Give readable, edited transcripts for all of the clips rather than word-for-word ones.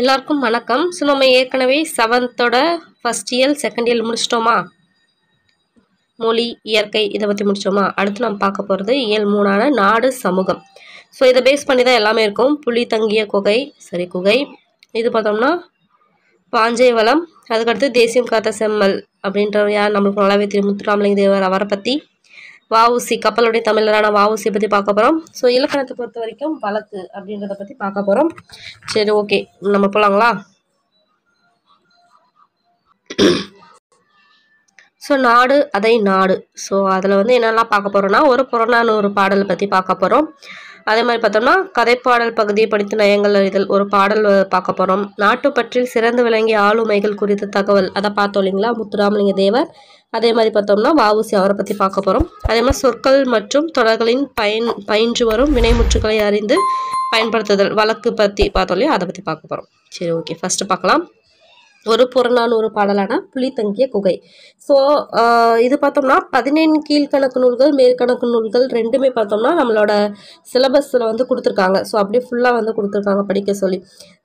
எல்லாருக்கும் வணக்கம். ஸோ நம்ம ஏற்கனவே 7th first year second year முடிச்சிட்டோமா? மொழி இயற்கை இதை பற்றி முடிச்சிட்டோமா? அடுத்து நம்ம பார்க்க போகிறது இயல் 3 நாடு சமூகம். ஸோ இதை பேஸ் பண்ணி தான் எல்லாமே இருக்கும். புலி தங்கிய குகை இது பார்த்தோம்னா பாஞ்சை வளம். அதுக்கடுத்து தேசியம் காத்த செம்மல் அப்படின்றவர் யார் நம்மளுக்கு நல்லாவே தெரியும், முத்துராமலிங்க தேவர். அவரை பற்றி வஉசி கப்பலுடைய தமிழரான வஉசி பற்றி பார்க்க போகிறோம். ஸோ இலக்கணத்தை பொறுத்த வரைக்கும் வழக்கு அப்படின்றத பற்றி பார்க்க போகிறோம். சரி, ஓகே, நம்ம போகலாங்களா? ஸோ நாடு அதை நாடு. ஸோ அதில் வந்து என்னெல்லாம் பார்க்க போகிறோம்னா, ஒரு புறநானூறு பாடலை பற்றி பார்க்க போகிறோம். அதே மாதிரி பார்த்தோம்னா கதைப்பாடல் பகுதியை படித்து நயங்கள் அறிதல் ஒரு பாடல் பார்க்க போகிறோம். நாட்டுப்பற்றில் சிறந்து விளங்கிய ஆளுமைகள் குறித்த தகவல் அதை பார்த்தோம் இல்லைங்களா, முத்துராமலிங்க தேவர். அதே மாதிரி பார்த்தோம்னா வஉசி அவரை பற்றி பார்க்க போகிறோம். அதே மாதிரி சொற்கள் மற்றும் தொடர்களின் பயின்று வரும் வினைமுற்றுகளை அறிந்து பயன்படுத்துதல் வழக்கு பற்றி பார்த்தோம் இல்லையா, அதை பற்றி பார்க்க போகிறோம். சரி, ஓகே, ஃபஸ்ட்டு பார்க்கலாம். ஒரு புறநானூறு பாடலான புலி தங்கிய குகை. ஸோ இது பார்த்தோம்னா 17 கீழ்கணக்கு நூல்கள் மேற்கணக்கு நூல்கள் ரெண்டுமே பார்த்தோம்னா நம்மளோட சிலபஸில் வந்து கொடுத்துருக்காங்க. ஸோ அப்படியே ஃபுல்லாக வந்து கொடுத்துருக்காங்க படிக்க சொல்லி.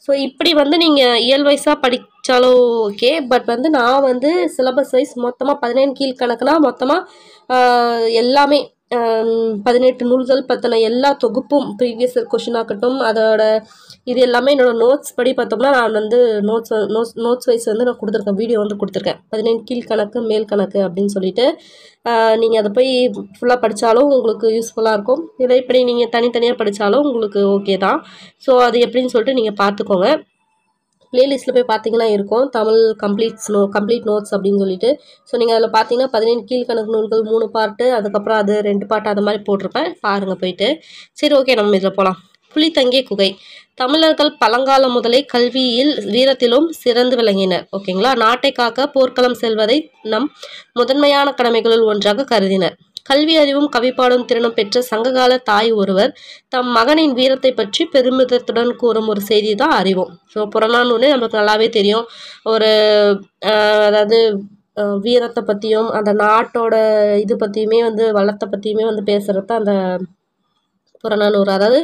ஸோ இப்படி வந்து நீங்கள் இயல் வைஸாக படித்தாலும் ஓகே, பட் வந்து நான் வந்து சிலபஸ் வைஸ் மொத்தமாக 17 கீழ்கணக்குனா மொத்தமாக எல்லாமே 18 நூல்கள் பற்றின எல்லா தொகுப்பும் ப்ரீவியஸ் கொஷின் ஆகட்டும், அதோட இது எல்லாமே என்னோடய நோட்ஸ் படி பார்த்தோம்னா நான் வந்து நோட்ஸ் வைஸ் வந்து நான் கொடுத்துருக்கேன், வீடியோ வந்து கொடுத்துருக்கேன். 17 கீழ்கணக்கு மேல் கணக்கு அப்படின்னு சொல்லிட்டு நீங்கள் அதை போய் ஃபுல்லாக படித்தாலும் உங்களுக்கு யூஸ்ஃபுல்லாக இருக்கும். இதை இப்படி நீங்கள் தனித்தனியாக படித்தாலும் உங்களுக்கு ஓகே தான். ஸோ அது எப்படின்னு சொல்லிட்டு நீங்கள் பார்த்துக்கோங்க. ப்ளேலிஸ்ட்டில் போய் பார்த்தீங்கன்னா இருக்கும், தமிழ் கம்ப்ளீட் நோட்ஸ் அப்படின்னு சொல்லிட்டு. ஸோ நீங்கள் அதில் பார்த்தீங்கன்னா 17 கீழ்கணக்கு நூல்கள் 3 பார்ட்டு, அதுக்கப்புறம் அது 2 பார்ட்டு அது மாதிரி போட்டிருப்பேன், பாருங்கள் போயிட்டு. சரி, ஓகே, நம்ம இதில் போகலாம். புலி தங்கிய குகை. தமிழர்கள் பழங்காலம் முதலே கல்வியில் வீரத்திலும் சிறந்து விளங்கினர். ஓகேங்களா. நாட்டை காக்க போர்க்களம் செல்வதை நம் முதன்மையான கடமைகளுள் ஒன்றாக கருதினர். கல்வி அறிவும் கவிப்பாடும் திறனும் பெற்ற சங்ககால தாய் ஒருவர் தம் மகனின் வீரத்தை பற்றி பெருமிதத்துடன் கூறும் ஒரு செய்தி தான் அறிவோம். ஸோ புறநானூறு நம்மளுக்கு நல்லாவே தெரியும். ஒரு அதாவது வீரத்தை பற்றியும் அந்த நாட்டோட இது பற்றியுமே வந்து வளத்தை பற்றியுமே வந்து பேசுகிறது தான் அந்த புறநானூறு. அதாவது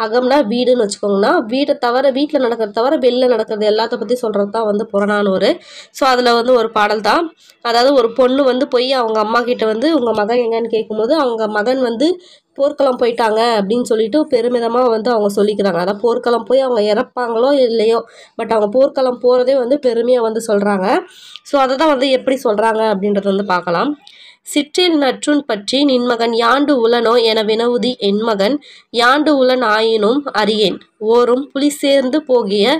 அகம்னா வீடுன்னு வச்சுக்கோங்கன்னா, வீட்டை தவிர வீட்டில் நடக்கிறது தவிர வெளில நடக்கிறது எல்லாத்த பற்றி சொல்கிறது தான் வந்து புறநானூறு. ஸோ அதில் வந்து ஒரு பாடல் தான். அதாவது ஒரு பொண்ணு வந்து போய் அவங்க அம்மா கிட்ட வந்து உங்கள் மகன் எங்கன்னு கேட்கும்போது அவங்க மகன் வந்து போர்க்களம் போயிட்டாங்க அப்படின்னு சொல்லிட்டு பெருமிதமாக வந்து அவங்க சொல்லிக்கிறாங்க. அதாவது போர்க்களம் போய் அவங்க இறப்பாங்களோ இல்லையோ, பட் அவங்க போர்க்களம் போகிறதே வந்து பெருமையாக வந்து சொல்கிறாங்க. ஸோ அதை தான் வந்து எப்படி சொல்கிறாங்க அப்படின்றத வந்து பார்க்கலாம். சிற்றில் நற்றுன் பற்றி நின்மகன் யாண்டு உளனோ என வினவுதி என்மகன் யாண்டு உளன் ஆயினும் அறியேன் ஓரும் புலி சேர்ந்து போகிய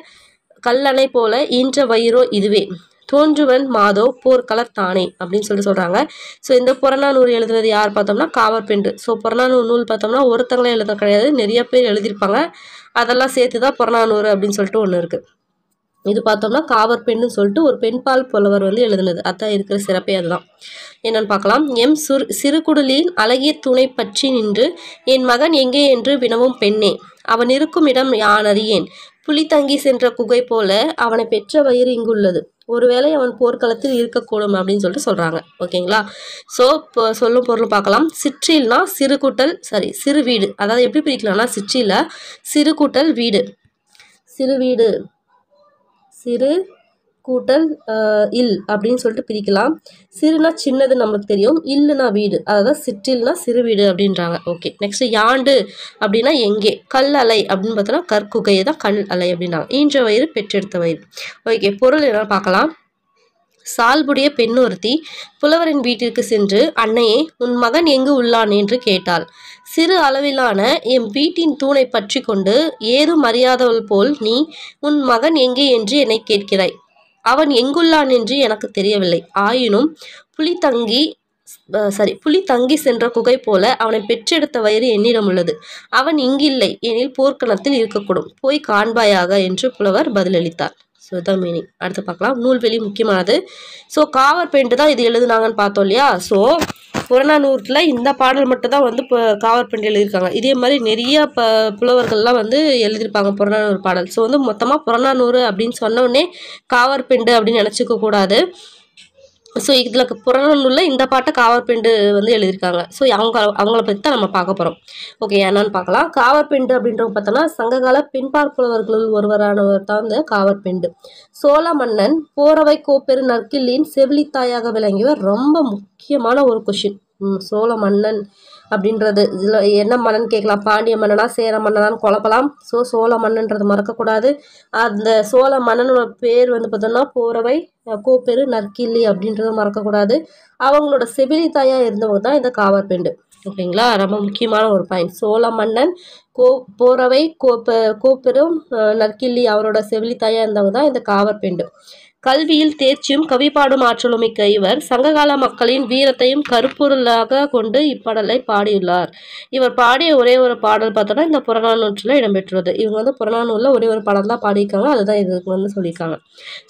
கல்லணை போல ஈன்ற வயிறோ இதுவே தோன்றுவன் மாதோ போர்க்களத்தானே அப்படின்னு சொல்கிறாங்க. ஸோ இந்த புறநானூறு எழுதுனது யார் பார்த்தோம்னா காவற்பெண்டு. ஸோ புறநானூறு நூல் பார்த்தோம்னா ஒருத்தங்களே எழுத கிடையாது, நிறைய பேர் எழுதியிருப்பாங்க. அதெல்லாம் சேர்த்து தான் புறநானூறு அப்படின்னு சொல்லிட்டு ஒன்று இருக்குது. இது பார்த்தோம்னா காவற்பெண்ணு சொல்லிட்டு ஒரு பெண்பால் புலவர் வந்து எழுதுனது. அதான் இருக்கிற சிறப்பே அதுதான். என்னன்னு பார்க்கலாம். சிறுகுடலின் அழகிய துணை பற்றி நின்று என் மகன் எங்கே என்று வினவும் பெண்ணே அவன் இருக்கும் இடம் யான் அறியேன் புலி தங்கி சென்ற குகை போல அவனை பெற்ற வயிறு இங்குள்ளது ஒருவேளை அவன் போர்க்களத்தில் இருக்கக்கூடும் அப்படின்னு சொல்லிட்டு சொல்கிறாங்க. ஓகேங்களா. ஸோ இப்போ சொல்லும் பொருள் பார்க்கலாம். சிற்றில்னா சிறு வீடு. அதாவது எப்படி பிரிக்கலாம்னா சிற்றில சிறு கூட்டல் வீடு, சிறு கூட்டல் இல் அப்படின்னு சொல்லிட்டு பிரிக்கலாம். சிறுனா சின்னது நம்மளுக்கு தெரியும், இல்லுனா வீடு, அதாவது சிற்றில்னா சிறு வீடு அப்படின்றாங்க. ஓகே, நெக்ஸ்ட் யாண்டு அப்படின்னா எங்கே, கல் அலை அப்படின்னு பார்த்தோன்னா கற்குகையை தான் கல் அலை அப்படின்றாங்க. ஈன்ற வயிறு பெற்றெடுத்த வயிறு. ஓகே, பொருள் என்ன பார்க்கலாம். சால்புடைய பெண்ணொருத்தி புலவரின் வீட்டிற்கு சென்று அன்னையே உன் மகன் எங்கு உள்ளான் என்று கேட்டாள். சிறு அளவிலான எம் வீட்டின் தூணை பற்றி கொண்டு ஏதும் அறியாதவள் போல் நீ உன் மகன் எங்கே என்று என்னை கேட்கிறாய். அவன் எங்குள்ளான் என்று எனக்கு தெரியவில்லை. ஆயினும் புலி தங்கி சென்ற குகை போல அவனை பெற்றெடுத்த வயிறு என்னிடம் உள்ளது. அவன் இங்கில்லை எனில் போர்க்களத்தில் இருக்கக்கூடும், போய் காண்பாயாக என்று புலவர் பதிலளித்தார். ஸோ இதான் மீனிங். அடுத்து பார்க்கலாம். நூல்வெளி முக்கியமானது. ஸோ காவற்பெண்டு தான் இது எழுதுனாங்கன்னு பார்த்தோம் இல்லையா. ஸோ புறநானூற்றில் இந்த பாடல் மட்டும் தான் வந்து இப்போ காவற்பெண்டு எழுதியிருக்காங்க. இதே மாதிரி நிறைய புலவர்கள்லாம் வந்து எழுதியிருப்பாங்க புறநானூறு பாடல். ஸோ வந்து மொத்தமாக புறநானூறு அப்படின்னு சொன்னோடனே காவற்பெண்டு அப்படின்னு நினச்சிக்க கூடாது. ஸோ இதில் புறநானூரில் இந்த பாட்டை காவற்பெண்டு வந்து எழுதியிருக்காங்க. ஸோ அவங்கள பற்றி தான் நம்ம பார்க்க போகிறோம். ஓகே, என்னன்னு பார்க்கலாம். காவற்பெண்டு அப்படின்றவங்க பார்த்தோன்னா சங்ககால பெண்பாற் புலவர்களுள் ஒருவரானவர் தான் இந்த காவற்பெண்டு. சோழ மன்னன் போரவை கோப்பெரு நற்கிள்ளியின் செவிலித்தாயாக விளங்கியவர். ரொம்ப முக்கியமான ஒரு கொஷின். சோழ மன்னன் அப்படின்றது இதில் என்ன மன்னன் கேட்கலாம். பாண்டிய மன்னனா சேர மன்னனான்னு குழப்பலாம். ஸோ சோழ மன்னன்றது மறக்கக்கூடாது. அந்த சோழ மன்னனோட பேர் வந்து பார்த்தோம்னா போரவை கோப்பெரு நற்கிள்ளி அப்படின்றத மறக்கக்கூடாது. அவங்களோட செவிலி தாயாக இருந்தவங்க தான் இந்த காவற்பெண்டு. ஓகேங்களா, ரொம்ப முக்கியமான ஒரு பாயிண்ட். சோழ மன்னன் போரவை கோப்பெரும் நற்கிள்ளி அவரோட செவிலி தாயாக இருந்தவங்க தான் இந்த காவற்பெண்டு. கல்வியில் தேர்ச்சியும் கவிப்பாடும் ஆற்றலும் மிக்க இவர் சங்ககால மக்களின் வீரத்தையும் கருப்பொருளாக கொண்டு இப்பாடலை பாடியுள்ளார். இவர் பாடிய ஒரே ஒரு பாடல் பார்த்தோன்னா இந்த புறநானூற்றில் இடம்பெற்றுள்ளது. இவங்க வந்து புறநானூரில் ஒரே ஒரு பாடல் தான் பாடியிருக்காங்க. அதுதான் இதுக்கு வந்து சொல்லியிருக்காங்க.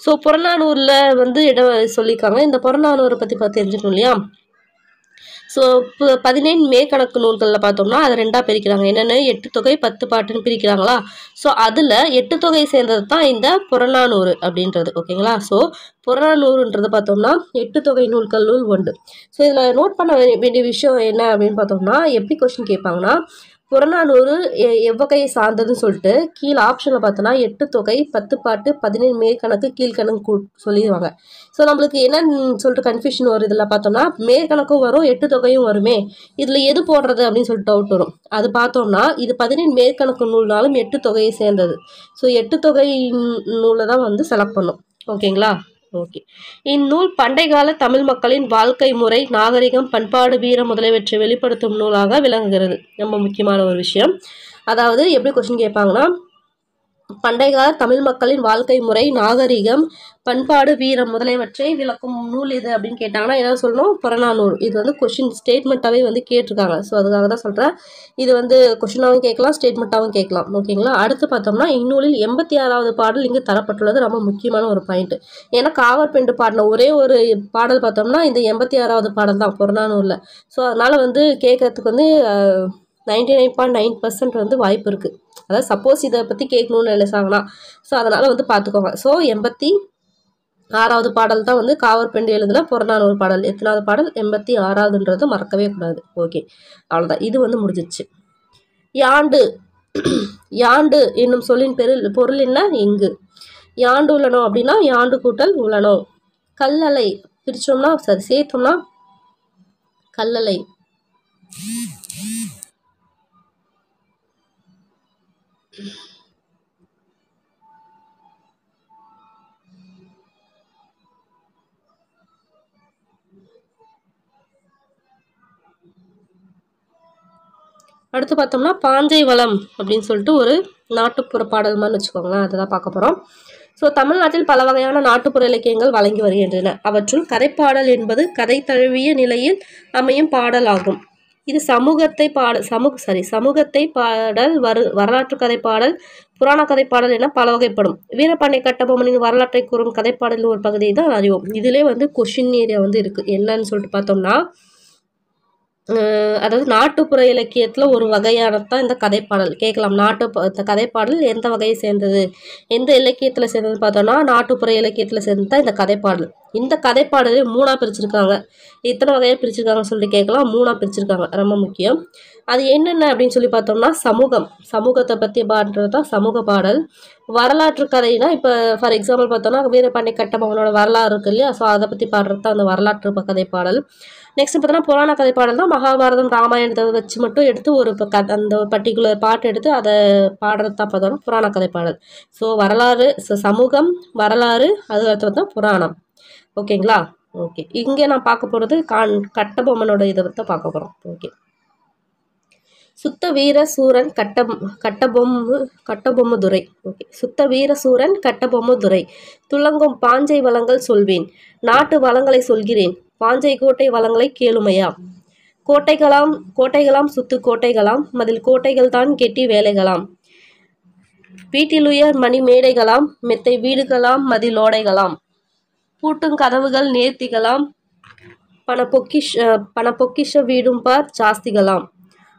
ஸோ புறநானூரில் வந்து சொல்லியிருக்காங்க. இந்த புறநானூரை பற்றி தெரிஞ்சுக்கணும் இல்லையா. ஸோ இப்போ 17 மேற்கணக்கு நூல்களில் பார்த்தோம்னா அதை 2ஆக பிரிக்கிறாங்க. என்னென்னு 8 தொகை 10 பாட்டுன்னு பிரிக்கிறாங்களா. ஸோ அதில் 8 தொகை சேர்ந்தது தான் இந்த புறநானூறு அப்படின்றது. ஓகேங்களா. ஸோ புறநானூறுன்றது பார்த்தோம்னா 8 தொகை நூல்களுள் ஒன்று. ஸோ இதில் நோட் பண்ண வேண்டிய விஷயம் என்ன அப்படின்னு பார்த்தோம்னா, எப்படி கொஸ்டின் கேட்பாங்கன்னா, புறநானூறு எவ்வகையை சார்ந்ததுன்னு சொல்லிட்டு கீழே ஆப்ஷனில் பார்த்தோன்னா 8 தொகை 10 பாட்டு 17 மேற்கணக்கு கீழ்கணக்கு சொல்லிடுவாங்க. ஸோ நம்மளுக்கு என்னன்னு சொல்லிட்டு கன்ஃபியூஷன் வரும். இதில் பார்த்தோம்னா மேற்கணக்கும் வரும் 8 தொகையும் வருமே, இதில் எது போடுறது அப்படின்னு சொல்லிட்டு டவுட் வரும். அது பார்த்தோம்னா இது 17 மேற்கணக்கு நூல்னாலும் 8 தொகையை சேர்ந்தது. ஸோ 8 தொகை நூலை தான் வந்து செலக்ட் பண்ணும். ஓகேங்களா. ஓகே, இந்நூல் பண்டை கால தமிழ் மக்களின் வாழ்க்கை முறை, நாகரிகம், பண்பாடு, வீரம் முதலியவற்றை வெளிப்படுத்தும் நூலாக விளங்குகிறது. ரொம்ப முக்கியமான ஒரு விஷயம். அதாவது எப்படி கொஸ்டின் கேட்பாங்கன்னா, பண்டைய கால தமிழ் மக்களின் வாழ்க்கை முறை, நாகரிகம், பண்பாடு, வீரம் முதலியவற்றை விளக்கும் நூல் இது அப்படின்னு கேட்டாங்கன்னா என்ன சொல்லணும், புறநானூறு. இது வந்து கொஷின் ஸ்டேட்மெண்ட்டாகவே வந்து கேட்டிருக்காங்க. ஸோ அதுக்காக தான் சொல்கிறேன். இது வந்து கொஷினாகவும் கேட்கலாம், ஸ்டேட்மெண்ட்டாகவும் கேட்கலாம். ஓகேங்களா. அடுத்து பார்த்தோம்னா இந்நூலில் 86வது பாடல் இங்கு தரப்பட்டுள்ளது. ரொம்ப முக்கியமான ஒரு பாயிண்ட். ஏன்னா காவற்பெண்டு பாடின ஒரே ஒரு பாடல் பார்த்தோம்னா இந்த 86வது பாடல் தான் புறநானூரில். ஸோ அதனால் வந்து கேட்கறதுக்கு வந்து 99.9% வந்து வாய்ப்பு இருக்குது. அதாவது சப்போஸ் இதை பற்றி கேட்கணும்னு நினைச்சாங்கன்னா ஸோ அதனால் வந்து பார்த்துக்கோங்க. ஸோ 86வது பாடல் தான் வந்து காவற்பெண்டு எழுதின புறநானூறு பாடல். எத்தனாவது பாடல்? 86வதுன்றது மறக்கவே கூடாது. ஓகே, அவ்வளோதான். இது வந்து முடிஞ்சிச்சு. யாண்டு யாண்டு என்னும் சொல்லின் பொருள் என்ன? எங்கு. யாண்டு உள்ளனோ அப்படின்னா யாண்டு கூட்டல் உள்ளனோ. கல்லலை பிரிச்சோம்னா சேர்த்தோம்னா கல்லலை. அடுத்து பார்த்தோம்னா பாஞ்சை வளம் அப்படின்னு சொல்லிட்டு ஒரு நாட்டுப்புற பாடல் மாதிரி வச்சுக்கோங்களேன். அதை தான் பார்க்க போகிறோம். ஸோ தமிழ்நாட்டில் பல வகையான நாட்டுப்புற இலக்கியங்கள் வழங்கி வருகின்றன. அவற்றுள் கதைப்பாடல் என்பது கதை தழுவிய நிலையில் அமையும் பாடல் ஆகும். இது சமூகத்தை பாடல், வரலாற்று கதைப்பாடல், புராண கதைப்பாடல் என பல வகைப்படும். வீரபாண்டிய கட்டபொம்மனின் வரலாற்றை கூறும் கதைப்பாடலின் ஒரு பகுதியை தான் அறிவோம். இதிலே வந்து கொஷின் ஏரியா வந்து இருக்குது. என்னன்னு சொல்லிட்டு பார்த்தோம்னா, அதாவது நாட்டுப்புற இலக்கியத்தில் ஒரு வகையானதான் இந்த கதைப்பாடல். கேட்கலாம், கதைப்பாடல் எந்த வகையை சேர்ந்தது, எந்த இலக்கியத்தில் சேர்ந்ததுன்னு பார்த்தோம்னா நாட்டுப்புற இலக்கியத்தில் சேர்ந்தது தான் இந்த கதைப்பாடல். இந்த கதைப்பாடலே 3ஆக பிரிச்சிருக்காங்க. எத்தனை வகையாக பிரிச்சிருக்காங்கன்னு சொல்லிட்டு கேட்கலாம். 3ஆக பிரிச்சிருக்காங்க. ரொம்ப முக்கியம். அது என்னென்ன அப்படின்னு சொல்லி பார்த்தோம்னா, சமூகத்தை பற்றி பாடுறது தான் சமூக பாடல். வரலாற்று கதைனா இப்போ ஃபார் எக்ஸாம்பிள் பார்த்தோம்னா வீரபாண்டிய கட்டபொம்மனோட வரலாறு இருக்கு இல்லையா. ஸோ அதை பற்றி பாடுறது தான் அந்த வரலாற்று கதைப்பாடல். நெக்ஸ்ட் பார்த்தோன்னா புராண கதைப்பாடல் தான் மகாபாரதம், ராமாயணத்தை வச்சு மட்டும் எடுத்து ஒரு அந்த பர்டிகுலர் பாட்டு எடுத்து அதை பாடுறது தான் பார்த்தோம்னா புராண கதைப்பாடல். ஸோ வரலாறு, சமூகம், வரலாறு, அது அடுத்து தான் புராணம். ஓகேங்களா. ஓகே, இங்கே நான் பார்க்க போகிறது கட்டபொம்மனோட இதை தான் பார்க்க போகிறோம். ஓகே, சுத்த வீர சூரன் கட்டபொம்முதுரை. ஓகே, சுத்த வீர சூரன் கட்டபொம்முதுரை துலங்கும் பாஞ்சை வளங்கள் சொல்வேன், நாட்டு வளங்களை சொல்கிறேன், பாஞ்சை கோட்டை வளங்களை கேளுமையா. கோட்டைகளாம் சுத்து கோட்டைகளாம், மதில் கோட்டைகள் தான் கெட்டி வேலைகளாம், வீட்டிலுயர் மணி மேடைகளாம், மெத்தை வீடுகளாம் மதிலோடைகளாம், பூட்டும் கதவுகள் நேர்த்திகளாம், பண பொக்கிஷ வீடும் பார் ஜாஸ்திகளாம்,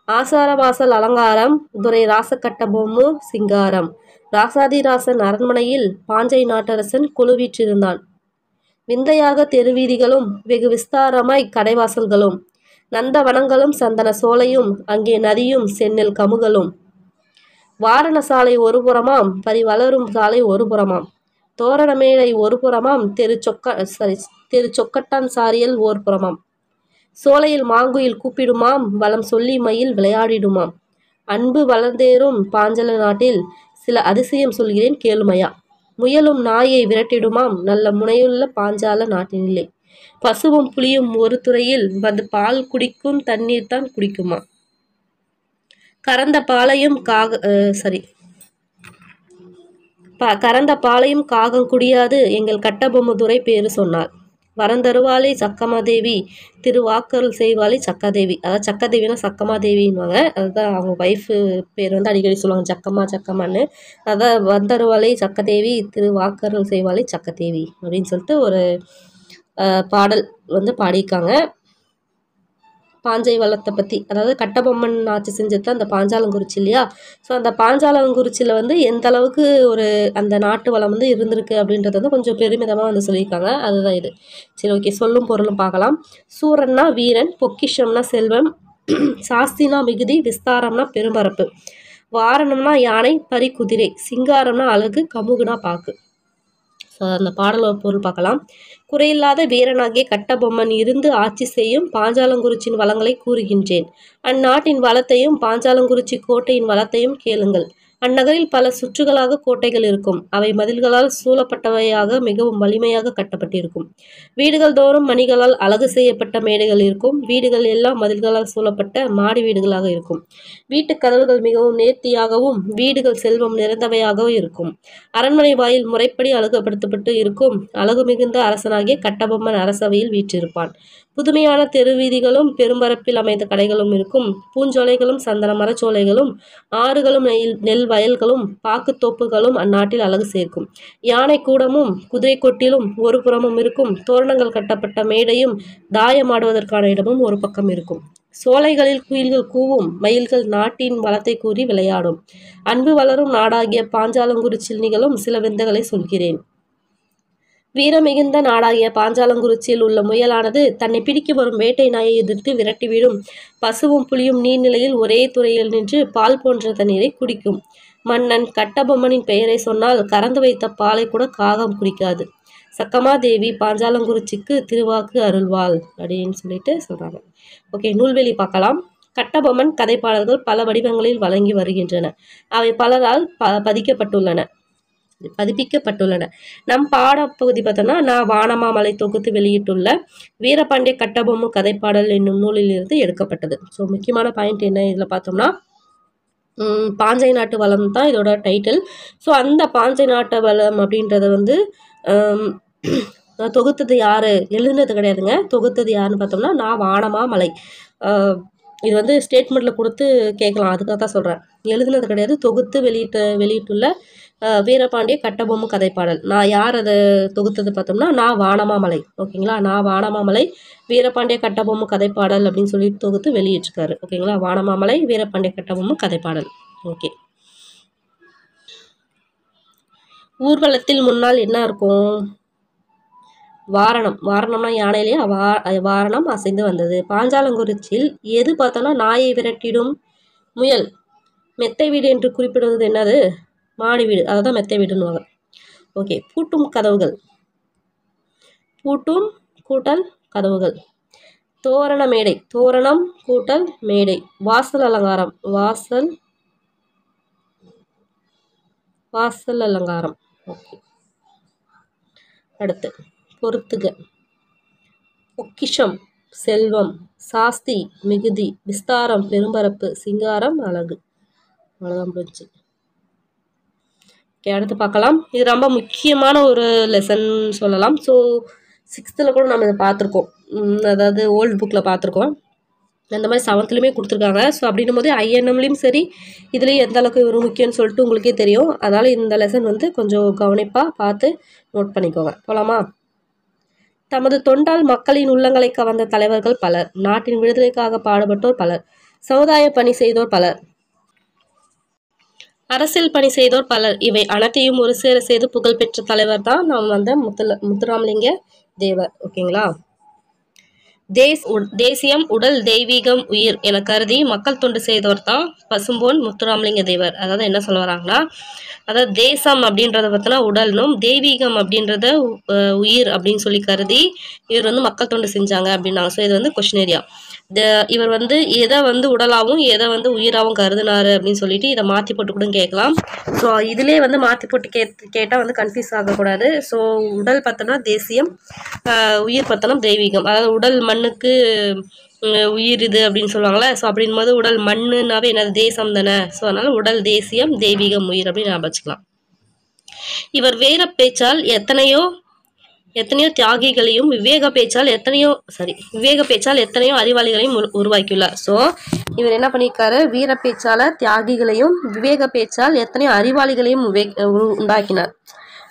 ஆசார வாசல் அலங்காரம், துரை ராசகட்டபொம்மு சிங்காரம், ராசாதிராசன் அரண்மனையில் பாஞ்சை நாட்டரசன் குழுவீற்றிருந்தான், விந்தையாக தெருவீதிகளும் வெகு விஸ்தாரமாய் கடைவாசல்களும் நந்தவனங்களும் சந்தன சோலையும் அங்கே நதியும் செந்நெல் கமுகளும் வாரண சாலை ஒரு புறமாம் பரிவளரும் சாலை ஒரு புறமாம் தோரணமேடை ஒரு புறமாம் தெரு சொக்கட்டான் சாரியல் ஓர் புறமாம் சோலையில் மாங்குயில் கூப்பிடுமாம் வளம் சொல்லி மயில் விளையாடிடுமாம் அன்பு வளர்ந்தேறும் பாஞ்சல நாட்டில் சில அதிசயம் சொல்கிறேன் கேளுமையா முயலும் நாயை விரட்டிடுமாம் நல்ல முனையுள்ள பாஞ்சால நாட்டினில்லை பசுவும் புலியும் ஒரு துறையில் வந்து பால் குடிக்கும் தண்ணீர் தான் குடிக்குமா கறந்த பாலையும் காகம் குடியாது எங்கள் கட்டபொம்மதுரை பேரு சொன்னார் வரந்தருவாளி சக்கமாதேவி திருவாக்கருள் செய்வாளி சக்காதேவி. அதாவது சக்காதேவினா சக்கமாதேவின்னுவாங்க. அதுதான் அவங்க ஒய்ஃபு பேர் வந்து அடிக்கடி சொல்லுவாங்க சக்கம்மான்னு. அதான் வந்தருவாளி சக்கதேவி திருவாக்கருள் செய்வாளி சக்கதேவி அப்படின்னு சொல்லிட்டு ஒரு பாடல் வந்து பாடியிருக்காங்க. பாஞ்சை வளத்தை பற்றி, அதாவது கட்டபொம்மன் ஆட்சி செஞ்சது தான் அந்த பாஞ்சாலங்குறிச்சி இல்லையா. ஸோ அந்த பாஞ்சாலங்குறிச்சியில் வந்து எந்த அளவுக்கு ஒரு அந்த நாட்டு வளம் வந்து இருந்திருக்கு அப்படின்றது வந்து கொஞ்சம் பெருமிதமாக வந்து சொல்லியிருக்காங்க. அதுதான் இது. சரி, ஓகே. சொல்லும் பொருளும் பார்க்கலாம். சூரன்னா வீரன், பொக்கிஷம்னா செல்வம், சாஸ்தினா மிகுதி, விஸ்தாரம்னா பெரும்பரப்பு, வாரணம்னா யானை, பரி குதிரை, சிங்காரம்னா அழகு, கமுகுனா பாக்கு. ஸோ அந்த பாடலோட பொருள் பார்க்கலாம். குறையில்லாத வீரனாகிய கட்டபொம்மன் இருந்து ஆட்சி செய்யும் பாஞ்சாலங்குறிச்சியின் வளங்களை கூறுகின்றேன். அந்நாட்டின் வளத்தையும் பாஞ்சாலங்குறிச்சி கோட்டையின் வளத்தையும் கேளுங்கள். அந்நகரில் பல சுற்றுகளாக கோட்டைகள் இருக்கும். அவை மதில்களால் சூழப்பட்டவையாக மிகவும் வலிமையாக கட்டப்பட்டிருக்கும். வீடுகள் தோறும் மணிகளால் அழகு செய்யப்பட்ட மேடைகள் இருக்கும். வீடுகள் எல்லாம் மதில்களால் சூழப்பட்ட மாடி வீடுகளாக இருக்கும். வீட்டு கதவுகள் மிகவும் நேர்த்தியாகவும் வீடுகள் செல்வம் நிறைந்தவையாகவும் இருக்கும். அரண்மனை வாயில் முறைப்படி அழகுபடுத்தப்பட்டு இருக்கும். அழகு மிகுந்த அரசனாகிய கட்டபொம்மன் அரசவையில் வீற்றிருப்பான். புதுமையான தெருவீதிகளும் பெரும்பரப்பில் அமைந்த கடைகளும் இருக்கும். பூஞ்சோலைகளும் சந்தன மரச்சோலைகளும் ஆறுகளும் நெல் வயல்களும் பாக்குத்தோப்புகளும் அந்நாட்டில் அழகு சேர்க்கும். யானை கூடமும் குதிரை கொட்டிலும் ஒரு புறமும் இருக்கும். தோரணங்கள் கட்டப்பட்ட மேடையும் தாயமாடுவதற்கான இடமும் ஒரு பக்கம் இருக்கும். சோலைகளில் குயில்கள் கூவும். மயில்கள் நாட்டின் வளத்தை கூறி விளையாடும். அன்பு வளரும் நாடாகிய பாஞ்சாலங்குறிச்சியில் நிகழும் சில விந்தைகளை சொல்கிறேன். வீரமிகுந்த நாடாகிய பாஞ்சாலங்குறிச்சியில் உள்ள முயலானது தன்னை பிடிக்க வரும் வேட்டை நாயை எதிர்த்து விரட்டிவிடும். பசுவும் புலியும் நீர்நிலையில் ஒரே துறையில் நின்று பால் போன்ற தண்ணீரை குடிக்கும். மன்னன் கட்டபொம்மனின் பெயரை சொன்னால் கறந்து வைத்த பாலை கூட காகம் குடிக்காது. சக்கமாதேவி பாஞ்சாலங்குறிச்சிக்கு திருவாக்கு அருள்வாள் அப்படின்னு சொல்லிட்டு சொல்றாங்க. ஓகே, நூல்வெளி பார்க்கலாம். கட்டபொம்மன் கதைப்பாடல்கள் பல வடிவங்களில் வழங்கி வருகின்றன. அவை பலரால் பதிப்பிக்கப்பட்டுள்ளன. நம் பாடப்பகுதி பார்த்தோம்னா நான் வானமாமலை தொகுத்து வெளியிட்டுள்ள வீரபாண்டிய கட்டபொம்மு கதைப்பாடல் என்னும் நூலில் இருந்து எடுக்கப்பட்டது. ஸோ முக்கியமான பாயிண்ட் என்ன இதில் பார்த்தோம்னா, பாஞ்சை நாட்டு வளம் தான் இதோட டைட்டில். ஸோ அந்த பாஞ்சை நாட்டு வளம் அப்படின்றத வந்து தொகுத்தது யாரு, எழுதுனது கிடையாதுங்க. தொகுத்தது யாருன்னு பார்த்தோம்னா நான் வானமாமலை. இது வந்து ஸ்டேட்மெண்ட்டில் கொடுத்து கேட்கலாம், அதுக்காக தான் சொல்கிறேன். எழுதுனது கிடையாது, தொகுத்து வெளியிட்டுள்ள வீரபாண்டிய கட்டபொம்மு கதைப்பாடல். நான் யார் அதை தொகுத்தது பார்த்தோம்னா நான் வானமாமலை. ஓகேங்களா, நான் வானமாமலை வீரபாண்டிய கட்டபொம்மு கதைப்பாடல் அப்படின்னு சொல்லி தொகுத்து வெளியிட்டிருக்காரு. ஓகேங்களா, வானமாமலை வீரபாண்டிய கட்டபொம்மு கதைப்பாடல். ஓகே, ஊர்வலத்தில் முன்னால் என்ன இருக்கும்? வாரணம். வாரணம்னா யானையிலேயே வாரணம் அசைந்து வந்தது. பாஞ்சாலங்குறிச்சியில் எது பார்த்தோம்னா நாயை விரட்டிடும் முயல். மெத்தை வீடு என்று குறிப்பிடுவது என்னது? மாடி வீடு, அதை தான் மெத்தை வீடுன்னுவாங்க. ஓகே, பூட்டும் கதவுகள். பூட்டும் கூட்டல் கதவுகள். தோரண மேடை. தோரணம் கூட்டல் மேடை. வாசல் அலங்காரம். வாசல் அலங்காரம். ஓகே, அடுத்து பொறுத்துக. பொக்கிஷம் செல்வம், சாஸ்தி மிகுதி, விஸ்தாரம் பெரும்பரப்பு, சிங்காரம் அழகு. அவ்வளோதான் போச்சு. ஓகே, அடுத்து பார்க்கலாம். இது ரொம்ப முக்கியமான ஒரு லெசன் சொல்லலாம். ஸோ 6th கூட நம்ம இதை பார்த்துருக்கோம். அதாவது ஓல்டு புக்கில் பார்த்துருக்கோம். அந்த மாதிரி 7th கொடுத்துருக்காங்க. ஸோ அப்படின்னும் போது ஐஎன்எம்லேயும் சரி இதுலேயும் எந்த அளவுக்கு ஒரு முக்கியம்னு சொல்லிட்டு உங்களுக்கே தெரியும். அதனால் இந்த லெசன் வந்து கொஞ்சம் கவனிப்பாக பார்த்து நோட் பண்ணிக்கோங்க. போகலாமா? தமது தொண்டால் மக்களின் உள்ளங்களை கவர்ந்த தலைவர்கள் பலர். நாட்டின் விடுதலைக்காக பாடுபட்டோர் பலர். சமுதாய பணி செய்தோர் பலர். அரசியல் பணி செய்தோர் பலர். இவை அனைத்தையும் ஒரு சேர செய்து புகழ்பெற்ற தலைவர் தான் நாம் முத்துராமலிங்க தேவர். ஓகேங்களா. தேசியம் உடல் தெய்வீகம் உயிர் என கருதி மக்கள் தொண்டு செய்தவர் தான் பசும்பொன் முத்துராமலிங்க தேவர். அதாவது என்ன சொல்ல வராங்கன்னா, அதாவது தேசம் அப்படின்றத பத்தினா உடல்னும், தெய்வீகம் அப்படின்றத உயிர் அப்படின்னு சொல்லி கருதி இவர் வந்து மக்கள் தொண்டு செஞ்சாங்க அப்படின்னாங்க. ஸோ இது வந்து கொஸ்டின் ஏரியா. இவர் வந்து எதை வந்து உடலாகவும் எதை வந்து உயிராகவும் கருதினாரு அப்படின்னு சொல்லிட்டு இதை மாற்றி போட்டு கூட கேட்கலாம். ஸோ இதிலே வந்து மாற்றி போட்டு கேட்டால் வந்து கன்ஃபியூஸ் ஆகக்கூடாது. ஸோ உடல் பார்த்தோம்னா தேசியம், உயிர் பார்த்தோம்னா தெய்வீகம். அதாவது உடல் மண்ணுக்கு உயிர் இது அப்படின்னு சொல்லுவாங்களே. ஸோ அப்படின் போது உடல் மண்ணுனாவே என்னது தேசம் தானே. ஸோ அதனால உடல் தேசியம், தெய்வீகம் உயிர் அப்படின்னு ஞாபகம் வச்சுக்கலாம். இவர் வீர பேச்சால் எத்தனையோ தியாகிகளையும் விவேக பேச்சால் எத்தனையோ அறிவாளிகளையும் உருவாக்கியுள்ளார். ஸோ இவர் என்ன பண்ணியிருக்காரு, வீர பேச்சால தியாகிகளையும் விவேக பேச்சால் எத்தனையோ அறிவாளிகளையும் உண்டாக்கினார்.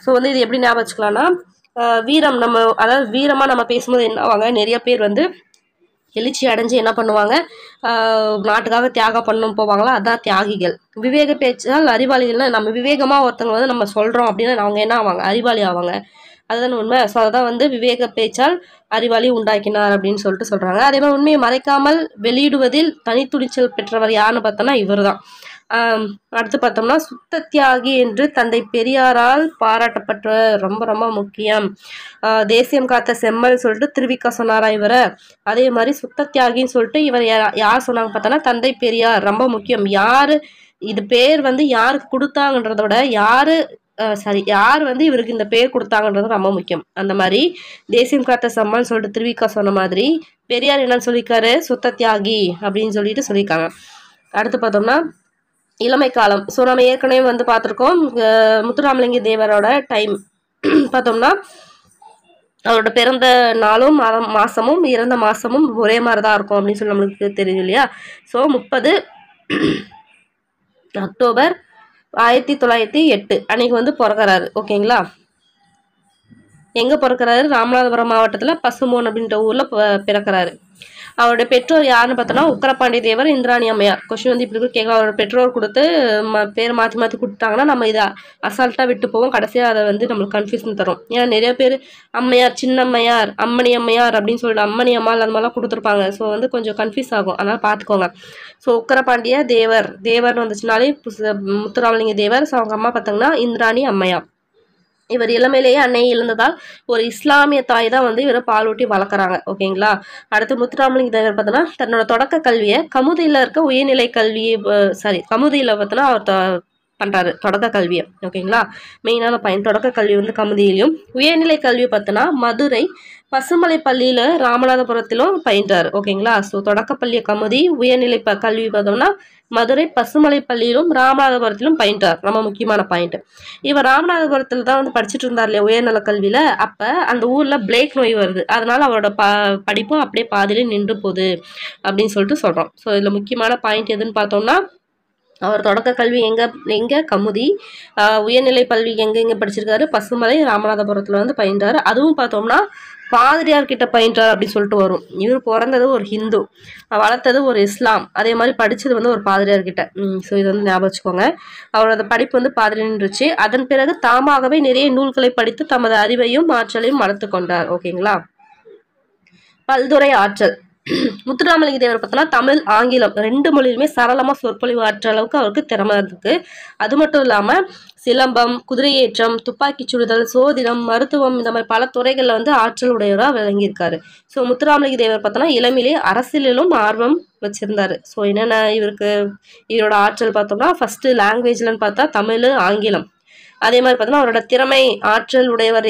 ஸோ வந்து இது எப்படி ஞாபகம் வச்சுக்கலாம்னா, வீரம் நம்ம அதாவது வீரமாக நம்ம பேசும்போது என்ன ஆவாங்க, நிறைய பேர் வந்து எழுச்சி அடைஞ்சு என்ன பண்ணுவாங்க, நாட்டுக்காக தியாகம் பண்ணணும் போவாங்களா, அதான் தியாகிகள். விவேக பேச்சால் அறிவாளிகள்னா நம்ம விவேகமாக ஒருத்தவங்க வந்து நம்ம சொல்கிறோம் அப்படின்னா அவங்க என்ன ஆவாங்க, அறிவாளி ஆவாங்க. அதுதான் உண்மை. ஸோ அதான் வந்து விவேக பேச்சால் அறிவாளி உண்டாக்கினார் அப்படின்னு சொல்லிட்டு சொல்கிறாங்க. அதே மாதிரி உண்மையை மறைக்காமல் வெளியிடுவதில் தனித்துணிச்சல் பெற்றவர் யாருன்னு பார்த்தோம்னா இவர் தான். அடுத்து பார்த்தோம்னா சுத்த தியாகி என்று தந்தை பெரியாரால் பாராட்டப்பட்ட, ரொம்ப ரொம்ப முக்கியம். தேசியம் காத்த செம்மல் சொல்லிட்டு திருவிக்கா சொன்னாரா இவரை. அதே மாதிரி சுத்த தியாகின்னு சொல்லிட்டு இவர் யார் சொன்னாங்க பார்த்தோன்னா தந்தை பெரியார். ரொம்ப முக்கியம். யாரு இது பேர் வந்து யாருக்கு கொடுத்தாங்கன்றத விட யார் வந்து இவருக்கு இந்த பேர் கொடுத்தாங்கன்றது ரொம்ப முக்கியம். அந்த மாதிரி தேசியம் காத்த செம்மல் சொல்லிட்டு திருவிக்கா சொன்ன மாதிரி பெரியார் என்னன்னு சொல்லியிருக்காரு, சுத்த தியாகி அப்படின்னு சொல்லிட்டு சொல்லியிருக்காங்க. அடுத்து பார்த்தோம்னா இளமை காலம். ஸோ நம்ம ஏற்கனவே வந்து பார்த்துருக்கோம், முத்துராமலிங்க தேவரோட டைம் பார்த்தோம்னா அவரோட பிறந்த நாளும் மாதமும் இறந்த மாதமும் ஒரே மாதிரி தான் இருக்கும் அப்படின்னு சொல்லி நம்மளுக்கு தெரியும் இல்லையா. ஸோ 30 அக்டோபர் 1908 அன்னைக்கு வந்து பிறக்கிறாரு. ஓகேங்களா. எங்கே பிறக்கிறாரு, ராமநாதபுரம் மாவட்டத்தில் பசும்பொன் அப்படின்ற ஊரில் பிறக்கிறாரு. அவருடைய பெற்றோர் யாருன்னு பார்த்தோன்னா உக்கரபாண்டி தேவர், இந்திராணி அம்மையார். கொஸ்டின் வந்து இப்படி கேட்கலாம், அவரோட பெற்றோர் கொடுத்து பேர் மாற்றி கொடுத்தாங்கன்னா நம்ம இதை அசால்ட்டாக விட்டு போவோம், கடைசியாக அதை வந்து நம்மளுக்கு கன்ஃபியூஷன் தரும். ஏன்னா நிறைய பேர் அம்மையார், சின்னம்மையார், அம்மணி அம்மையார் அப்படின்னு சொல்லிட்டு அம்மணி அம்மாள் அந்த மாதிரிலாம் கொடுத்துருப்பாங்க. ஸோ வந்து கொஞ்சம் கன்ஃபியூஸ் ஆகும், அதனால் பார்த்துக்கோங்க. ஸோ உக்கரபாண்டிய தேவர்னு வந்துச்சுனாலே முத்துராமலிங்க தேவர். ஸோ அவங்க அம்மா பார்த்தாங்கன்னா இந்திராணி அம்மையார். இவர் இளமையிலேயே அன்னையை இழந்ததால் ஒரு இஸ்லாமிய தாய் தான் வந்து இவரை பாலூட்டி வளர்க்குறாங்க. ஓகேங்களா. அடுத்து முத்துராமலிங்க தேவர் பார்த்தோன்னா தன்னோட தொடக்க கல்வியை கமுதியில் இருக்க உயர்நிலை கல்வியை கமுதியில் பார்த்தோன்னா அவர் பண்ணுறாரு தொடக்க கல்வியை. ஓகேங்களா. மெயினான பயன் தொடக்க கல்வி வந்து கமுதியிலையும், உயர்நிலை கல்வி பார்த்தோன்னா மதுரை பசுமலை பள்ளியில் ராமநாதபுரத்திலும் பயின்றார். ஓகேங்களா. ஸோ தொடக்கப்பள்ளியை கமுதி, உயர்நிலை கல்வி பார்த்தோம்னா மதுரை பசுமலை பள்ளியிலும் ராமநாதபுரத்திலும் பயின்றார். ரொம்ப முக்கியமான பாயிண்ட். இவர் ராமநாதபுரத்தில் தான் வந்து படிச்சுட்டு இருந்தார் இல்லையா உயர்நல கல்வியில். அப்போ அந்த ஊரில் பிளேக் நோய் வருது, அதனால அவரோட படிப்பும் அப்படியே பாதியிலே நின்று போகுது அப்படின்னு சொல்லிட்டு சொல்கிறோம். ஸோ இதில் முக்கியமான பாயிண்ட் எதுன்னு பார்த்தோம்னா அவர் தொடக்க கல்வி எங்கே கமுதி, உயர்நிலை கல்வி எங்கே படிச்சிருக்காரு, பசுமலை ராமநாதபுரத்தில் வந்து பயின்றார். அதுவும் பார்த்தோம்னா பாதிரியார் கிட்ட பயின்றார் அப்படின்னு சொல்லிட்டு வரும். இவர் பிறந்தது ஒரு ஹிந்து, வளர்த்தது ஒரு இஸ்லாம், அதே மாதிரி படித்தது வந்து ஒரு பாதிரியார் கிட்ட. ஸோ இது வந்து ஞாபகம் வச்சுக்கோங்க. அவரோட படிப்பு வந்து பாதிரி நின்றுச்சு. அதன் பிறகு தாமாகவே நிறைய நூல்களை படித்து தமது அறிவையும் ஆற்றலையும் வளர்த்து கொண்டார். ஓகேங்களா. பல்துறை ஆற்றல். முத்துராமலிங்க தேவர் பார்த்தோன்னா தமிழ் ஆங்கிலம் 2 மொழியிலுமே சரளமாக சொற்பொழிவு ஆற்ற அளவுக்கு அவருக்கு திறமை இருக்கு. அது மட்டும் இல்லாமல் சிலம்பம், குதிரையேற்றம், துப்பாக்கி சுடுதல், சோதிடம், மருத்துவம், இந்த மாதிரி பல துறைகளில் வந்து ஆற்றல் உடையவராக விளங்கியிருக்காரு. ஸோ முத்துராமலிங்க தேவர் பார்த்தோன்னா இளமையிலே அரசியலிலும் ஆர்வம் வச்சிருந்தாரு. ஸோ என்னென்ன இவரோட ஆற்றல் பார்த்தோம்னா ஃபர்ஸ்ட் லாங்குவேஜ்லன்னு பார்த்தா தமிழ், ஆங்கிலம். அதே மாதிரி பார்த்தோம்னா அவரோட திறமை ஆற்றல் உடையவர்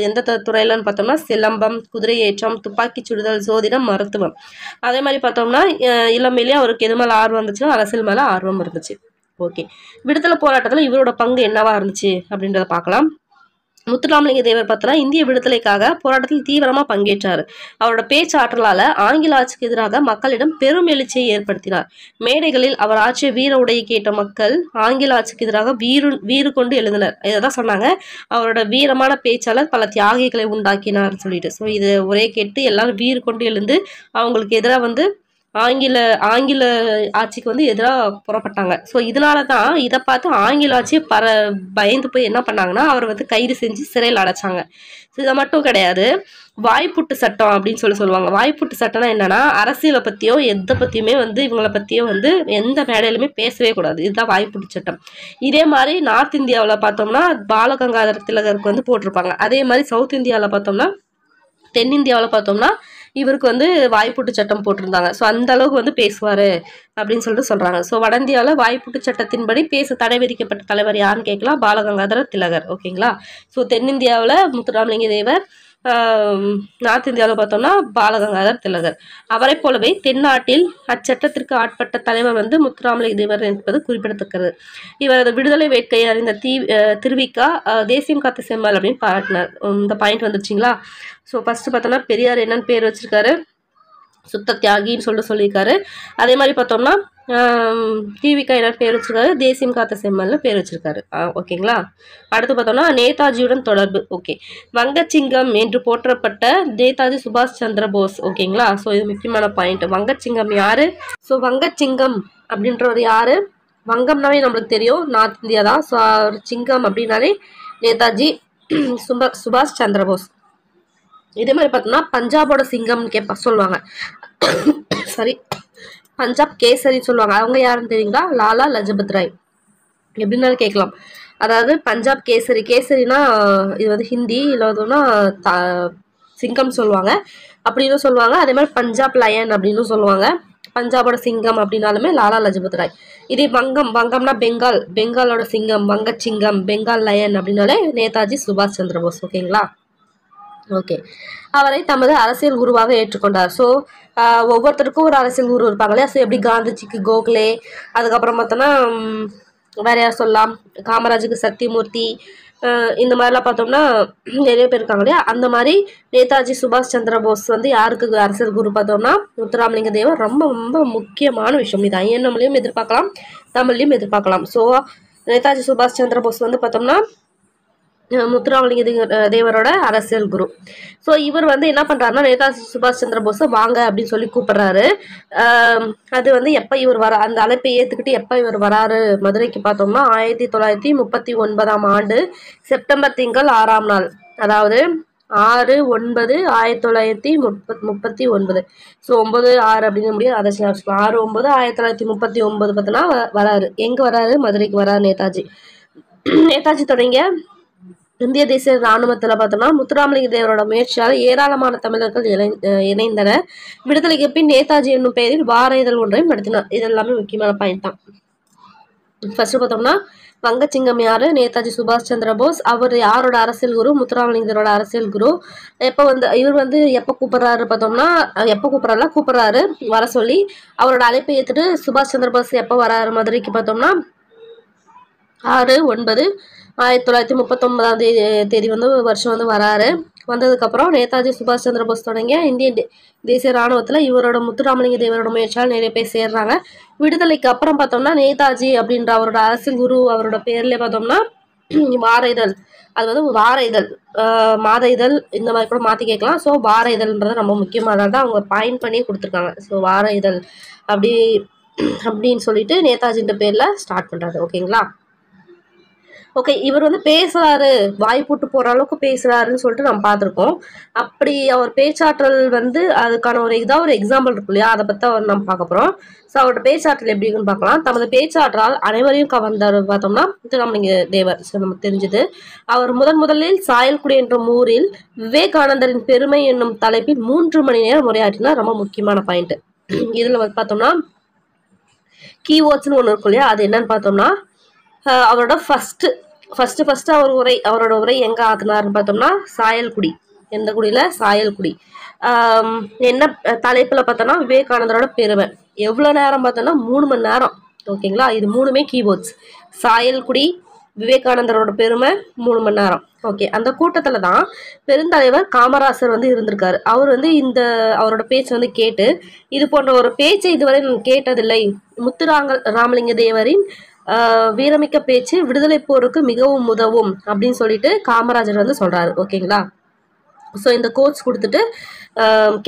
எந்த துறையிலன்னு பார்த்தோம்னா சிலம்பம், குதிரையேற்றம், துப்பாக்கி சுடுதல், சோதிடம், மருத்துவம். அதே மாதிரி பார்த்தோம்னா இளமையிலேயே அவருக்கு எது மேலே ஆர்வம் இருந்துச்சுன்னா அரசியல் மேலே ஆர்வம் இருந்துச்சு. ஓகே. விடுதலை போராட்டத்தில் இவரோட பங்கு என்னவா இருந்துச்சு அப்படின்றத பார்க்கலாம். முத்துராமலிங்க தேவர் பார்த்தோன்னா இந்திய விடுதலைக்காக போராட்டத்தில் தீவிரமாக பங்கேற்றார். அவரோட பேச்சாற்றலால் ஆங்கில ஆட்சிக்கு எதிராக மக்களிடம் பெரும் எழுச்சியை ஏற்படுத்தினார். மேடைகளில் அவர் ஆட்சிய வீர உடையை கேட்ட மக்கள் ஆங்கில ஆட்சிக்கு எதிராக வீறு கொண்டு எழுதினர். இதை தான் சொன்னாங்க, அவரோட வீரமான பேச்சாளர் பல தியாகிகளை உண்டாக்கினார் சொல்லிட்டு. ஸோ இது ஒரே கேட்டு எல்லாரும் வீறு கொண்டு எழுந்து அவங்களுக்கு எதிராக வந்து ஆங்கில ஆங்கில ஆட்சிக்கு வந்து எதிராக புறப்பட்டாங்க. ஸோ இதனால தான் இதை பார்த்து ஆங்கில ஆட்சி பயந்து போய் என்ன பண்ணாங்கன்னா அவர் வந்து கைது செஞ்சு சிறையில் அடைச்சாங்க. ஸோ இதை மட்டும் கிடையாது, வாய்ப்புட்டு சட்டம் அப்படின்னு சொல்லுவாங்க. வாய்ப்புட்டு சட்டம்னா என்னன்னா, அரசியலை பற்றியோ எதை பற்றியுமே வந்து இவங்களை பற்றியோ வந்து எந்த மேடையிலுமே பேசவே கூடாது. இதுதான் வாய்ப்புட்டு சட்டம். இதே மாதிரி நார்த் இந்தியாவில் பார்த்தோம்னா பாலகங்காதர திலகருக்கு வந்து போட்டிருப்பாங்க. அதே மாதிரி சவுத் இந்தியாவில் பார்த்தோம்னா, தென்னிந்தியாவில் பார்த்தோம்னா இவருக்கு வந்து வாய்ப்புட்டு சட்டம் போட்டிருந்தாங்க. ஸோ அந்த அளவுக்கு வந்து பேசுவார் அப்படின்னு சொல்லிட்டு சொல்கிறாங்க. ஸோ வட இந்தியாவில் வாய்ப்புட்டு சட்டத்தின்படி பேச தடை விதிக்கப்பட்ட தலைவர் யாருன்னு கேட்கலாம், பாலகங்காதர திலகர். ஓகேங்களா. ஸோ தென்னிந்தியாவில் முத்துராமலிங்க தேவர், நார்த் இந்தியாவில் பார்த்தோம்னா பாலகங்காதர திலகர். அவரை போலவே தென்னாட்டில் அச்சட்டத்திற்கு ஆட்பட்ட தலைவர் வந்து முத்துராமலிங்க தேவர் என்பது குறிப்பிடத்தக்கது. இவரது விடுதலை வேட்கை அறிந்த திருவிக்கா தேசியம் காத்த செம்மல் அப்படின்னு பாராட்டினார். இந்த பாயிண்ட் வந்துருச்சுங்களா. ஸோ ஃபர்ஸ்ட் பார்த்தோம்னா பெரியார் என்னன்னு பேர் வச்சிருக்காரு, சுத்த தியாகின்னு சொல்லியிருக்காரு. அதே மாதிரி பார்த்தோம்னா டிவிக்கா என்ன பேர் வச்சிருக்காரு, தேசியம் காத்த செம்மல்னு பேர் வச்சிருக்காரு. ஓகேங்களா. அடுத்து பார்த்தோம்னா நேதாஜியுடன் தொடர்பு. ஓகே, வங்கச்சிங்கம் என்று போற்றப்பட்ட நேதாஜி சுபாஷ் சந்திர போஸ். ஓகேங்களா. ஸோ இது முக்கியமான பாயிண்ட். வங்கச்சிங்கம் யாரு? ஸோ வங்கச்சிங்கம் அப்படின்றவர் யாரு? வங்கம்னாவே நம்மளுக்கு தெரியும் நார்த் இந்தியா தான். ஸோ சிங்கம் அப்படின்னாலே நேதாஜி சுபாஷ் சந்திர போஸ். இதே மாதிரி பார்த்தோம்னா பஞ்சாபோட சிங்கம்னு சொல்லுவாங்க. சரி, பஞ்சாப் கேசரின்னு சொல்லுவாங்க. அவங்க யாருன்னு தெரியுங்களா? லாலா லஜபத் ராய். எப்படின்னாலும் கேட்கலாம். அதாவது பஞ்சாப் கேசரினா இது வந்து ஹிந்தி, இல்லைன்னா சிங்கம் சொல்லுவாங்க அப்படின்னு சொல்லுவாங்க. அதே மாதிரி பஞ்சாப் லயன் அப்படின்னு சொல்லுவாங்க. பஞ்சாபோட சிங்கம் அப்படின்னாலுமே லாலா லஜபத் ராய். இதே வங்கம்னா பெங்காலோட சிங்கம், வங்க சிங்கம், பெங்கால் லயன் அப்படின்னாலே நேதாஜி சுபாஷ் சந்திர போஸ். ஓகேங்களா. ஓகே, அவரை தமது அரசியல் குருவாக ஏற்றுக்கொண்டார். ஸோ ஒவ்வொருத்தருக்கும் ஒரு அரசியல் குரு இருப்பாங்க இல்லையா. ஸோ எப்படி காந்திஜிக்கு கோகலே, அதுக்கப்புறம் பார்த்தோன்னா வேற யார் சொல்லலாம், காமராஜுக்கு சத்தியமூர்த்தி, இந்த மாதிரிலாம் பார்த்தோம்னா நிறைய பேர் இருக்காங்க இல்லையா. அந்த மாதிரி நேதாஜி சுபாஷ் சந்திர போஸ் வந்து யாருக்கு அரசியல் குரு பார்த்தோம்னா முத்துராமலிங்க தேவர். ரொம்ப ரொம்ப முக்கியமான விஷயம் இது. ஐஎன்எம்லையும் எதிர்பார்க்கலாம், தமிழ்லையும் எதிர்பார்க்கலாம். ஸோ நேதாஜி சுபாஷ் சந்திர போஸ் வந்து பார்த்தோம்னா முத்துராமலிங்க தேவரோட அரசியல் குரு. ஸோ இவர் வந்து என்ன பண்ணுறாருன்னா நேதாஜி சுபாஷ் சந்திர போஸை வாங்க அப்படின்னு சொல்லி கூப்பிட்றாரு. அது வந்து எப்போ இவர் அந்த அழைப்பை ஏற்றுக்கிட்டு எப்போ இவர் வராரு மதுரைக்கு பார்த்தோம்னா 1939ஆம் ஆண்டு செப்டம்பர் திங்கள் 6ஆம் நாள், அதாவது 6/9/1939. ஸோ 9/6 அப்படின்னு முடியாது, அதை 6/9/1939 பார்த்தோன்னா வராரு. எங்கே வராரு? மதுரைக்கு வராரு நேதாஜி. நேதாஜி தொடங்கிய இந்திய தேசிய இராணுவத்தில் பார்த்தோம்னா முத்துராமலிங்க தேவரோட முயற்சியால் ஏராளமான தமிழர்கள் இணைந்தனர். விடுதலைக்கு பின் நேதாஜி என்னும் பெயரில் வார இதழ் ஒன்றையும் நடத்தினார். இது எல்லாமே முக்கியமான பாயிண்ட் தான். ஃபர்ஸ்ட் பார்த்தோம்னா வங்கச்சிங்கம் யாரு? நேதாஜி சுபாஷ் சந்திர போஸ். அவர் யாரோட அரசியல் குரு? முத்துராமலிங்க தேவரோட அரசியல் குரு. எப்போ வந்து இவர் வந்து எப்போ கூப்பிட்றாரு பார்த்தோம்னா, கூப்பிட்றாரு வர சொல்லி. அவரோட அழைப்பை ஏற்றுட்டு சுபாஷ் சந்திர போஸ் எப்போ வராரு மதுரைக்கு பார்த்தோம்னா 6/9/1939 வந்து வருஷம் வந்து வராரு. வந்ததுக்கப்புறம் நேதாஜி சுபாஷ் சந்திர போஸ் தொடங்கிய இந்திய தேசிய இராணுவத்தில் இவரோட முத்துராமலிங்க தேவரோட முயற்சியால் நிறைய பேர் சேர்றாங்க. விடுதலைக்கு அப்புறம் பார்த்தோம்னா நேதாஜி அப்படின்ற அவரோட அரசியல் குரு அவரோட பேர்லேயே பார்த்தோம்னா வார இதழ், அது வந்து வார இதழ், மாத இதழ் இந்த மாதிரி கூட மாற்றி கேட்கலாம். ஸோ வார இதழ்ன்றது ரொம்ப முக்கியமானது தான் அவங்க பாயிண்ட் பண்ணி கொடுத்துருக்காங்க. ஸோ வார இதழ் அப்படின்னு சொல்லிட்டு நேதாஜின்ற பேரில் ஸ்டார்ட் பண்ணுறாரு. ஓகேங்களா. ஓகே, இவர் வந்து பேசுறாரு, வாய் போட்டு போற அளவுக்கு பேசுறாருன்னு சொல்லிட்டு நம்ம பார்த்துருக்கோம். அப்படி அவர் பேச்சாற்றல் வந்து அதுக்கான ஒரு எக்ஸாம்பிள் இருக்கு இல்லையா, அதை பற்றி நம்ம பார்க்க போகிறோம். ஸோ அவரோட பேச்சாற்றல் எப்படி இருக்குன்னு பார்க்கலாம். தமது பேச்சாற்றால் அனைவரையும் கவர்ந்தார் பார்த்தோம்னா முத்துராமலிங்க தேவர். ஸோ நமக்கு தெரிஞ்சது. அவர் முதலில் சாயல்குடி என்ற ஊரில் விவேகானந்தரின் பெருமை என்னும் தலைப்பில் 3 மணி நேரம் உரையாற்றினார். ரொம்ப முக்கியமான பாயிண்ட். இதில் வந்து பார்த்தோம்னா கீவேர்ட்ஸ்னு ஒன்று இருக்கும் இல்லையா, அது என்னன்னு பார்த்தோம்னா அவரோட ஃபர்ஸ்ட் அவரோட உரை எங்கே ஆக்குனாருன்னு பார்த்தோம்னா சாயல்குடி. எந்த குடியில்? சாயல்குடி. என்ன தலைப்பில் பார்த்தோம்னா விவேகானந்தரோட பெருமை. எவ்வளோ நேரம் பார்த்தோம்னா 3 மணி நேரம். ஓகேங்களா. இது 3மே கீவேர்ட்ஸ். சாயல்குடி, விவேகானந்தரோட பெருமை, 3 மணி நேரம். ஓகே, அந்த கூட்டத்தில் தான் பெருந்தலைவர் காமராசர் வந்து இருந்திருக்காரு. அவர் வந்து அவரோட பேச்சு வந்து கேட்டு, இது போன்ற ஒரு பேச்சை இதுவரை நான் கேட்டதில்லை, ராமலிங்க தேவரின் வீரமிக்க பேச்சு விடுதலை போருக்கு மிகவும் உதவும் அப்படின்னு சொல்லிட்டு காமராஜர் வந்து சொல்றாரு. ஓகேங்களா. ஸோ இந்த கோட்ஸ் கொடுத்துட்டு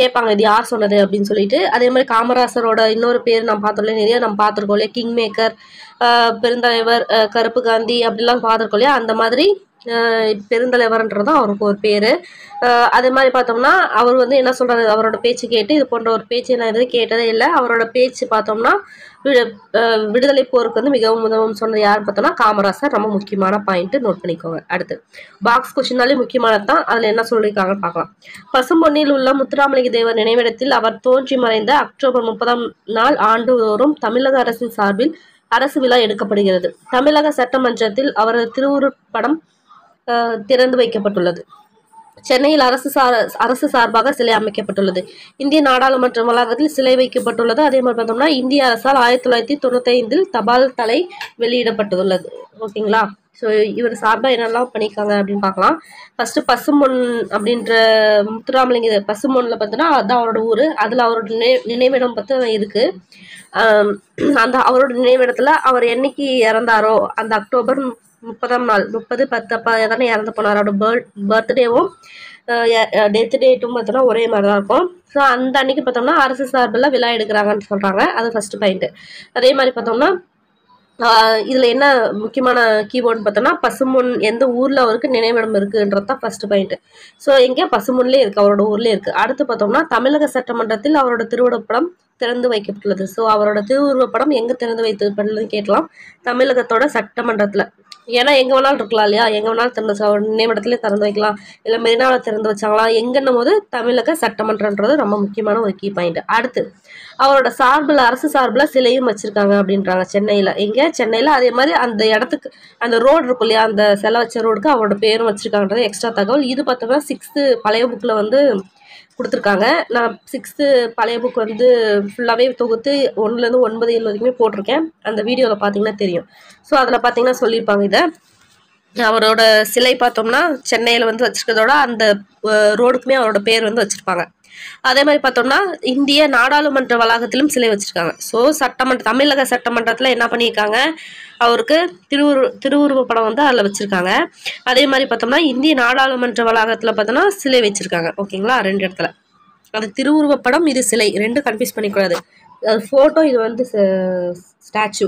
கேட்பாங்க இது யார் சொன்னது அப்படின்னு சொல்லிட்டு. அதே மாதிரி காமராசரோட இன்னொரு பேர் நம்ம பார்த்தோம் நிறைய நம்ம பார்த்துருக்கோம் இல்லையா, கிங் மேக்கர், பெருந்தலைவர், கருப்பு காந்தி அப்படிலாம் பார்த்துருக்கோம் இல்லையா. அந்த மாதிரி பெருந்தலைவர்ன்றதும் அவருக்கு ஒரு பேர். அதே மாதிரி பார்த்தோம்னா அவர் வந்து என்ன சொல்கிறாரு, அவரோட பேச்சு கேட்டு இது போன்ற ஒரு பேச்சு நான் எதுவும் கேட்டதே இல்லை. அவரோட பேச்சு பார்த்தோம்னா விடுதலை போருக்கு வந்து மிகவும் உதவும் சொன்னது யாருன்னு பார்த்தோம்னா காமராசர். ரொம்ப முக்கியமான பாயிண்ட் நோட் பண்ணிக்கோங்க. அடுத்து பாக்ஸ் கொஸ்டினாலே முக்கியமானது தான், அதில் என்ன சொல்லியிருக்காங்கன்னு பார்க்கலாம். பசும்பொன்னில் உள்ள முத்துராமலிங்க தேவர் நினைவிடத்தில் அவர் தோன்றி மறைந்த அக்டோபர் 30ஆம் நாள் ஆண்டுதோறும் தமிழக அரசின் சார்பில் அரசு விழா எடுக்கப்படுகிறது. தமிழக சட்டமன்றத்தில் அவரது திருவுருப்படம் திறந்து வைக்கப்பட்டுள்ளது. சென்னையில் அரசு சார்பாக சிலை அமைக்கப்பட்டுள்ளது. இந்திய நாடாளுமன்ற வளாகத்தில் சிலை வைக்கப்பட்டுள்ளது. அதே மாதிரி பார்த்தோம்னா இந்திய அரசால் 1995 தபால் தலை வெளியிடப்பட்டுள்ளது. ஓகேங்களா. ஸோ இவர் சார்பாக என்னெல்லாம் பண்ணியிருக்காங்க அப்படின்னு பார்க்கலாம். ஃபர்ஸ்ட் பசும்பொன் அப்படின்ற முத்துராமலிங்க பசும்பொன்னில் பார்த்தோன்னா அதுதான் அவரோட ஊர். அதில் அவரோட நினைவிடம் பார்த்து இருக்கு. அந்த அவரோட நினைவிடத்தில் அவர் என்னைக்கு இறந்தாரோ அந்த அக்டோபர் 30ஆம் நாள் 30/10 அப்போ தானே இறந்து போனார். அவரோட பர்த்டேவும் டெத் டேட்டும் பார்த்தோம்னா ஒரே மாதிரி தான் இருக்கும். ஸோ அந்த அன்னைக்கு பார்த்தோம்னா அரசு சார்பில் விழா எடுக்கிறாங்கன்னு சொல்கிறாங்க. அது ஃபர்ஸ்ட் பாயிண்ட். அதே மாதிரி பார்த்தோம்னா இதில் என்ன முக்கியமான கீபோர்டுன்னு பார்த்தோம்னா பசும்பொன் எந்த ஊரில் அவருக்கு நினைவிடம் இருக்குன்றது தான் ஃபர்ஸ்ட் பாயிண்ட். ஸோ எங்கே பசும்பொன்லேயே இருக்குது, அவரோட ஊர்லேயே இருக்குது. அடுத்து பார்த்தோம்னா தமிழக சட்டமன்றத்தில் அவரோட திருவுருவப்படம் திறந்து வைக்கப்பட்டுள்ளது. ஸோ அவரோட திருவுருவப்படம் எங்கே திறந்து வைக்கப்பட்டுள்ளதுன்னு கேட்கலாம். தமிழகத்தோட சட்டமன்றத்தில். ஏன்னா எங்கே வேணாலும் இருக்கலாம் இல்லையா, எங்கே வேணாலும் திறந்து வச்சா நினைவிடத்துலேயே திறந்து வைக்கலாம், இல்லை மெரினாவில் திறந்து வச்சாங்களா, எங்கன்னும் போது தமிழக சட்டமன்றன்றது ரொம்ப முக்கியமான ஒரு கீ பாயிண்ட். அடுத்து அவரோட சார்பில் அரசு சார்பில் சிலையும் வச்சுருக்காங்க அப்படின்றாங்க சென்னையில். எங்கே சென்னையில். அதே மாதிரி அந்த இடத்துக்கு அந்த ரோடு இருக்கும் இல்லையா, அந்த சிலை வச்ச ரோடுக்கு அவரோட பேரும் வச்சுருக்காங்கன்றது எக்ஸ்ட்ரா தகவல். இது பார்த்தோம்னா 6th பழைய புக்கில் வந்து கொடுத்துருக்காங்க. நான் 6th பழைய புக் வந்து ஃபுல்லாகவே தொகுத்து 1லேருந்து 9 வரைக்குமே போட்டிருக்கேன். அந்த வீடியோவில் பார்த்தீங்கன்னா தெரியும். ஸோ அதில் பார்த்தீங்கன்னா சொல்லியிருப்பாங்க இதை. அவரோட சிலை பார்த்தோம்னா சென்னையில் வந்து வச்சுருக்கிறதோட அந்த ரோடுக்குமே அவரோட பேர் வந்து வச்சுருப்பாங்க. அதே மாதிரி பார்த்தோம்னா இந்திய நாடாளுமன்ற வளாகத்திலும் சிலை வச்சுருக்காங்க. ஸோ தமிழக சட்டமன்றத்தில் என்ன பண்ணியிருக்காங்க, அவருக்கு திருவுருவ படம் வந்து அதில் வச்சுருக்காங்க. அதே மாதிரி பார்த்தோம்னா இந்திய நாடாளுமன்ற வளாகத்தில் பார்த்தோம்னா சிலை வச்சுருக்காங்க. ஓகேங்களா. 2 இடத்துல அது திருவுருவப்படம், இது சிலை, 2 கன்ஃபியூஸ் பண்ணிக்கூடாது. அது ஃபோட்டோ, இது வந்து ஸ்டாச்சு.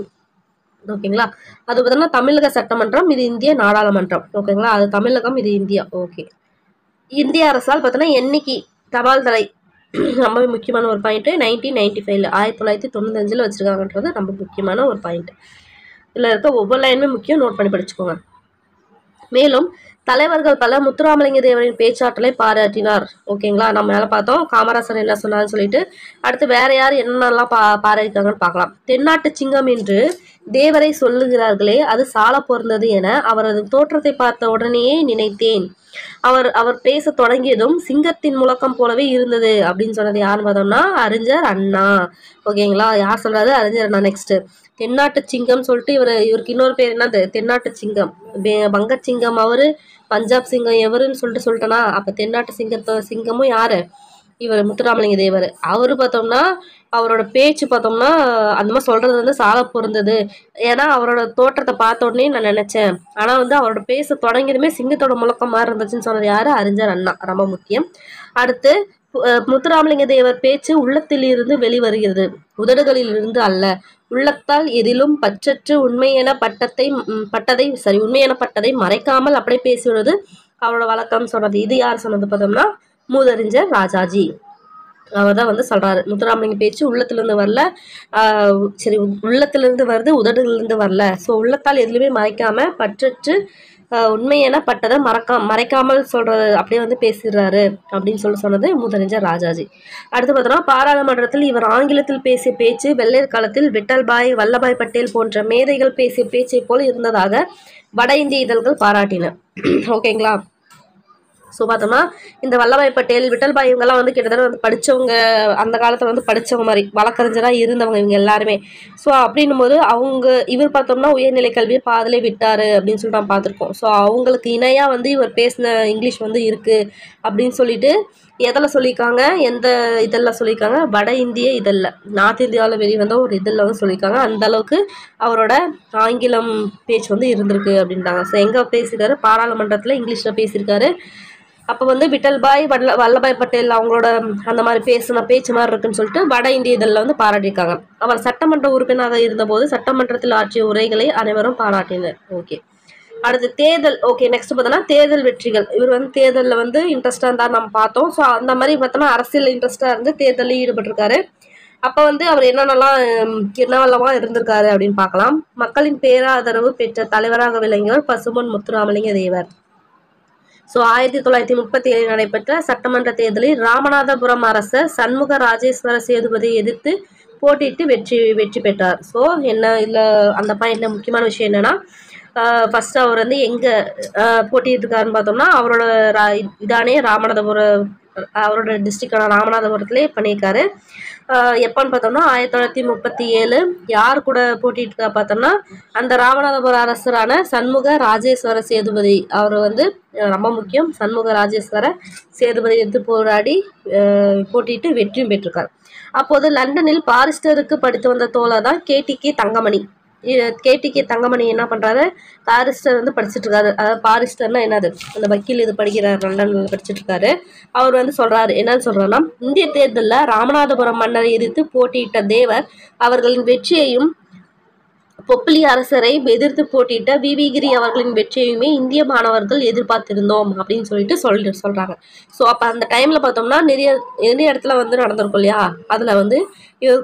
ஓகேங்களா. அது பார்த்தோம்னா தமிழக சட்டமன்றம், இது இந்திய நாடாளுமன்றம். ஓகேங்களா. அது தமிழகம், இது இந்தியா. ஓகே. இந்திய அரசால் பார்த்தோன்னா என்னைக்கு தபால் தலை ரொம்பவே முக்கியமான ஒரு பாயிண்ட். 1995 1995 வச்சுருக்காங்கன்றது ரொம்ப முக்கியமான ஒரு பாயிண்ட். இதில் இருக்க ஒவ்வொரு லைனுமே முக்கியம், நோட் பண்ணி படிச்சுக்கோங்க. மேலும் தலைவர்கள் பல முத்துராமலிங்க தேவரின் பேச்சாற்றலை பாராட்டினார். ஓகேங்களா. நம்ம மேலே பார்த்தோம் காமராசர் என்ன சொன்னார்னு சொல்லிட்டு. அடுத்து வேற யார் என்னென்னலாம் பாராட்டிருக்காங்கன்னு பார்க்கலாம். தென்னாட்டு சிங்கம் என்று தேவரை சொல்லுகிறார்களே அது சால பொருந்தது என அவரது தோற்றத்தை பார்த்த உடனேயே நினைத்தேன். அவர் பேச தொடங்கியதும் சிங்கத்தின் முழக்கம் போலவே இருந்தது அப்படின்னு சொன்னது யாருன்னு பார்த்தோம்னா அறிஞர் அண்ணா. ஓகேங்களா. யார் சொல்றாரு, அறிஞர் அண்ணா. நெக்ஸ்ட் தென்னாட்டு சிங்கம் சொல்லிட்டு இவருக்கு இன்னொரு பேர் என்னது, தென்னாட்டு சிங்கம். வங்க சிங்கம் அவரு, பஞ்சாப் சிங்கம் எவருன்னு சொல்லிட்டேனா. அப்ப தென்னாட்டு சிங்கமும் யாரு, இவர் முத்துராமலிங்க தேவர். அவரு பார்த்தோம்னா அவரோட பேச்சு பார்த்தோம்னா அந்த மாதிரி சொல்றது வந்து சால பொருந்தது. ஏன்னா அவரோட தோற்றத்தை பார்த்த உடனே நான் நினைச்சேன். ஆனா வந்து அவரோட பேச தொடங்கியதுமே சிங்கத்தோட முழக்கம் மாதிரி இருந்துச்சுன்னு சொன்னது யாரு, அறிஞர் அண்ணா. ரொம்ப முக்கியம். அடுத்து முத்துராமலிங்க தேவர் பேச்சு உள்ளத்தில் இருந்து வெளிவருகிறது, உதடுகளில் இருந்து அல்ல. உள்ளத்தால் எதிலும் பற்றற்று உண்மையென பட்டதை மறைக்காமல் அப்படியே பேசுவது அவரோட வழக்கம் சொன்னது. இது யார் சொன்னது பார்த்தோம்னா மூதறிஞர் ராஜாஜி. அவர் தான் வந்து சொல்றாரு முத்துராமலிங்க பேச்சு உள்ளத்திலிருந்து வரல, சரி உள்ளத்திலிருந்து வருது, உதடுகளிலிருந்து வரல. ஸோ உள்ளத்தால் எதுலையுமே மறைக்காம பற்றற்று உண்மையென பட்டதை மறைக்காமல் சொல்றது அப்படியே வந்து பேசுகிறாரு அப்படின்னு சொன்னது மூதறிஞர் ராஜாஜி. அடுத்து பார்த்தோம்னா பாராளுமன்றத்தில் இவர் ஆங்கிலத்தில் பேசிய பேச்சு வெள்ளையர் காலத்தில் விட்டல்பாய், வல்லபாய் பட்டேல் போன்ற மேதைகள் பேசிய பேச்சை போல் இருந்ததாக வட இந்திய இதழ்கள் பாராட்டின. ஓகேங்களா. ஸோ பார்த்தோம்னா இந்த வல்லபாய் பட்டேல், விட்டல்பாய் இவங்கெல்லாம் வந்து கிட்டத்தட்ட வந்து படித்தவங்க, அந்த காலத்தில் வந்து படித்தவங்க மாதிரி வழக்கறிஞராக இருந்தவங்க இவங்க எல்லாருமே. ஸோ அப்படின்னும் போது இவர் பார்த்தோம்னா உயர்நிலை கல்வியை பாதிலே விட்டார் அப்படின்னு சொல்லிட்டு நம்ம பார்த்துருக்கோம். ஸோ அவங்களுக்கு இணையாக வந்து இவர் பேசின இங்கிலீஷ் வந்து இருக்குது அப்படின்னு சொல்லிட்டு எதில் சொல்லியிருக்காங்க, எந்த இதெல்லாம் சொல்லியிருக்காங்க, வட இந்திய இதழில், நார்த் இந்தியாவில் வெளிவந்த ஒரு இதழில் வந்து சொல்லியிருக்காங்க. அந்த அளவுக்கு அவரோட ஆங்கிலம் பேச்சு வந்து இருந்திருக்கு அப்படின்றாங்க. ஸோ எங்கே பேசியிருக்காரு, பாராளுமன்றத்தில் இங்கிலீஷில் பேசியிருக்காரு. அப்போ வந்து விட்டல்பாய் வல்லபாய் பட்டேல் அவங்களோட அந்த மாதிரி பேச்சு மாதிரி இருக்குன்னு சொல்லிட்டு வட இந்திய இதழில் வந்து பாராட்டியிருக்காங்க. அவர் சட்டமன்ற உறுப்பினராக இருந்தபோது சட்டமன்றத்தில் ஆற்றிய உரைகளை அனைவரும் பாராட்டினர். ஓகே, அடுத்து தேர்தல். ஓகே, நெக்ஸ்ட் பார்த்தோன்னா தேர்தல் வெற்றிகள். இவர் வந்து தேர்தலில் வந்து இன்ட்ரெஸ்டாக இருந்தால் நம்ம பார்த்தோம். ஸோ அந்த மாதிரி பார்த்தோன்னா அரசியல் இன்ட்ரெஸ்டாக இருந்து தேர்தலில் ஈடுபட்டிருக்காரு. அப்போ வந்து அவர் என்னவெல்லாம் இருந்திருக்காரு அப்படின்னு பார்க்கலாம். மக்களின் பேராதரவு பெற்ற தலைவராக விளங்கியவர் பசும்பொன் முத்துராமலிங்க தேவர். ஸோ 1937 நடைபெற்ற சட்டமன்ற தேர்தலில் ராமநாதபுரம் அரசர் சண்முக ராஜேஸ்வர சேதுபதியை எதிர்த்து போட்டியிட்டு வெற்றி பெற்றார். ஸோ என்ன இதில் அந்த பாயிண்ட்ல முக்கியமான விஷயம் என்னன்னா, ஃபர்ஸ்ட் அவர் வந்து எங்கே போட்டிட்டு இருக்காருன்னு பார்த்தோம்னா அவரோட இதானே அவரோட டிஸ்ட்ரிக்டான ராமநாதபுரத்துலேயே பண்ணியிருக்காரு. எப்போன்னு பார்த்தோம்னா 1937 யார் கூட போட்டிட்டு இருக்கா பார்த்தோம்னா அந்த ராமநாதபுரம் அரசரான சண்முக ராஜேஸ்வர சேதுபதி. அவர் வந்து ரொம்ப முக்கியம். சண்முக ராஜேஸ்வர சேதுபதி எடுத்து போட்டிட்டு வெற்றியும் பெற்றிருக்கார். அப்போது லண்டனில் பாரிஸ்டருக்கு படித்து வந்த தோழர் தான் கேடிகே தங்கமணி. கேடிகே தங்கமணி என்ன பண்றாரு, பாரிஸ்டர் வந்து படிச்சுட்டு இருக்காரு. அதாவது பாரிஸ்டர்னா என்னது, அந்த வக்கீல் இது படிக்கிறார், லண்டன்ல படிச்சுட்டு இருக்காரு. அவர் வந்து சொல்றாரு, என்னன்னு சொல்றாருன்னா, இந்திய தேர்தலில் ராமநாதபுரம் மன்னரை எதிர்த்து போட்டியிட்ட தேவர் அவர்களின் வெற்றியையும் பொப்பிலி அரசரை எதிர்த்து போட்டியிட்ட வி.வி. கிரி அவர்களின் வெற்றியுமே இந்திய மாணவர்கள் எதிர்பார்த்திருந்தோம் அப்படின்னு சொல்றாங்க. ஸோ அப்போ அந்த டைம்ல பார்த்தோம்னா நிறைய இடத்துல வந்து நடந்திருக்கும் இல்லையா, அதுல வந்து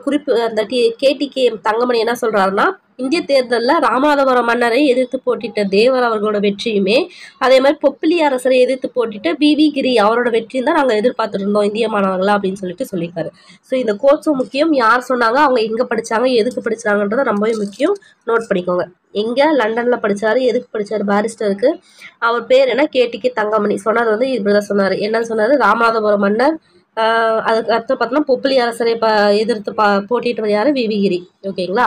குறிப்பு அந்த கேடிகே தங்கமணி என்ன சொல்றாருன்னா, இந்திய தேர்தலில் ராமநாதபுரம் மன்னரை எதிர்த்து போட்டிட்ட தேவர் அவர்களோட வெற்றியுமே அதே மாதிரி பொப்பிலி அரசரை எதிர்த்து போட்டிட்ட வி.வி. கிரி அவரோட வெற்றியும் தான் நாங்கள் எதிர்பார்த்துருந்தோம் இந்திய மாணவர்களா அப்படின்னு சொல்லியிருக்காரு. ஸோ இந்த கோர்ஸும் முக்கியம். யார் சொன்னாங்க, அவங்க எங்கே படிச்சாங்க, எதுக்கு படிச்சாங்கன்றது ரொம்பவே முக்கியம். நோட் பண்ணிக்கோங்க. எங்கே லண்டன்ல படிச்சாரு, எதுக்கு படிச்சாரு, பாரிஸ்டருக்கு. அவர் பேர் என்ன, கேடிகே தங்கமணி. சொன்னது வந்து இப்படிதான் சொன்னாரு. என்னன்னு சொன்னாரு, ராமநாதபுரம் மன்னர். அதுக்கு அடுத்து பார்த்தோம்னா பொப்பிலி அரசரை எதிர்த்து போட்டிட்டு யாரு, வி.வி. கிரி. ஓகேங்களா.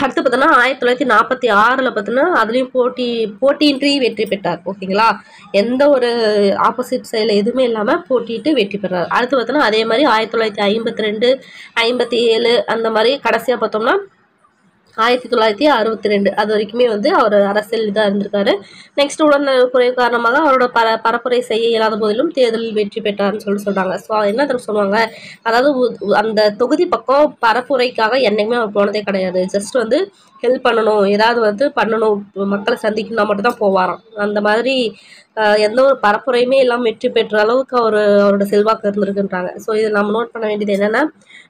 அடுத்து பார்த்தோன்னா 1946 பார்த்தோன்னா அதுலேயும் போட்டியின்றி வெற்றி பெற்றார். ஓகேங்களா. எந்த ஒரு ஆப்போசிட் சைடில் எதுவுமே இல்லாமல் போட்டிட்டு வெற்றி பெறார். அடுத்து பார்த்தோன்னா அதே மாதிரி 1952, 57 அந்த மாதிரி கடைசியாக பார்த்தோம்னா 1962 அது வரைக்குமே வந்து அவர் அரசியல் இதாக இருந்திருக்காரு. நெக்ஸ்ட் உடல்நல குறைவு காரணமாக அவரோட பரப்புரை செய்ய இயலாத போதிலும் தேர்தலில் வெற்றி பெற்றார்னு சொல்றாங்க. ஸோ என்ன சொல்லுவாங்க, அதாவது அந்த தொகுதி பக்கம் பரப்புரைக்காக என்னைக்குமே அவர் போனதே கிடையாது. ஜஸ்ட் வந்து ஹெல்ப் பண்ணணும், ஏதாவது வந்து பண்ணணும், மக்களை சந்திக்கணும்னா மட்டும் தான் போவாராம். அந்த மாதிரி எந்த ஒரு பரப்புரையுமே எல்லாம் வெற்றி பெற்ற அளவுக்கு அவரோட செல்வாக்கு இருந்திருக்குன்றாங்க. ஸோ இதில் நம்ம நோட் பண்ண வேண்டியது என்னென்னா,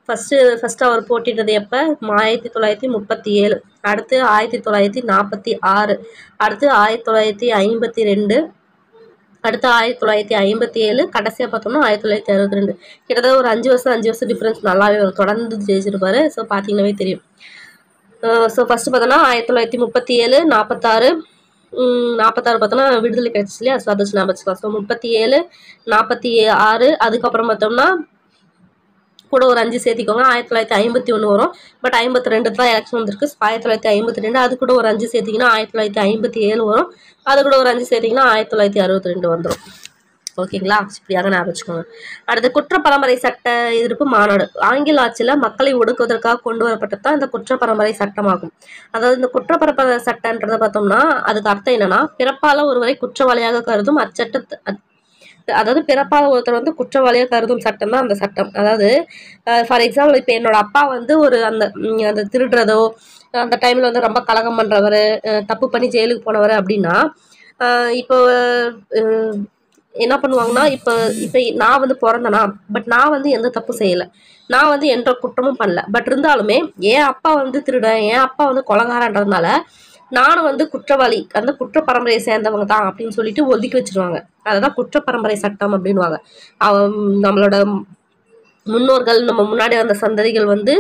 ஃபர்ஸ்ட் அவர் போட்டிட்டது எப்போ, 1937, அடுத்து 1946, அடுத்து 1952, அடுத்து 1957, கடைசியாக பார்த்தோம்னா 1962. கிட்டத்தட்ட ஒரு 5 வருஷம் டிஃப்ரென்ஸ் நல்லாவே தொடர்ந்து ஜெயிச்சிருப்பாரு. ஸோ பார்த்தீங்கன்னாவே தெரியும். ஸோ ஃபர்ஸ்ட் பார்த்தோன்னா 1937, 46 பார்த்தோன்னா விடுதலை கிடைச்சிச்சு இல்லையா, ஸோ அதை ஞாபகம் வச்சுக்கலாம். ஸோ 37, 46, அதுக்கப்புறம் பார்த்தோம்னா கூட ஒரு 5 சேர்த்திக்கோங்க, 1951 வரும். பட் 52 தான் எலெக்ஷன் வந்திருக்கு. 1952, அது கூட ஒரு 5 சேர்த்திங்கன்னா 1957 வரும். அது கூட ஒரு 5 சேர்த்திங்கன்னா 1962 வந்துடும். ஓகேங்களா. இப்படியாக ஞாபகம் வச்சுக்கோங்க. அடுத்து குற்றப்பரம்பரை சட்ட எதிர்ப்பு மாநாடு. ஆங்கில ஆட்சியில் மக்களை ஒடுக்குவதற்காக கொண்டு வரப்பட்டது தான் இந்த குற்றப்பரம்பரை சட்டமாகும். அதாவது இந்த குற்றப்பரம்பரை சட்டன்றதை பார்த்தோம்னா அதுக்கு அர்த்தம் என்னன்னா, பிறப்பால ஒருவரை குற்றவாளியாக கருதும் அதாவது பிறப்பால ஒருத்தர் வந்து குற்றவாளியாக கருதும் சட்டம் தான் அந்த சட்டம். அதாவது ஃபார் எக்ஸாம்பிள் இப்போ என்னோட அப்பா வந்து அந்த திருடுறதோ அந்த டைம்ல வந்து ரொம்ப கலகம் பண்றவர், தப்பு பண்ணி ஜெயிலுக்கு போனவர் அப்படின்னா இப்போ என்ன பண்ணுவாங்கன்னா, இப்போ நான் வந்து பிறந்தனா, பட் நான் வந்து எந்த தப்பு செய்யலை, நான் வந்து எந்த குற்றமும் பண்ணல. பட் இருந்தாலுமே என் அப்பா வந்து திருடன், என் அப்பா வந்து கொலைகாரன்றதுனால நானும் வந்து குற்றவாளி, அந்த குற்ற பரம்பரையை சேர்ந்தவங்க தான் அப்படின்னு சொல்லிட்டு ஒதுக்கி வச்சிருவாங்க. அததான் குற்றப்பரம்பரை சட்டம் அப்படின்வாங்க. நம்மளோட முன்னோர்கள், நம்ம முன்னாடி வந்த சந்ததிகள் வந்து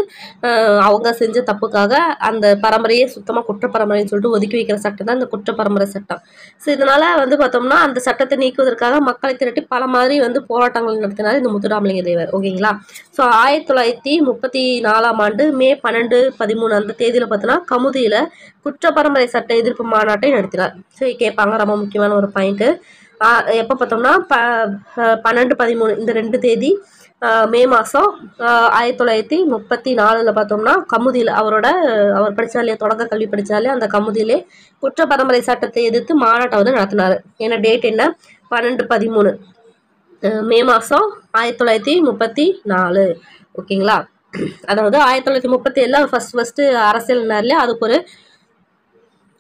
அவங்க செஞ்ச தப்புக்காக அந்த பரம்பரையே சுத்தமாக குற்றப்பரம்பரைன்னு சொல்லிட்டு ஒதுக்கி வைக்கிற சட்டம் தான் இந்த குற்றப்பரம்பரை சட்டம். ஸோ இதனால வந்து பார்த்தோம்னா அந்த சட்டத்தை நீக்குவதற்காக மக்களை திரட்டி பல மாதிரி வந்து போராட்டங்கள் நடத்தினார் இந்த முத்துராமலிங்க தேவர். ஓகேங்களா. ஸோ 1934 மே 12, 13 அந்த தேதியில் பார்த்தோன்னா கமுதியில் குற்றப்பரம்பரை சட்ட எதிர்ப்பு மாநாட்டை நடத்தினார். ஸோ கேட்பாங்க, ரொம்ப முக்கியமான ஒரு பாயிண்ட்டு. எப்போ பார்த்தோம்னா 12, 13 இந்த 2 தேதி மே மாதம் 1934 பார்த்தோம்னா கமுதியில் அவர் படித்தார் இல்லையா, தொடக்க கல்வி படித்தாலே அந்த கமுதியிலே குற்ற பரம்பரை சட்டத்தை எதிர்த்து மாநாட்டை வந்து நடத்தினார். ஏன்னா டேட் என்ன, 12/13 மே மாதம் 1934. ஓகேங்களா. அதாவது 1937 ஃபர்ஸ்ட் அரசியல்னார் இல்லையா, அதுக்கு ஒரு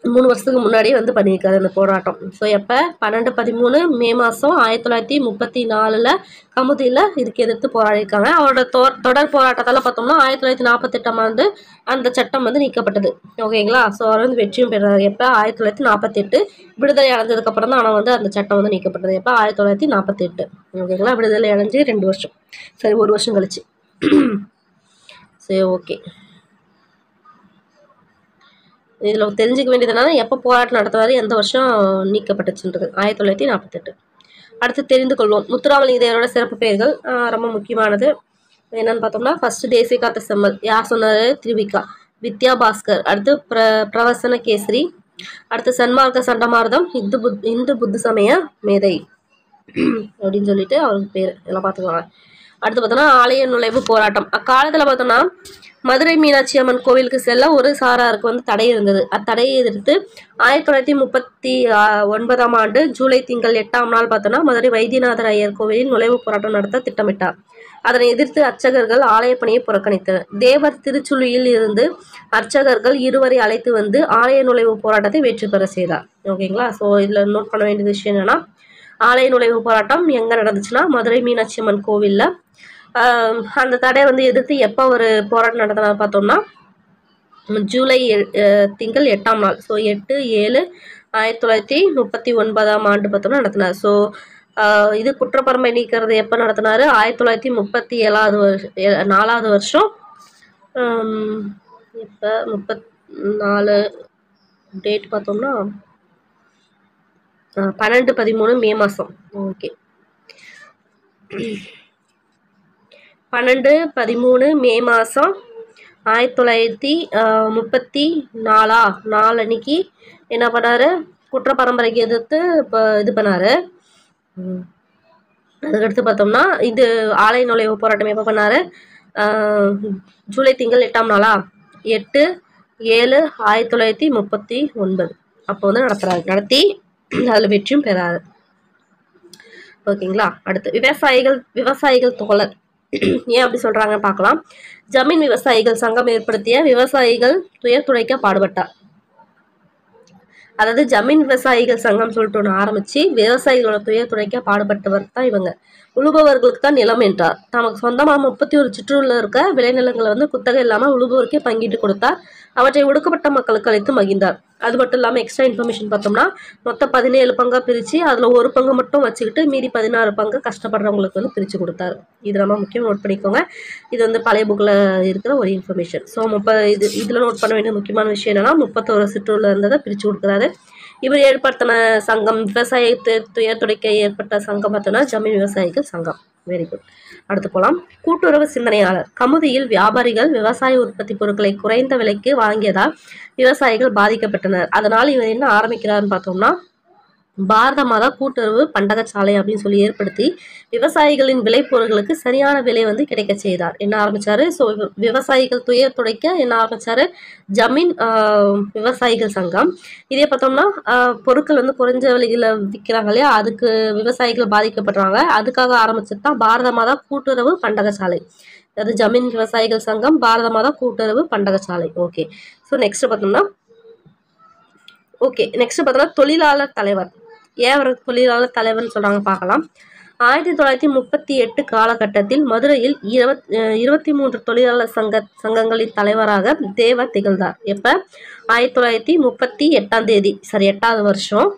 3 வருஷத்துக்கு முன்னாடியே வந்து பண்ணியிருக்காரு அந்த போராட்டம். ஸோ எப்போ 12/13 மே மாதம் 1934 கமுதியில் இதுக்கு எதிர்த்து போராடியிருக்காங்க. அவரோட தொடர் போராட்டத்தால் பார்த்தோம்னா 1948 அந்த சட்டம் வந்து நீக்கப்பட்டது. ஓகேங்களா. ஸோ அவர் வந்து வெற்றியும் பெறாரு. எப்போ 1948 விடுதலை அடைஞ்சதுக்கப்புறம் தான் ஆனால் வந்து அந்த சட்டம் வந்து நீக்கப்பட்டது. எப்போ 1948. ஓகேங்களா. விடுதலை அடைஞ்சு 2 வருஷம், சரி 1 வருஷம் கழிச்சு. சரி ஓகே. இதில் தெரிஞ்சுக்க வேண்டியது என்னன்னா, எப்போ போராட்டம் நடத்துவார், எந்த வருஷம் நீக்கப்பட்டுச்சுன்றது 1948. அடுத்து தெரிந்து கொள்வோம் முத்துராமலிங்க தேவரோட சிறப்பு பெயர்கள். ரொம்ப முக்கியமானது என்னன்னு பார்த்தோம்னா, ஃபர்ஸ்ட் தேசிய காத்த செம்மல் யார் சொன்னார், திருவிக்கா. வித்யா பாஸ்கர், அடுத்து பிரவசன கேசரி, அடுத்து சன்மார்க்க சண்டமாரதம், இந்து புத்த சமய மேதை அப்படின்னு சொல்லிட்டு அவருக்கு பேர் எல்லாம் பார்த்துக்கலாம். அடுத்து பார்த்தோம்னா ஆலய நுழைவு போராட்டம். அக்காலத்தில் பார்த்தோம்னா மதுரை மீனாட்சி அம்மன் கோவிலுக்கு செல்ல ஒரு சாராருக்கு வந்து தடை இருந்தது. அத்தடையை எதிர்த்து 1939 ஜூலை திங்கள் 8ஆம் நாள் பார்த்தோம்னா மதுரை வைத்தியநாதர் ஐயர் கோவிலில் நுழைவு போராட்டம் நடத்த திட்டமிட்டார். அதனை எதிர்த்து அர்ச்சகர்கள் ஆலய பணியை புறக்கணித்தனர். தேவர் திருச்சுழியில் இருந்து அர்ச்சகர்கள் 2 அழைத்து வந்து ஆலய நுழைவு போராட்டத்தை வெற்றி பெற செய்தார். ஓகேங்களா. ஸோ இதில் நோட் பண்ண வேண்டிய விஷயம் என்னன்னா, ஆலய நுழைவு போராட்டம் எங்கே நடந்துச்சுன்னா மதுரை மீனாட்சி அம்மன் கோவிலில். அந்த தடை வந்து எதிர்த்து எப்போ ஒரு போராட்டம் நடத்தினா பார்த்தோம்னா ஜூலை திங்கள் 8ஆம் நாள். ஸோ 8/7/1939 பார்த்தோம்னா நடத்தினார். ஸோ இது குற்றப்பரம்பை நீக்கிறது எப்போ நடத்தினார், 1937 வருஷம். இப்போ 34 டேட் பார்த்தோம்னா 12/13 மே மாதம். ஓகே, 12/13 மே மாதம் 1934 அன்னைக்கு என்ன பண்ணாரு, குற்ற பரம்பரைக்கு எதிர்த்து இப்போ இது பண்ணாரு. அதுக்கடுத்து பார்த்தோம்னா இது ஆலய நுழைவு போராட்டம் எப்போ பண்ணாரு, ஜூலை திங்கள் 8ஆம் நாளா, 8/7/1939 அப்போ வந்து நடத்துறாரு. நடத்தி அதில் வெற்றியும் பெறாரு. ஓகேங்களா. அடுத்து விவசாயிகள் தோழர் ஏன் அப்படி சொல்றாங்க பார்க்கலாம். ஜமீன் விவசாயிகள் சங்கம் ஏற்படுத்திய விவசாயிகள் துயர் துடைக்க பாடுபட்டார். அதாவது ஜமீன் விவசாயிகள் சங்கம் சொல்லிட்டு ஒன்று ஆரம்பிச்சு விவசாயிகளோட துயர் துடைக்க பாடுபட்டவர் தான் இவங்க. உழுபவர்களுக்கு தான் நிலம் என்றார். தமக்கு சொந்தமாக 31 சிற்றூரில் இருக்க விளைநிலங்களை வந்து குத்தகை இல்லாமல் உழுபவருக்கே பங்கிட்டு கொடுத்தார். அவற்றை ஒடுக்கப்பட்ட மக்களுக்கு அளித்து மகிழ்ந்தார். அது மட்டும் இல்லாமல் எக்ஸ்ட்ரா இன்ஃபர்மேஷன் பார்த்தோம்னா மொத்தம் 17 பங்காக பிரித்து அதில் 1 பங்கு மட்டும் வச்சுக்கிட்டு மீதி 16 பங்கு கஷ்டப்படுறவங்களுக்கு வந்து பிரித்து கொடுத்தாரு. இது ரொம்ப முக்கியம், நோட் பண்ணிக்கோங்க. இது வந்து பழைய புக்கில் இருக்கிற ஒரு இன்ஃபர்மேஷன். ஸோ இதில் நோட் பண்ண வேண்டிய முக்கியமான விஷயம் என்னன்னா 31 சிற்றூரில் இருந்ததை பிரித்து கொடுக்குறாரு. இவர் ஏற்படுத்தின சங்கம் விவசாயத்தை துயர் துடைக்க ஏற்பட்ட சங்கம் பார்த்தோன்னா ஜமீன் விவசாயிகள் சங்கம். Very good. அடுத்து போகலாம். கூட்டுறவு சிந்தனையாளர். கமுதியில் வியாபாரிகள் விவசாய உற்பத்தி பொருட்களை குறைந்த விலைக்கு வாங்கியதால் விவசாயிகள் பாதிக்கப்பட்டனர். அதனால் இவர் என்ன ஆரம்பிக்கிறாருன்னு பார்த்தோம்னா பாரத மாதா கூட்டுறவு பண்டகசாலை அப்படின்னு சொல்லி ஏற்படுத்தி விவசாயிகளின் விளைபொருட்களுக்கு சரியான விலை வந்து கிடைக்க செய்தார். என்ன ஆரம்பிச்சாரு, ஸோ விவசாயிகள் துயர் துடைக்க என்ன ஆரம்பிச்சாரு, ஜமீன் விவசாயிகள் சங்கம். இதே பார்த்தோம்னா பொருட்கள் வந்து குறைஞ்ச விலையில் விற்கிறாங்க இல்லையா, அதுக்கு விவசாயிகள் பாதிக்கப்படுறாங்க. அதுக்காக ஆரம்பிச்சது தான் பாரத மாதா கூட்டுறவு பண்டகசாலை. அதாவது ஜமீன் விவசாயிகள் சங்கம், பாரத மாதா கூட்டுறவு பண்டகசாலை. ஓகே. ஸோ நெக்ஸ்ட் பார்த்தோம்னா தொழிலாளர் தலைவர். ஏன் அவர் தொழிலாளர் தலைவர்னு சொல்றாங்க பார்க்கலாம். 1938 காலகட்டத்தில் மதுரையில் 23 தொழிலாளர் சங்கங்களின் தலைவராக தேவர் திகழ்ந்தார். எப்ப 1938ஆம் தேதி, சரி 8வது வருஷம்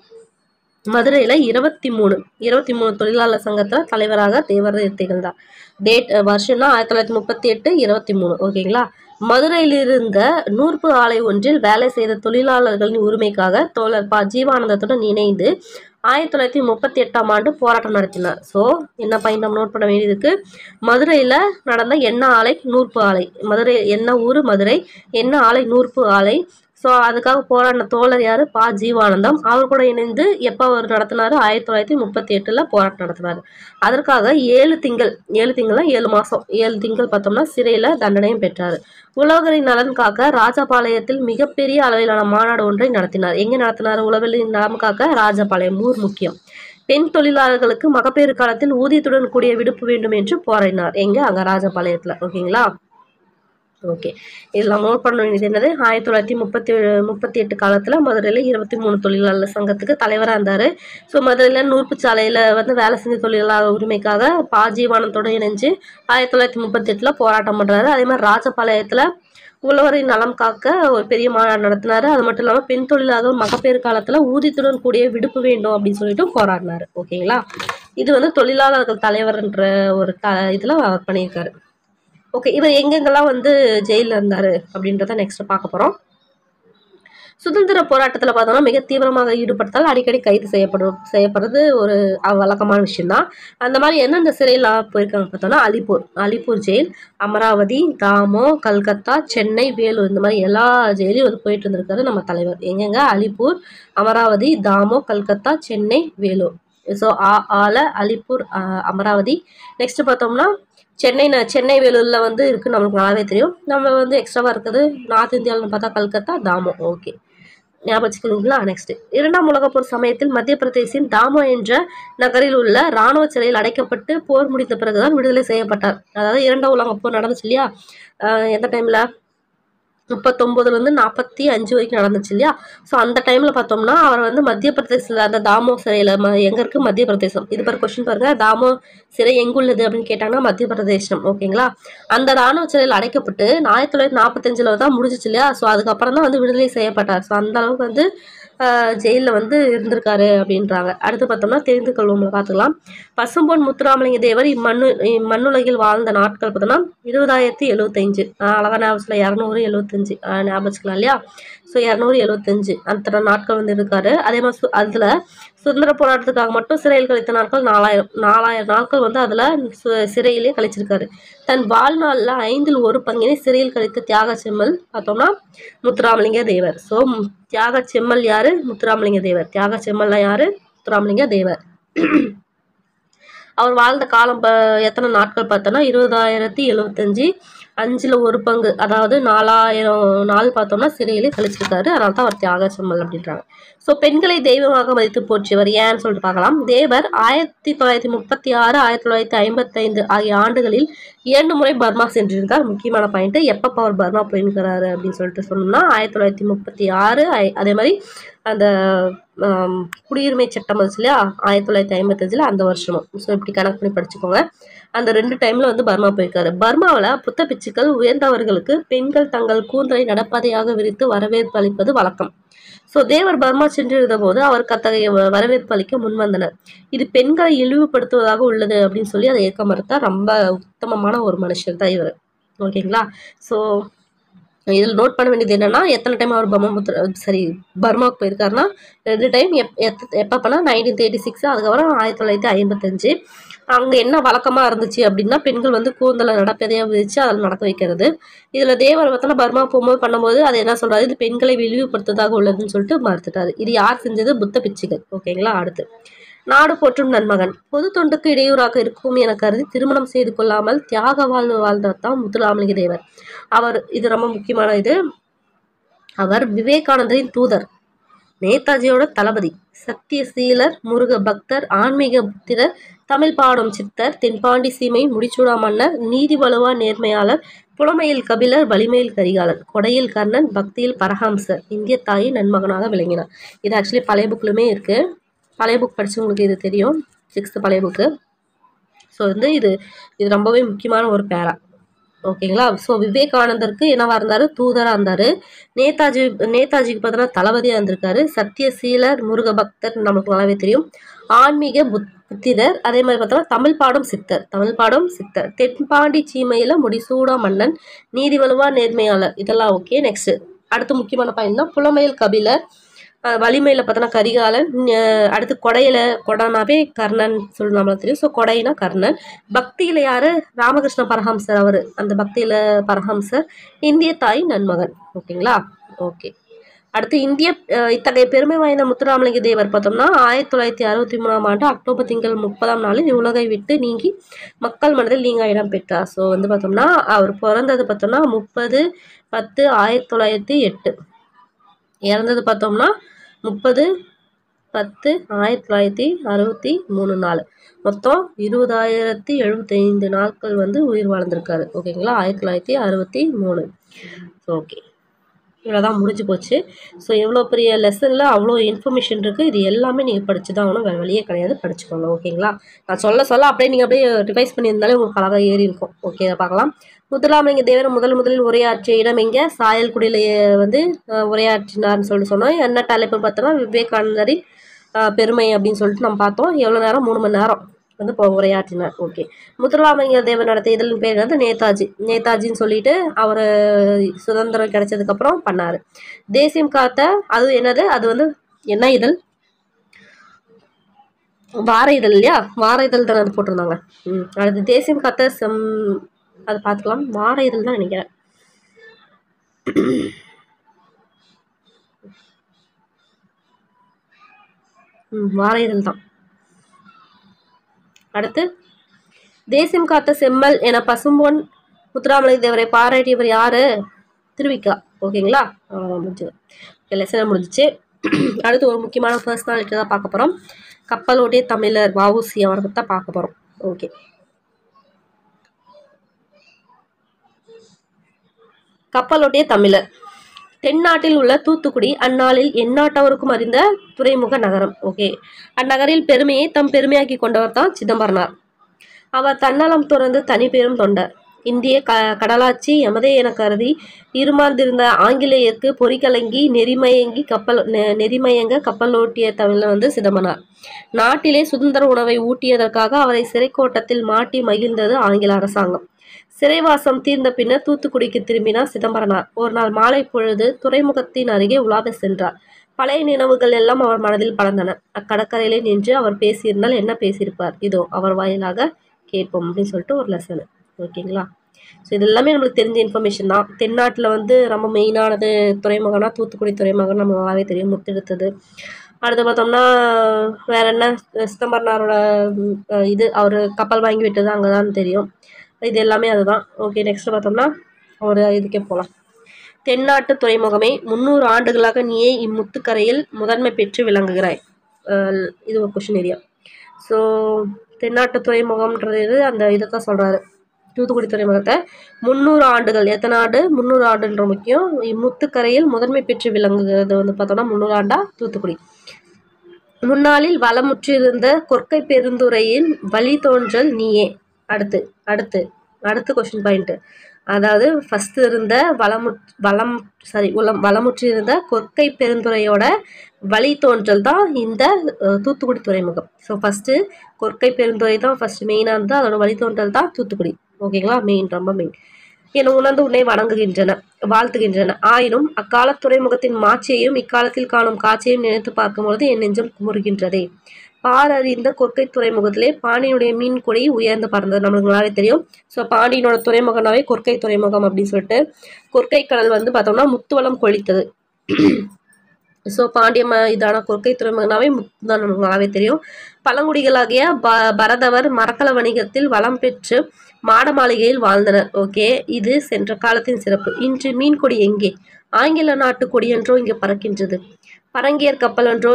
மதுரையில் 23 தொழிலாளர் சங்கத்தில் தலைவராக தேவர் திகழ்ந்தார். டேட் வருஷம்னா 1938 23. ஓகேங்களா. மதுரையில் இருந்த நூற்பு ஆலை ஒன்றில் வேலை செய்த தொழிலாளர்களின் உரிமைக்காக தோழர் ஜீவானந்தத்துடன் இணைந்து 1938ஆம் ஆண்டு போராட்டம் நடத்தினார். ஸோ என்ன பாயிண்ட் நம்ம நோட் பண்ண வேண்டியதுக்கு, மதுரையில் நடந்த எண்ணெய் ஆலை நூற்பு ஆலை, மதுரை என்ன ஊர், மதுரை எண்ணெய் ஆலை நூற்பு ஆலை. ஸோ அதுக்காக போராடின தோழர் யாரு? பா ஜீவானந்தம். அவர் கூட இணைந்து எப்போ அவர் நடத்தினாரு? 1938 போராட்டம் நடத்தினாரு. அதற்காக 7 திங்கள்னா 7 மாசம் 7 திங்கள் பார்த்தோம்னா சிறையில தண்டனையும் பெற்றாரு. உழவர்களின் நலன் காக்க ராஜபாளையத்தில் மிகப்பெரிய அளவிலான மாநாடு ஒன்றை நடத்தினார். எங்க நடத்தினார்? உழவர்களின் நலம் காக்க ராஜபாளையம் ஊர் முக்கியம். பெண் தொழிலாளர்களுக்கு மகப்பேறு காலத்தில் ஊதியத்துடன் கூடிய விடுப்பு வேண்டும் என்று போராடினார். எங்க? அங்க ராஜபாளையத்துல. ஓகேங்களா? ஓகே, இதெல்லாம் நோட் பண்ண வேண்டியது என்னது? 1938 காலத்துல மதுரையில 23 தொழிலாளர் சங்கத்துக்கு தலைவராக இருந்தாரு. ஸோ மதுரையில நூற்பு சாலையில வந்து வேலை செஞ்ச தொழிலாளர் உரிமைக்காக பா ஜீவானந்தோட இணைஞ்சு 1938 போராட்டம் பண்றாரு. அதே மாதிரி ராஜபாளையத்துல உழவரின் நலம் காக்க ஒரு பெரிய மாநாடு நடத்தினாரு. அது மட்டும் இல்லாமல் பெண் தொழிலாளர் மகப்பேறு காலத்துல ஊதியத்துடன் கூடிய விடுப்பு வேண்டும் அப்படின்னு சொல்லிட்டு போராடினாரு. ஓகேங்களா? இது வந்து தொழிலாளர்கள் தலைவர்ன்ற ஒரு இதுல அவர் பண்ணியிருக்காரு. ஓகே, இவர் எங்கெங்கெல்லாம் வந்து ஜெயிலில் இருந்தாரு அப்படின்றத நெக்ஸ்ட் பார்க்க போறோம். சுதந்திர போராட்டத்தில் பார்த்தோம்னா மிக தீவிரமாக ஈடுபட்டால் அடிக்கடி கைது செய்யப்படுறது ஒரு வழக்கமான விஷயம்தான். அந்த மாதிரி எந்தெந்த சிறையில் போயிருக்காங்க பார்த்தோம்னா அலிப்பூர் ஜெயில், அமராவதி, தாமோ, கல்கத்தா, சென்னை, வேலூர், இந்த மாதிரி எல்லா ஜெயிலையும் வந்து போயிட்டு இருந்திருக்காரு நம்ம தலைவர். எங்கெங்க? அலிப்பூர், அமராவதி, தாமோ, கல்கத்தா, சென்னை, வேலூர். ஸோ அலிப்பூர், அமராவதி. நெக்ஸ்ட் பார்த்தோம்னா சென்னை வேலூர்ல வந்து இருக்கு, நம்மளுக்கு நல்லாவே தெரியும். நம்ம வந்து எக்ஸ்ட்ராவா இருக்குது நார்த் இந்தியாவில்னு பார்த்தா கல்கத்தா, தாமோ. ஓகே, ஞாபகம் வச்சுக்கணுங்களா? நெக்ஸ்ட், 2ஆம் உலகப் போர் சமயத்தில் மத்திய பிரதேசின் தாமோ என்ற நகரில் உள்ள இராணுவ சிறையில் அடைக்கப்பட்டு போர் முடித்த பிறகுதான் விடுதலை செய்யப்பட்டார். அதாவது 2ஆம் உலகப் போர் நடந்துச்சு இல்லையா? எந்த டைம்ல? 39 45 வரைக்கும் நடந்துச்சு இல்லையா? ஸோ அந்த டைம்ல பார்த்தோம்னா அவர் வந்து மத்திய பிரதேசத்தில் அந்த தாமோ சிறையில் எங்க இருக்கு? மத்திய பிரதேசம். இது பாரு கொஸ்டின் பாருங்க, தாமோ சிறை எங்குள்ளது அப்படின்னு கேட்டாங்கன்னா மத்திய பிரதேசம். ஓகேங்களா? அந்த ராணுவ சிறையில் அடைக்கப்பட்டு 1945 தான் முடிஞ்சிச்சு இல்லையா? ஸோ அதுக்கப்புறம் தான் வந்து விடுதலை செய்யப்பட்டார். ஸோ அந்த அளவுக்கு வந்து ஜெயிலில் வந்து இருந்திருக்காரு அப்படின்றாங்க. அடுத்து பார்த்தோம்னா தெரிந்து கொள்வோம்ல பார்த்துக்கலாம். பசும்பொன் முத்துராமலிங்க தேவர் இம்மண்ணுலகில் வாழ்ந்த நாட்கள் பார்த்தோம்னா 20,075. அழகா ஞாபகத்தில் 275 ஞாபகம் வச்சுக்கலாம் இல்லையா? ஸோ 275 அந்த நாட்கள் வந்து இருக்காரு. அதே மாதிரி அதுல சுதந்திர போராட்டத்துக்காக மட்டும் சிறையில் கழித்த நாட்கள் 4000 நாட்கள் வந்து அதுல சிறையிலே கழிச்சிருக்காரு. தன் வாழ்நாளில் 5இல் 1 பங்கினை சிறையில் கழித்த தியாக செம்மல் பார்த்தோம்னா முத்துராமலிங்க தேவர். ஸோ தியாக செம்மல் யாரு? முத்துராமலிங்க தேவர். தியாக செம்மல்னா யாரு? முத்துராமலிங்க தேவர். அவர் வாழ்ந்த காலம் எத்தனை நாட்கள் பார்த்தோன்னா 20,075. 5இல் 1 பங்கு, அதாவது 4000 நாள் பார்த்தோம்னா சிறையிலே கழிச்சிருக்காரு. அதனால தான் அவர் தியாக செம்மல் அப்படின்றாங்க. ஸோ பெண்களை தெய்வமாக மதித்து போற்றியவர் ஏன்னு சொல்லிட்டு பார்க்கலாம். தேவர் 1936, 1955 ஆகிய ஆண்டுகளில் 2 முறை பர்மா சென்றிருக்கார். முக்கியமான பாயிண்ட், எப்போ அவர் பர்மா போயிருக்கிறாரு அப்படின்னு சொல்லிட்டு சொன்னோம்னா 1936. அதே மாதிரி அந்த குடியுரிமை சட்டம் வந்துச்சு இல்லையா 1955 அந்த வருஷமும். ஸோ இப்படி கணக்கு பண்ணி படிச்சுக்கோங்க. அந்த 2 டைம்ல வந்து பர்மா போயிருக்காரு. பர்மாவில் புத்த பிச்சுக்கள் உயர்ந்தவர்களுக்கு பெண்கள் தங்கள் கூந்தலை நடப்பாதையாக விரித்து வரவேற்பு அளிப்பது வழக்கம். ஸோ தேவர் பர்மா சென்றிருந்த போது அவருக்கு அத்தகைய வரவேற்பு அளிக்க முன்வந்தனர். இது பெண்களை இழிவுபடுத்துவதாக உள்ளது அப்படின்னு சொல்லி அதை ஏற்க மறுத்தார். ரொம்ப உத்தமமான ஒரு மனுஷன் தான் இவர். ஓகேங்களா? ஸோ இதில் நோட் பண்ண வேண்டியது என்னன்னா எத்தனை டைம் அவர் பர்மாவுக்கு போயிருக்காருன்னா 2 டைம். எப்பப்போனா 1936, அதுக்கப்புறம் 1955. அங்கே என்ன வழக்கமாக இருந்துச்சு அப்படின்னா பெண்கள் வந்து கூந்தலை நடப்பதையாக விதிச்சு அதில் நடக்க வைக்கிறது. இதில் தேவர் பார்த்தோன்னா பர்மா போகும்போது பண்ணும்போது அது என்ன சொல்றாரு? இது பெண்களை இழிவுபடுத்துவதாக உள்ளதுன்னு சொல்லிட்டு மறுத்துட்டாரு. இது யார் செஞ்சது? புத்த பிச்சுகள். ஓகேங்களா? அடுத்து, நாடு போற்றும் நன்மகன். பொது தொண்டுக்கு இடையூறாக இருக்கும் என கருதி திருமணம் செய்து கொள்ளாமல் தியாக வாழ்வு வாழ்ந்தவர் முத்துராமலிங்க தேவர். இது ரொம்ப முக்கியமான இது. அவர் விவேகானந்தரின் தூதர், நேதாஜியோட தளபதி, சத்தியசீலர், முருக பக்தர், ஆன்மீக புத்திரர், தமிழ் பாடும் சித்தர், தென்பாண்டி சீமை முடிச்சூடா மன்னர், நீதி வலுவா நேர்மையாளர், புலமையில் கபிலர், வலிமையில் கரிகாலர், கொடையில் கர்ணன், பக்தியில் பரஹம்சர், இந்திய தாயின் நன்மகனாக விளங்கினார். இது ஆக்சுவலி பழைய புக்லுமே இருக்கு. பழைய புக் படிச்சவங்களுக்கு இது தெரியும், 6th பழைய புக்கு. ஸோ வந்து இது ரொம்பவே முக்கியமான ஒரு பேரா. ஓகேங்களா? ஸோ விவேகானந்தருக்கு என்னவா இருந்தாரு? தூதராக இருந்தாரு. நேதாஜிக்கு பார்த்தோன்னா தளபதியாக இருந்திருக்காரு. சத்தியசீலர், முருக பக்தர் நமக்கு நல்லாவே தெரியும். ஆன்மீக புத்திரர், அதே மாதிரி பார்த்தோம்னா தமிழ் பாடும் சித்தர், தென்பாண்டி சீமையில முடிசூடா மன்னன், நீதி வலுவா நேர்மையாளர், இதெல்லாம் ஓகே. நெக்ஸ்ட், அடுத்து முக்கியமான பாயிண்ட் தான் புலமையில் கபிலர், வலிமையில பார்த்தோன்னா கரிகாலன், அடுத்து கொடைனாவே கர்ணன் சொல்லி நம்மளுக்கு தெரியும். ஸோ கொடைனா கர்ணன். பக்தியில யாரு? ராமகிருஷ்ண பரஹம்சர். அவரு அந்த பக்தியில பரஹம்சர். இந்திய தாய் நன்மகன். ஓகேங்களா? ஓகே. அடுத்து இத்தகைய பெருமை வாய்ந்த முத்துராமலிங்க தேவர் பார்த்தோம்னா 1963ஆம் ஆண்டு அக்டோபர் திங்கள் 30ஆம் நாளில் உலகை விட்டு நீங்கி மக்கள் மனதில் நீங்க இடம் பெற்றார். ஸோ வந்து பார்த்தோம்னா அவர் பிறந்தது பார்த்தோம்னா 30/10/1908, இறந்தது பார்த்தோம்னா 30/10/1963 நாள். மொத்தம் 20,075 நாட்கள் வந்து உயிர் வாழ்ந்திருக்காரு. ஓகேங்களா, 1963. ஓகே, இவ்வளோதான் முடிஞ்சு போச்சு. ஸோ எவ்வளோ பெரிய லெசனில் அவ்வளோ இன்ஃபர்மேஷன் இருக்குது. இது எல்லாமே நீங்கள் படிச்சு தான் ஆகணும், வேறு வழியே கிடையாது, படிச்சுக்கோங்க. ஓகேங்களா, நான் சொல்ல அப்படியே நீங்கள் அப்படியே ரிவைஸ் பண்ணியிருந்தாலே உங்களுக்கு அழகாக ஏறி இருக்கும். ஓகே, அதை பார்க்கலாம். முத்துராமலிங்க தேவர் முதலில் உரையாற்றிய இடம் எங்கே? சாயல்குடியில் வந்து உரையாற்றினார்னு சொன்னோம். என்ன தலைப்புன்னு பார்த்தோம்னா விவேகானந்தரின் பெருமை அப்படின்னு சொல்லிட்டு நம்ம பார்த்தோம். எவ்வளோ நேரம்? 3 மணி நேரம் வந்து இப்போ உரையாற்றினார். ஓகே, முத்துராமலிங்க தேவர் நடத்திய இதழின் பேர் வந்து நேதாஜின்னு சொல்லிட்டு அவர் சுதந்திரம் கிடைச்சதுக்கப்புறம் பண்ணார். தேசியம் காத்த அது என்னது? அது வந்து என்ன இதழ்? வார இதழ் இல்லையா? வார இதழ் தானே அது போட்டிருந்தாங்க. அடுத்து தேசியம் காத்த அது பார்த்துக்கலாம். வார இதழ் தான் நினைக்கிறேன். வார இதழ் தான். அடுத்து தேசியம் காத்த செம்மல் என பசும்பொன் முத்துராமலிங்க தேவரை பாராட்டியவர் யாரு? திருவிக்கா. ஓகேங்களா, முடிஞ்சது. லெசனை முடிஞ்சிச்சு. அடுத்து ஒரு முக்கியமான பர்சனாலிட்டி தான் பார்க்க போகிறோம். கப்பலோட்டிய தமிழர் வ.உ.சி. அவரை பற்றி தான் பார்க்க போகிறோம். ஓகே, கப்பலோட்டிய தமிழர். தென்னாட்டில் உள்ள தூத்துக்குடி அந்நாளில் எந்நாட்டவருக்கும் அறிந்த துறைமுக நகரம். ஓகே, அந்நகரில் பெருமையை பெருமையாக்கி கொண்டவர் தான் சிதம்பரனார். அவர் தன்னலம் துறந்து தனி பெரும் தொண்டர். இந்திய கடலாட்சி எமதே என கருதி இருமாந்திருந்த ஆங்கிலேயருக்கு பொறிக்கலங்கி நெறிமயங்க கப்பலோட்டிய தமிழர் வந்து சிதம்பரனார். நாட்டிலே சுதந்திர உணவை ஊட்டியதற்காக அவரை சிறைக்கோட்டத்தில் மாட்டி மகிழ்ந்தது ஆங்கில அரசாங்கம். சிறைவாசம் தீர்ந்த பின்னர் தூத்துக்குடிக்கு திரும்பினார் சிதம்பரனார். ஒரு நாள் மாலை பொழுது துறைமுகத்தின் அருகே உலாவ சென்றார். பழைய நினைவுகள் எல்லாம் அவர் மனதில் பறந்தன. அக்கடற்கரையிலே நின்று அவர் பேசியிருந்தால் என்ன பேசியிருப்பார்? இதோ அவர் வாயிலாக கேட்போம் அப்படின்னு சொல்லிட்டு ஒரு லெசனு. ஓகேங்களா, ஸோ இது எல்லாமே நம்மளுக்கு தெரிஞ்ச இன்ஃபர்மேஷன் தான். தென்னாட்டில் வந்து ரொம்ப மெயினானது துறைமுகம்னா தூத்துக்குடி துறைமுகம் நம்ம நல்லாவே தெரியும், முத்தெடுத்தது. அடுத்து பார்த்தோம்னா வேற என்ன? சிதம்பரனாரோட இது அவர் கப்பல் வாங்கி விட்டது அங்கே தான் தெரியும். இது எல்லாமே அதுதான். ஓகே, நெக்ஸ்ட் பார்த்தோம்னா ஒரு இதுக்கே போகலாம். தென்னாட்டு துறைமுகமே 300 ஆண்டுகளாக நீயே இம்முத்துக்கரையில் முதன்மை பெற்று விளங்குகிறாய். இது ஒரு கொஷின் ஏரியா. ஸோ தென்னாட்டு துறைமுகம்ன்றது அந்த இதை தான் சொல்கிறாரு. தூத்துக்குடி துறைமுகத்தை 300 ஆண்டுகள், எத்தனை ஆண்டு? 300 ஆண்டுன்ற முக்கியம். இம்முத்துக்கரையில் முதன்மை பெற்று விளங்குகிறது வந்து பார்த்தோம்னா 300 ஆண்டா தூத்துக்குடி. முன்னாளில் வளமுற்றிருந்த கொற்கை பெருந்துறையின் வழி தோன்றல் நீயே. அடுத்து கொஸ்டின் பாயிண்ட். அதாவது ஃபர்ஸ்ட் இருந்த வளமுற்றிருந்த கொற்கை பெருந்துறையோட வழி தோன்றல் தான் இந்த தூத்துக்குடி துறைமுகம். ஸோ ஃபர்ஸ்ட் கொற்கை பெருந்துறை தான் ஃபர்ஸ்ட் மெயினாக இருந்தால் அதோட வழி தோன்றல் தான் தூத்துக்குடி. ஓகேங்களா, மெயின், ரொம்ப மெயின். என உணர்ந்து உன்னை வணங்குகின்றன, வாழ்த்துகின்றன. ஆயினும் அக்கால துறைமுகத்தின் மாட்சியையும் இக்காலத்தில் காணும் காட்சியையும் நினைத்து பார்க்கும்பொழுது என் நெஞ்சம் குமுறுகின்றதே. பாரறிந்த கொற்கை துறைமுகத்திலே பாண்டியனுடைய மீன் கொடி உயர்ந்து பறந்தது. நம்மளுக்கு நல்லாவே தெரியும். ஸோ பாண்டியனோட துறைமுகனாவே கொற்கை துறைமுகம் அப்படின்னு சொல்லிட்டு கொற்கை கடல் வந்து பார்த்தோம்னா முத்துவளம் கொளித்தது. ஸோ பாண்டிய இதான கொற்கை துறைமுகனாவே முத்து தான் நமக்கு நல்லாவே தெரியும். பழங்குடிகளாகிய பரதவர் மரக்கல வணிகத்தில் வளம் பெற்று மாட மாளிகையில் வாழ்ந்தனர். ஓகே, இது சென்ற காலத்தின் சிறப்பு. இன்று மீன் கொடி எங்கே? ஆங்கில நாட்டு கொடி என்றோ இங்கு பறக்கின்றது. பரங்கியர் கப்பல் என்றோ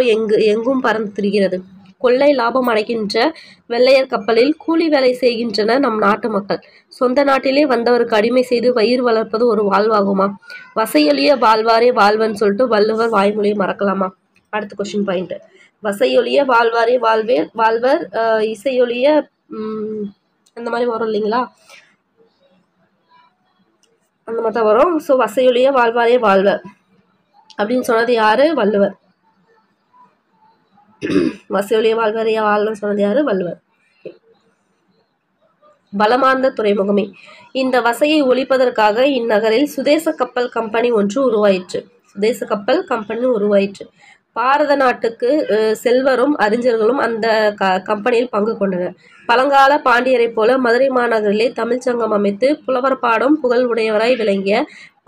எங்கும் பறந்து திரிகிறது. கொள்ளை லாபம் அடைகின்ற வெள்ளையர் கப்பலில் கூலி வேலை செய்கின்றனர் நம் நாட்டு மக்கள். சொந்த நாட்டிலே வந்தவருக்கு அடிமை செய்து வயிறு வளர்ப்பது ஒரு வாழ்வாகுமா? வசையொலிய வாழ்வாரே வாழ்வன்னு சொல்லிட்டு வள்ளுவர் வாய்மொழியை மறக்கலாமா? அடுத்த கொஸ்டின் பாயிண்ட். வசையொலிய வாழ்வாரே வாழ்வர், இசையொலிய அந்த மாதிரி வரும் இல்லைங்களா, அந்த மாதிரி தான் வரும். ஸோ வசையொலிய வாழ்வாரே வாழ்வர் அப்படின்னு சொன்னது யாரு? வள்ளுவர். வசையொலிய வாழ்வாரே வாழ்வர்னு சொன்னது யாரு? வள்ளுவர். பலமார்ந்த துறைமுகமே. இந்த வசையை ஒழிப்பதற்காக இந்நகரில் சுதேச கப்பல் கம்பெனி ஒன்று உருவாயிற்று. பாரத நாட்டுக்கு செல்வரும் அறிஞர்களும் அந்த கம்பெனியில் பங்கு கொண்டனர். பழங்கால பாண்டியரை போல மதுரை மாநகரிலே தமிழ்ச்சங்கம் அமைத்து புலவர் பாடும் புகழ் உடையவராய் விளங்கிய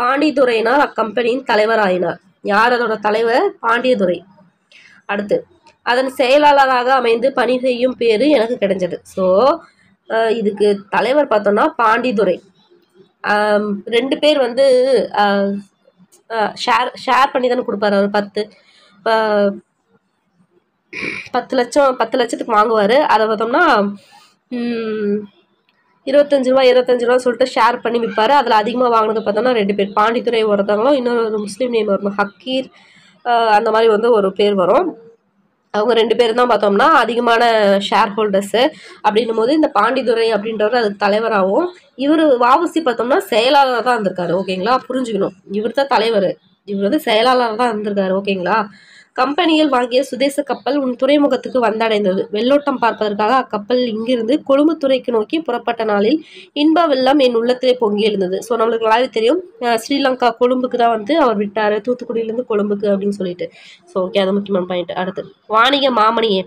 பாண்டித்துரையினார் அக்கம்பெனியின் தலைவராயினார். யார் அதோட தலைவர்? பாண்டியதுரை. அடுத்து அதன் செயலாளராக அமைந்து பணி செய்யும் பேரு எனக்கு கிடைச்சது. ஸோ இதுக்கு தலைவர் பார்த்தோம்னா பாண்டிதுரை. 2 பேர் வந்து ஷேர் பண்ணி தானே கொடுப்பாரு. அவர் 10 லட்சத்துக்கு வாங்குவார். அதை பார்த்தோம்னா 25 ரூபா சொல்லிட்டு ஷேர் பண்ணி விற்பாரு. அதில் அதிகமாக வாங்கினது பார்த்தோம்னா 2 பேர், பாண்டித்துறை ஒருத்தவங்களும் இன்னொரு முஸ்லீம் நேம் வரும், ஹக்கீர், அந்த மாதிரி வந்து ஒரு பேர் வரும். அவங்க 2 பேரும் தான் பார்த்தோம்னா அதிகமான ஷேர் ஹோல்டர்ஸு. அப்படின்னும் போது இந்த பாண்டித்துறை அப்படின்றவர் அதுக்கு தலைவராகவும், இவர் வாவுசி பார்த்தோம்னா செயலாளராக தான் இருந்திருக்காரு. ஓகேங்களா, புரிஞ்சுக்கணும். இவர் தான் தலைவர், இவர் வந்து செயலாளராக தான் இருந்திருக்காரு. ஓகேங்களா. கம்பெனியில் வாங்கிய சுதேச கப்பல் உன் துறைமுகத்துக்கு வந்தடைந்தது. வெள்ளோட்டம் பார்ப்பதற்காக அக்கப்பல் இங்கிருந்து கொழும்பு துறைக்கு நோக்கி புறப்பட்ட நாளில் இன்ப வெள்ளம் என் உள்ளத்திலே பொங்கி எழுந்தது. ஸோ நம்மளுக்கு நல்லாவே தெரியும், ஸ்ரீலங்கா கொழும்புக்கு தான் வந்து அவர் விட்டார், தூத்துக்குடியிலேருந்து கொழும்புக்கு அப்படின்னு சொல்லிட்டு. ஸோ ஓகே, அது முக்கியமான பாயிண்ட். அடுத்து வாணிக மாமணியே,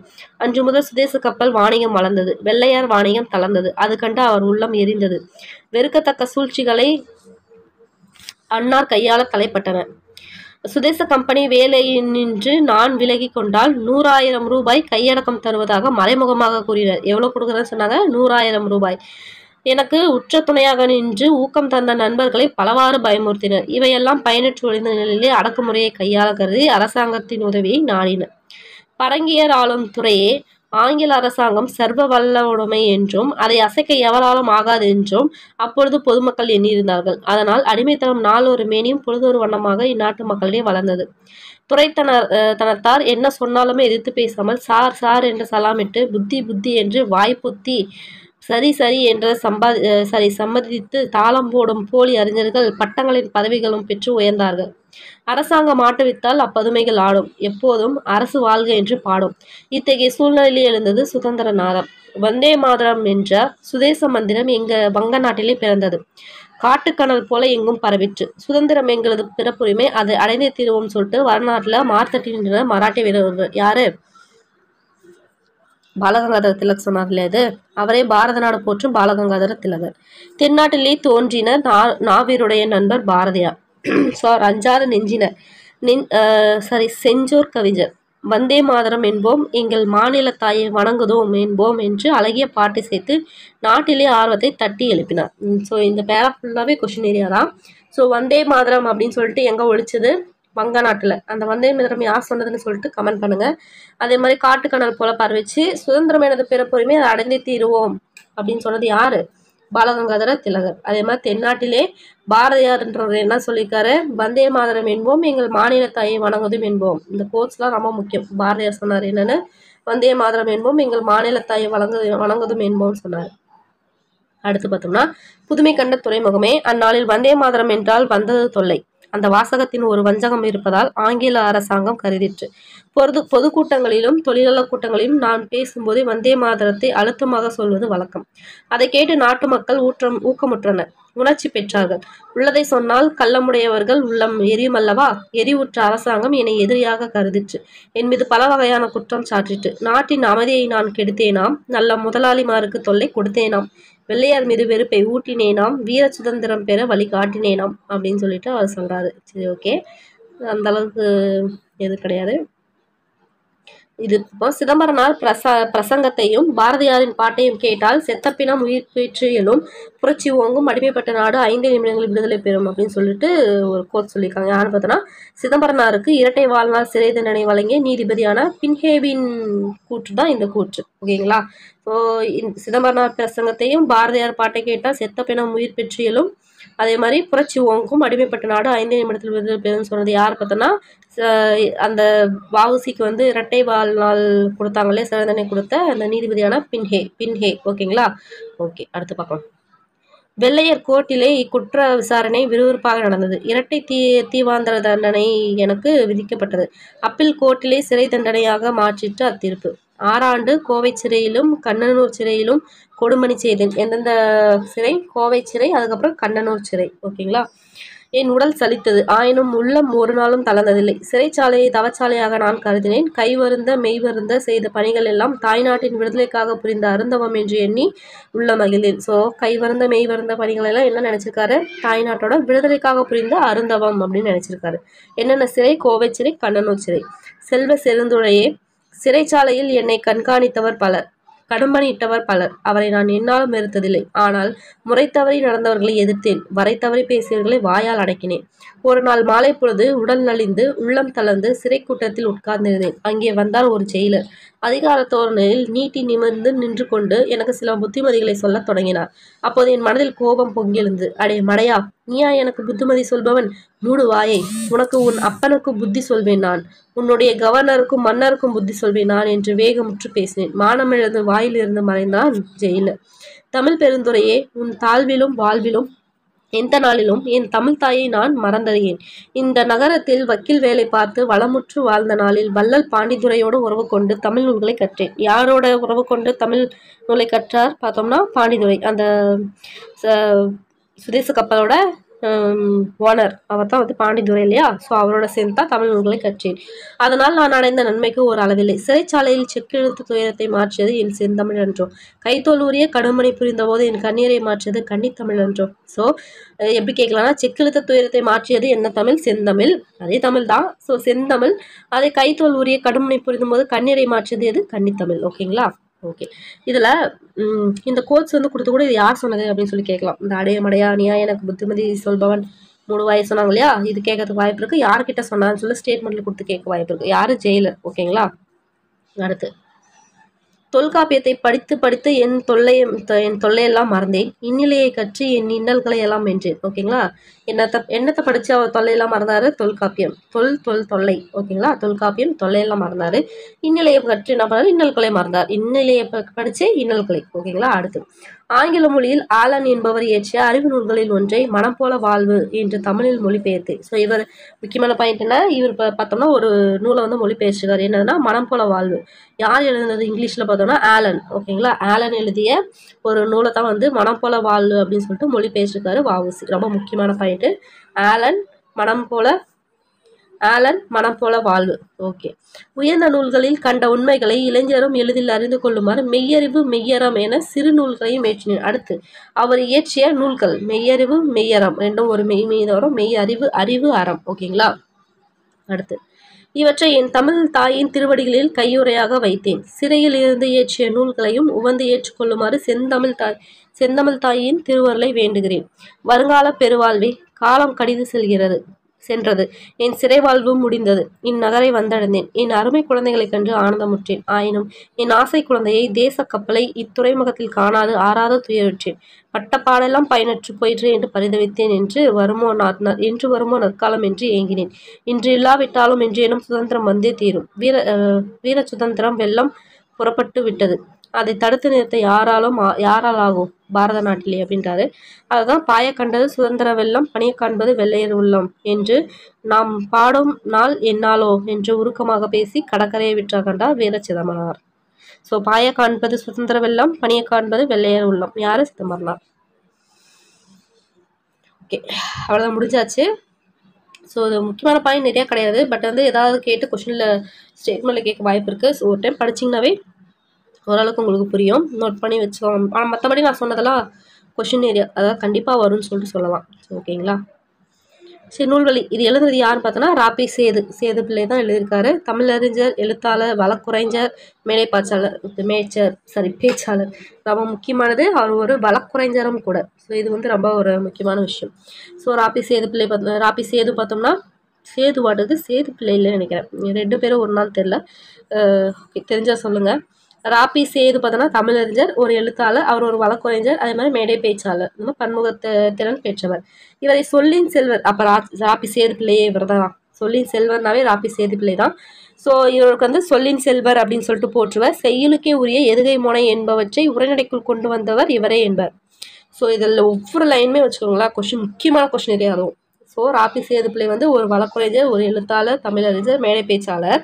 அன்று முதல் சுதேச கப்பல் வாணிகம் வளர்ந்தது, வெள்ளையார் வாணிகம் தளர்ந்தது. அது கண்டு அவர் உள்ளம் எரிந்தது. வெறுக்கத்தக்க சூழ்ச்சிகளை அன்னார் கையாள தலைப்பட்டன. சுதேச கம்பெனி வேலையினின்று நான் விலகி கொண்டால் 100,000 ரூபாய் கையடக்கம் தருவதாக மறைமுகமாக கூறினார். எவ்வளோ கொடுக்குறேன்னு சொன்னாங்க? 100,000 ரூபாய். எனக்கு உற்ற துணையாக நின்று ஊக்கம் தந்த நண்பர்களை பலவாறு பயமுறுத்தினர். இவையெல்லாம் பயனற்று ஒழிந்த நிலையிலே அடக்குமுறையை கையாள கருதி அரசாங்கத்தின் உதவியை நாடினர். பரங்கியர் ஆளும் துறையே, ஆங்கில அரசாங்கம் சர்வ வல்ல உடைமை என்றும் அதை அசைக்க எவராலும் ஆகாது என்றும் அப்பொழுது பொதுமக்கள் எண்ணியிருந்தார்கள். அதனால் அடிமைத்தனம் நாளொரு மேனியும் பொழுதொரு வண்ணமாக இந்நாட்டு மக்களிடையே வளர்ந்தது. துறைத்தனத்தார் என்ன சொன்னாலுமே எதிர்த்து பேசாமல் சார் சார் என்று சலாமிட்டு, புத்தி புத்தி என்று வாய்ப்புத்தி, சரி சரி என்ற சம்மதித்து தாளம் போடும் போலி அறிஞர்கள் பட்டங்களின் பதவிகளும் பெற்று உயர்ந்தார்கள். அரசாங்கம் ஆட்டுவித்தால் அப்பதுமைகள் ஆடும், எப்போதும் அரசு வாழ்க என்று பாடும். இத்தகைய சூழ்நிலையில் எழுந்தது சுதந்திர நாதம். வந்தே மாதரம் என்ற சுதேச மந்திரம் எங்க வங்க நாட்டிலே பிறந்தது. காட்டுக்கணல் போல எங்கும் பரவிற்று. சுதந்திரம் எங்களது பிறப்புரிமை, அதை அடைந்தே தீர்வோம் சொல்லிட்டு வரநாட்டில் மார்த்தட்டி நின்ற மராட்டிய வீரர்கள். யாரு? பாலகங்காதர திலக் சொன்னார் இல்லையா? இது அவரே பாரத நாடு போற்றும் பாலகங்காதர திலகர். தென்னாட்டிலே தோன்றினர் நாவிருடைய நண்பர் பாரதியார். அஞ்சாத நெஞ்சினர் செஞ்சோர் கவிஞர். வந்தே மாதரம் என்போம், எங்கள் மாநில தாயை வணங்குதோம் என்போம் என்று அழகிய பாட்டை சேர்த்து நாட்டிலே ஆர்வத்தை தட்டி எழுப்பினார். ஸோ இந்த பேரா ஃபுல்லாகவே கொஷின் ஏரியா தான். ஸோ வந்தே மாதரம் அப்படின்னு சொல்லிட்டு எங்கே ஒழிச்சது? வங்க நாட்டில். அந்த வந்தே மாதரம் யார் சொன்னதுன்னு சொல்லிட்டு கமெண்ட் பண்ணுங்க. அதே மாதிரி காட்டுக்கணல் போல பரவிச்சு சுதந்திரம் எனது பிறப்புரிமை, அதை அடைந்தே தீருவோம் அப்படின்னு சொன்னது யாரு? பாலகங்காதர திலகர். அதே மாதிரி தென்னாட்டிலே பாரதியார்ன்றவர் என்ன சொல்லியிருக்காரு? வந்தே மாதரம் என்போம், எங்கள் மாநில தாயை வணங்குவதும் என்போம். இந்த கோர்ஸ்லாம் ரொம்ப முக்கியம். பாரதியார் சொன்னார் என்னன்னு? வந்தே மாதரம் என்போம், எங்கள் மாநில தாயை வணங்குவதும் என்போம் சொன்னார். அடுத்து பார்த்தோம்னா, புதுமை கண்ட துறைமுகமே, அந்நாளில் வந்தே மாதரம் என்றால் வந்தது தொல்லை. அந்த வாசகத்தின் ஒரு வஞ்சகம் இருப்பதால் ஆங்கில அரசாங்கம் கருதிற்று. பொதுக்கூட்டங்களிலும் தொழிலாளர் கூட்டங்களிலும் நான் பேசும்போதே வந்தே மாதரத்தை அழுத்தமாக சொல்வது வழக்கம். அதை கேட்டு நாட்டு மக்கள் ஊக்கமுற்றனர், உணர்ச்சி பெற்றார்கள். உள்ளதை சொன்னால் கள்ளமுடையவர்கள் உள்ளம் எரியுமல்லவா? எரிவுற்ற அரசாங்கம் என்னை எதிரியாக கருதிற்று. என் மீது பல வகையான குற்றம் சாற்றிற்று. நாட்டின் அமைதியை நான் கெடுத்தேனாம், நல்ல முதலாளிமாருக்கு தொல்லை கொடுத்தேனாம், வெள்ளையார் மீது வெறுப்பை ஊட்டினேனாம், வீர சுதந்திரம் பெற வழி காட்டினேனாம் அப்படின்னு சொல்லிட்டு அவர் சொல்றாரு. சரி, ஓகே, அந்த அளவுக்கு எது கிடையாது. இது சிதம்பரனார் பிரசங்கத்தையும் பாரதியாரின் பாட்டையும் கேட்டால் செத்தப்பினம் உயிர் பெற்று எழும், புரட்சி ஓங்கும், அடிமைப்பட்ட நாடு 5 நிமிடங்களில் விடுதலை பெறும் அப்படின்னு சொல்லிட்டு ஒரு கோட் சொல்லியிருக்காங்க. யாருன்னு பார்த்தோன்னா, சிதம்பரனாருக்கு இரட்டை வாழ்நாள் சிறை தண்டனை வழங்கிய நீதிபதியான பின்ஹேவின் கூற்று தான் இந்த கூற்று. ஓகேங்களா. ஸோ சிதம்பரனார் பிரசங்கத்தையும் பாரதியார் பாட்டை கேட்டால் செத்தப்பினம் உயிர் பெற்று எழும், அதே மாதிரி புரட்சி ஓங்கும், அடிமைப்பட்ட நாடு 5 நிமிடத்தில் விடுதலை பெறும் சொன்னது யார் பார்த்தோன்னா, அந்த வஉசிக்கு வந்து இரட்டை வாழ்நாள் கொடுத்தாங்களே, சிறை தண்டனை கொடுத்த அந்த நீதிபதியான பின்ஹே. ஓகேங்களா. ஓகே, அடுத்து பார்க்கலாம். வெள்ளையர் கோர்ட்டிலே இக்குற்ற விசாரணை விறுவிறுப்பாக நடந்தது. இரட்டை தீவாந்திர தண்டனை எனக்கு விதிக்கப்பட்டது. அப்பீல் கோர்ட்டிலே சிறை தண்டனையாக மாற்றிற்று அத்தீர்ப்பு. 6 ஆண்டு கோவை சிறையிலும் கண்ணனூர் சிறையிலும் கொடுமணி செய்தேன். எந்தெந்த சிறை? கோவை சிறை, அதுக்கப்புறம் கண்ணனூர் சிறை. ஓகேங்களா. என் உடல் சலித்தது. ஆயினும் உள்ளம் ஒரு நாளும் தளர்ந்ததில்லை. சிறைச்சாலையை தவச்சாலையாக நான் கருதினேன். கைவருந்த மெய்வருந்த செய்த பணிகள் எல்லாம் தாய்நாட்டின் விடுதலைக்காக புரிந்த அருந்தவம் என்று எண்ணி உள்ள மகிழ்ந்தேன். ஸோ கைவருந்த மெய்வருந்த பணிகள் எல்லாம் என்ன நினைச்சிருக்காரு? தாய்நாட்டோட விடுதலைக்காக புரிந்த அருந்தவம் அப்படின்னு நினைச்சிருக்காரு. என்னென்ன சிறை? கோவை சிறை, கண்ணனூர் சிறை. செல்வ செருந்துழையே, சிறைச்சாலையில் என்னை கண்காணித்தவர் பலர், கடும்பணியிட்டவர் பலர். அவரை நான் என்னாலும் வெறுத்ததில்லை. ஆனால் முறை தவறி நடந்தவர்களை எதிர்த்தேன். வரை தவறி பேசியவர்களை வாயால் அடக்கினேன். ஒரு நாள் மாலை பொழுது உடல் நலிந்து உள்ளம் தளர்ந்து சிறை கூட்டத்தில் உட்கார்ந்திருந்தேன். அங்கே வந்தார் ஒரு ஜெயிலர். அதிகார தோரணையில் நீட்டி நிமிர்ந்து நின்று கொண்டு எனக்கு சில புத்திமதிகளை சொல்லத் தொடங்கினார். அப்போது என் மனதில் கோபம் பொங்கிஎழுந்து, அடே மடையா, நீயா எனக்கு புத்திமதி சொல்பவன்? மூடு வாயை. உனக்கு உன் அப்பனுக்கு புத்தி சொல்வேன் நான். உன்னுடைய கவர்னருக்கும் மன்னருக்கும் புத்தி சொல்வேன் நான் என்று வேகமுற்று பேசினேன். மானமிழந்து வாயிலிருந்து மறைந்தான் ஜெயிலர். தமிழ் பெருந்துரையே, உன் தாழ்விலும் வாழ்விலும் எந்த நாளிலும் என் தமிழ் தாயை நான் மறந்தறியேன். இந்த நகரத்தில் வக்கீல் வேலை பார்த்து வளமுற்று வாழ்ந்த நாளில் வள்ளல் பாண்டித்துரையோடு உறவு கொண்டு தமிழ் நூல்களை கற்றேன். யாரோட உறவு கொண்டு தமிழ் நூலை கற்றார் பார்த்தோம்னா பாண்டித்துரை, அந்த சுதேச கப்பலோட ஓனர் அவர் தான் வந்து பாண்டித்துரை இல்லையா? ஸோ அவரோட சேர்ந்து தான் தமிழ் நூல்களை கற்றேன். அதனால் நான் அடைந்த நன்மைக்கு ஒரு அளவில்லை. சிறைச்சாலையில் செக்கெழுத்து துயரத்தை மாற்றியது என் செந்தமிழ் என்றோ, கைத்தோல் உரிய கடுமணி புரிந்த போது என் கண்ணீரை மாற்றியது கன்னித்தமிழ் என்றோ. ஸோ எப்படி கேட்கலாம்னா, செக்கெழுத்த துயரத்தை மாற்றியது என்ன தமிழ்? செந்தமிழ். அதே தமிழ் தான். ஸோ செந்தமிழ். அதே கைத்தோல் உரிய கடுமணி புரிந்தும் போது கண்ணீரை மாற்றியது எது? கன்னித்தமிழ். ஓகேங்களா? ஓகே. இதில் இந்த கோட்ஸ் வந்து கொடுத்து கூட இது யார் சொன்னது அப்படின்னு சொல்லி கேட்கலாம். இந்த அடைய மடையா, நீயா எனக்கு புத்திமதி சொல்பவன், 3 வாயை சொன்னாங்க இல்லையா? இது கேட்கறதுக்கு வாய்ப்பு இருக்குது. யார்கிட்ட சொன்னான்னு சொல்லி ஸ்டேட்மெண்ட்டில் கொடுத்து கேட்க வாய்ப்பு இருக்குது. யார்? ஜெயிலர். ஓகேங்களா? அடுத்து, தொல்காப்பியத்தை படித்து படித்து என் தொல்லையெல்லாம் மறந்தேன். இந்நிலையை கற்று என் இன்னல்களை எல்லாம் வென்றேன். ஓகேங்களா? என்னத்தை படித்து அவர் தொல்லையெல்லாம் மறந்தாரு? தொல்காப்பியம். தொல்லை. ஓகேங்களா? தொல்காப்பியம் தொல்லையெல்லாம் மறந்தாரு. இந்நிலையை கற்று என்ன பண்ணாரு? இன்னல்களை மறந்தார். இந்நிலையை படித்து இன்னல்களை. ஓகேங்களா? அடுத்து, ஆங்கில மொழியில் ஆலன் என்பவர் இயற்றிய அறிவு நூல்களில் ஒன்றை மனம் போல வாழ்வு என்று தமிழில் மொழிபெயர்த்து. ஸோ இவர் முக்கியமான பாயிண்ட் என்ன? இவர் பார்த்தோம்னா ஒரு நூலை வந்து மொழிபெயர்ச்சிருக்காரு. என்னதுன்னா மனம் போல வாழ்வு. யார் எழுதுனது? இங்கிலீஷில் பார்த்தோம்னா ஆலன். ஓகேங்களா? ஆலன் எழுதிய ஒரு நூலை தான் வந்து மனம் போல வாழ்வு அப்படின்னு சொல்லிட்டு மொழிபெயர்ச்சிருக்காரு வ.உ.சி. ரொம்ப முக்கியமான பாயிண்ட்டு. ஆலன் மனம் போல வாழ்வு. ஓகே. உயர்ந்த நூல்களில் கண்ட உண்மைகளை இளைஞரும் எளிதில் அறிந்து கொள்ளுமாறு மெய்யறிவு மெய்யறம் என சிறு நூல்களையும் இயற்றினார். அடுத்து, அவர் இயற்றிய நூல்கள் மெய்யறிவு மெய்யறம் ரெண்டும் ஒரு மெய் மீது வரும். மெய் அறிவு அறம். ஓகேங்களா? அடுத்து, இவற்றை என் தமிழ் தாயின் திருவடிகளில் கையுறையாக வைத்தேன். சிறையில் இருந்து இயற்றிய நூல்களையும் உவந்து ஏற்றுக்கொள்ளுமாறு செந்தமிழ் தாயின் திருவருளை வேண்டுகிறேன். வருங்கால பெருவாழ்வே, காலம் கடிது சென்றது. என் சிறை வாழ்வும் முடிந்தது. இந்நகரை வந்தடைந்தேன். என் அருமை குழந்தைகளைக் கண்டு ஆனந்தமுற்றேன். ஆயினும் என் ஆசை குழந்தையை, தேச கப்பலை இத்துறைமுகத்தில் காணாது ஆறாது துயருற்றேன். பட்டப்பாடெல்லாம் பயனற்று போயிற்று என்று பரிதவித்தேன். என்று வருமோ நற்காலம் என்று ஏங்கினேன். இன்று இல்லாவிட்டாலும் என்றேனும் சுதந்திரம் வந்தே தீரும். வீர சுதந்திரம் வெள்ளம் புறப்பட்டு விட்டது. அதை தடுத்து நிறுத்த யாரால் ஆகும்? பாரத நாட்டிலே அப்படின்றாரு. அதுதான் பாய கண்டது சுதந்திர வெள்ளம், பணிய காண்பது வெள்ளையர் உள்ளம் என்று நாம் பாடும் நாள் என்னாலோ என்று உருக்கமாக பேசி கடற்கரையை விற்றார் கண்டார் வீர சிதம்பரனார். ஸோ பாய காண்பது சுதந்திர வெள்ளம், பணிய காண்பது வெள்ளையர் உள்ளம். யாரு? சிதம்பரனார். ஓகே, அவ்வளோதான், முடிஞ்சாச்சு. ஸோ இது முக்கியமான பாயிண்ட் நிறையா கிடையாது. பட் வந்து ஏதாவது கேட்டு கொஷினில் ஸ்டேட்மெண்ட்டில் கேட்க வாய்ப்பு இருக்குது. ஸோ ஒரு டைம் படிச்சிங்கனாவே ஓரளவுக்கு உங்களுக்கு புரியும். நோட் பண்ணி வச்சுக்கோங்க. ஆனால் மற்றபடி நான் சொன்னதெல்லாம் கொஷின் ஏரியா, அதாவது கண்டிப்பாக வரும்னு சொல்லிட்டு சொல்லலாம். ஓகேங்களா? சரி, நூல்வழி இது எழுதுறது யாருன்னு பார்த்தோன்னா ராபி சேது பிள்ளை தான் எழுதியிருக்காரு. தமிழறிஞர், எழுத்தாளர், வழக்குரைஞர், பேச்சாளர். ரொம்ப முக்கியமானது, அவர் ஒரு வழக்குரைஞரும் கூட. ஸோ இது வந்து ரொம்ப ஒரு முக்கியமான விஷயம். ஸோ ராபி சேது பார்த்தோம்னா சேது பிள்ளை இல்லைன்னு நினைக்கிறேன். 2 பேரும் ஒரு நாள் தெரில. தெரிஞ்சால் சொல்லுங்கள். ராபி சேது பார்த்தோன்னா தமிழறிஞர், ஒரு எழுத்தாளர், அவர் ஒரு வழக்குரைஞர், அதே மாதிரி மேடை பேச்சாளர், இந்த மாதிரி பன்முகத்திறன் பெற்றவர். இவரை சொல்லின் செல்வர். அப்போ ராபி சேது பிள்ளையே இவர் தான். சொல்லின் செல்வர்னாவே ராபி சேது பிள்ளை தான். ஸோ இவருக்கு வந்து சொல்லின் செல்வர் அப்படின்னு சொல்லிட்டு போற்றுவர். செய்யுளுக்கே உரிய எதுகை முனை என்பவற்றை உரைநடைக்குள் கொண்டு வந்தவர் இவரே என்பர். ஸோ இதில் ஒவ்வொரு லைனுமே வச்சுக்கோங்களேன், முக்கியமான கொஷின் நிறையா அதுவும். ஸோ ராபி சேது பிள்ளை வந்து ஒரு வழக்குரைஞர், ஒரு எழுத்தாளர், தமிழறிஞர், மேடை பேச்சாளர்.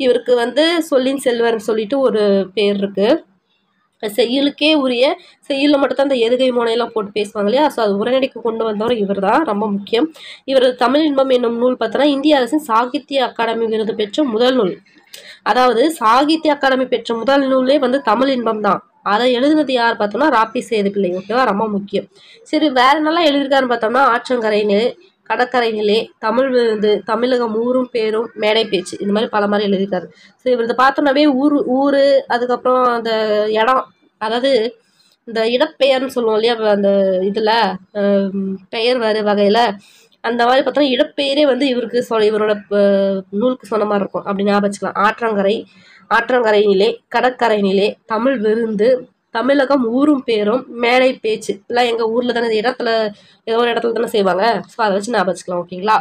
இவருக்கு வந்து சொல்லின் செல்வர்னு சொல்லிட்டு ஒரு பேர் இருக்குது. செய்யுளுக்கே உரிய செய்யுளில் மட்டும்தான் அந்த எதுகை மோனையெல்லாம் போட்டு பேசுவாங்க இல்லையா. ஸோ அது உரைநடைக்கு கொண்டு வந்தவர் இவர் தான், ரொம்ப முக்கியம். இவர் தமிழ் இன்பம் என்னும் நூல் பார்த்தோன்னா இந்திய அரசின் சாகித்ய அகாடமி விருது பெற்ற முதல் நூல். அதாவது சாகித்ய அகாடமி பெற்ற முதல் நூலே வந்து தமிழ் இன்பம் தான். அதை எழுதுனது யார் பார்த்தோம்னா ராப்பி சேதுப்பிள்ளை. ஓகேவா, ரொம்ப முக்கியம். சரி, வேற என்னெல்லாம் எழுதியிருக்காருன்னு பார்த்தோம்னா ஆற்றங்கரையிலே, கடற்கரையிலே, தமிழ் விருந்து, தமிழகம் ஊரும் பேரும், மேடை பேச்சு, இந்த மாதிரி பல மாதிரி எழுதியிருக்காரு. ஸோ இவரது பார்த்தோன்னாவே ஊர் அதுக்கப்புறம் அந்த இடம், அதாவது இந்த இடப்பெயர்னு சொல்லுவோம் இல்லையா அந்த இதில் பெயர் வகையில், அந்த மாதிரி பார்த்தோன்னா இடப்பெயரே வந்து இவருக்கு இவரோட நூலுக்கு சொன்ன மாதிரி இருக்கும். அப்படி ஞாபகம் வச்சுக்கலாம். ஆற்றங்கரையிலே, கடற்கரையிலே, தமிழ் விருந்து, தமிழகம் ஊரும் பேரும், மேடை பேச்சு, இதெல்லாம் எங்கள் ஊரில் தானே இடத்துல ஏதோ ஒரு இடத்துல தானே செய்வாங்க. ஸோ அதை வச்சு ஞாபகம் வச்சுக்கலாம். ஓகேங்களா.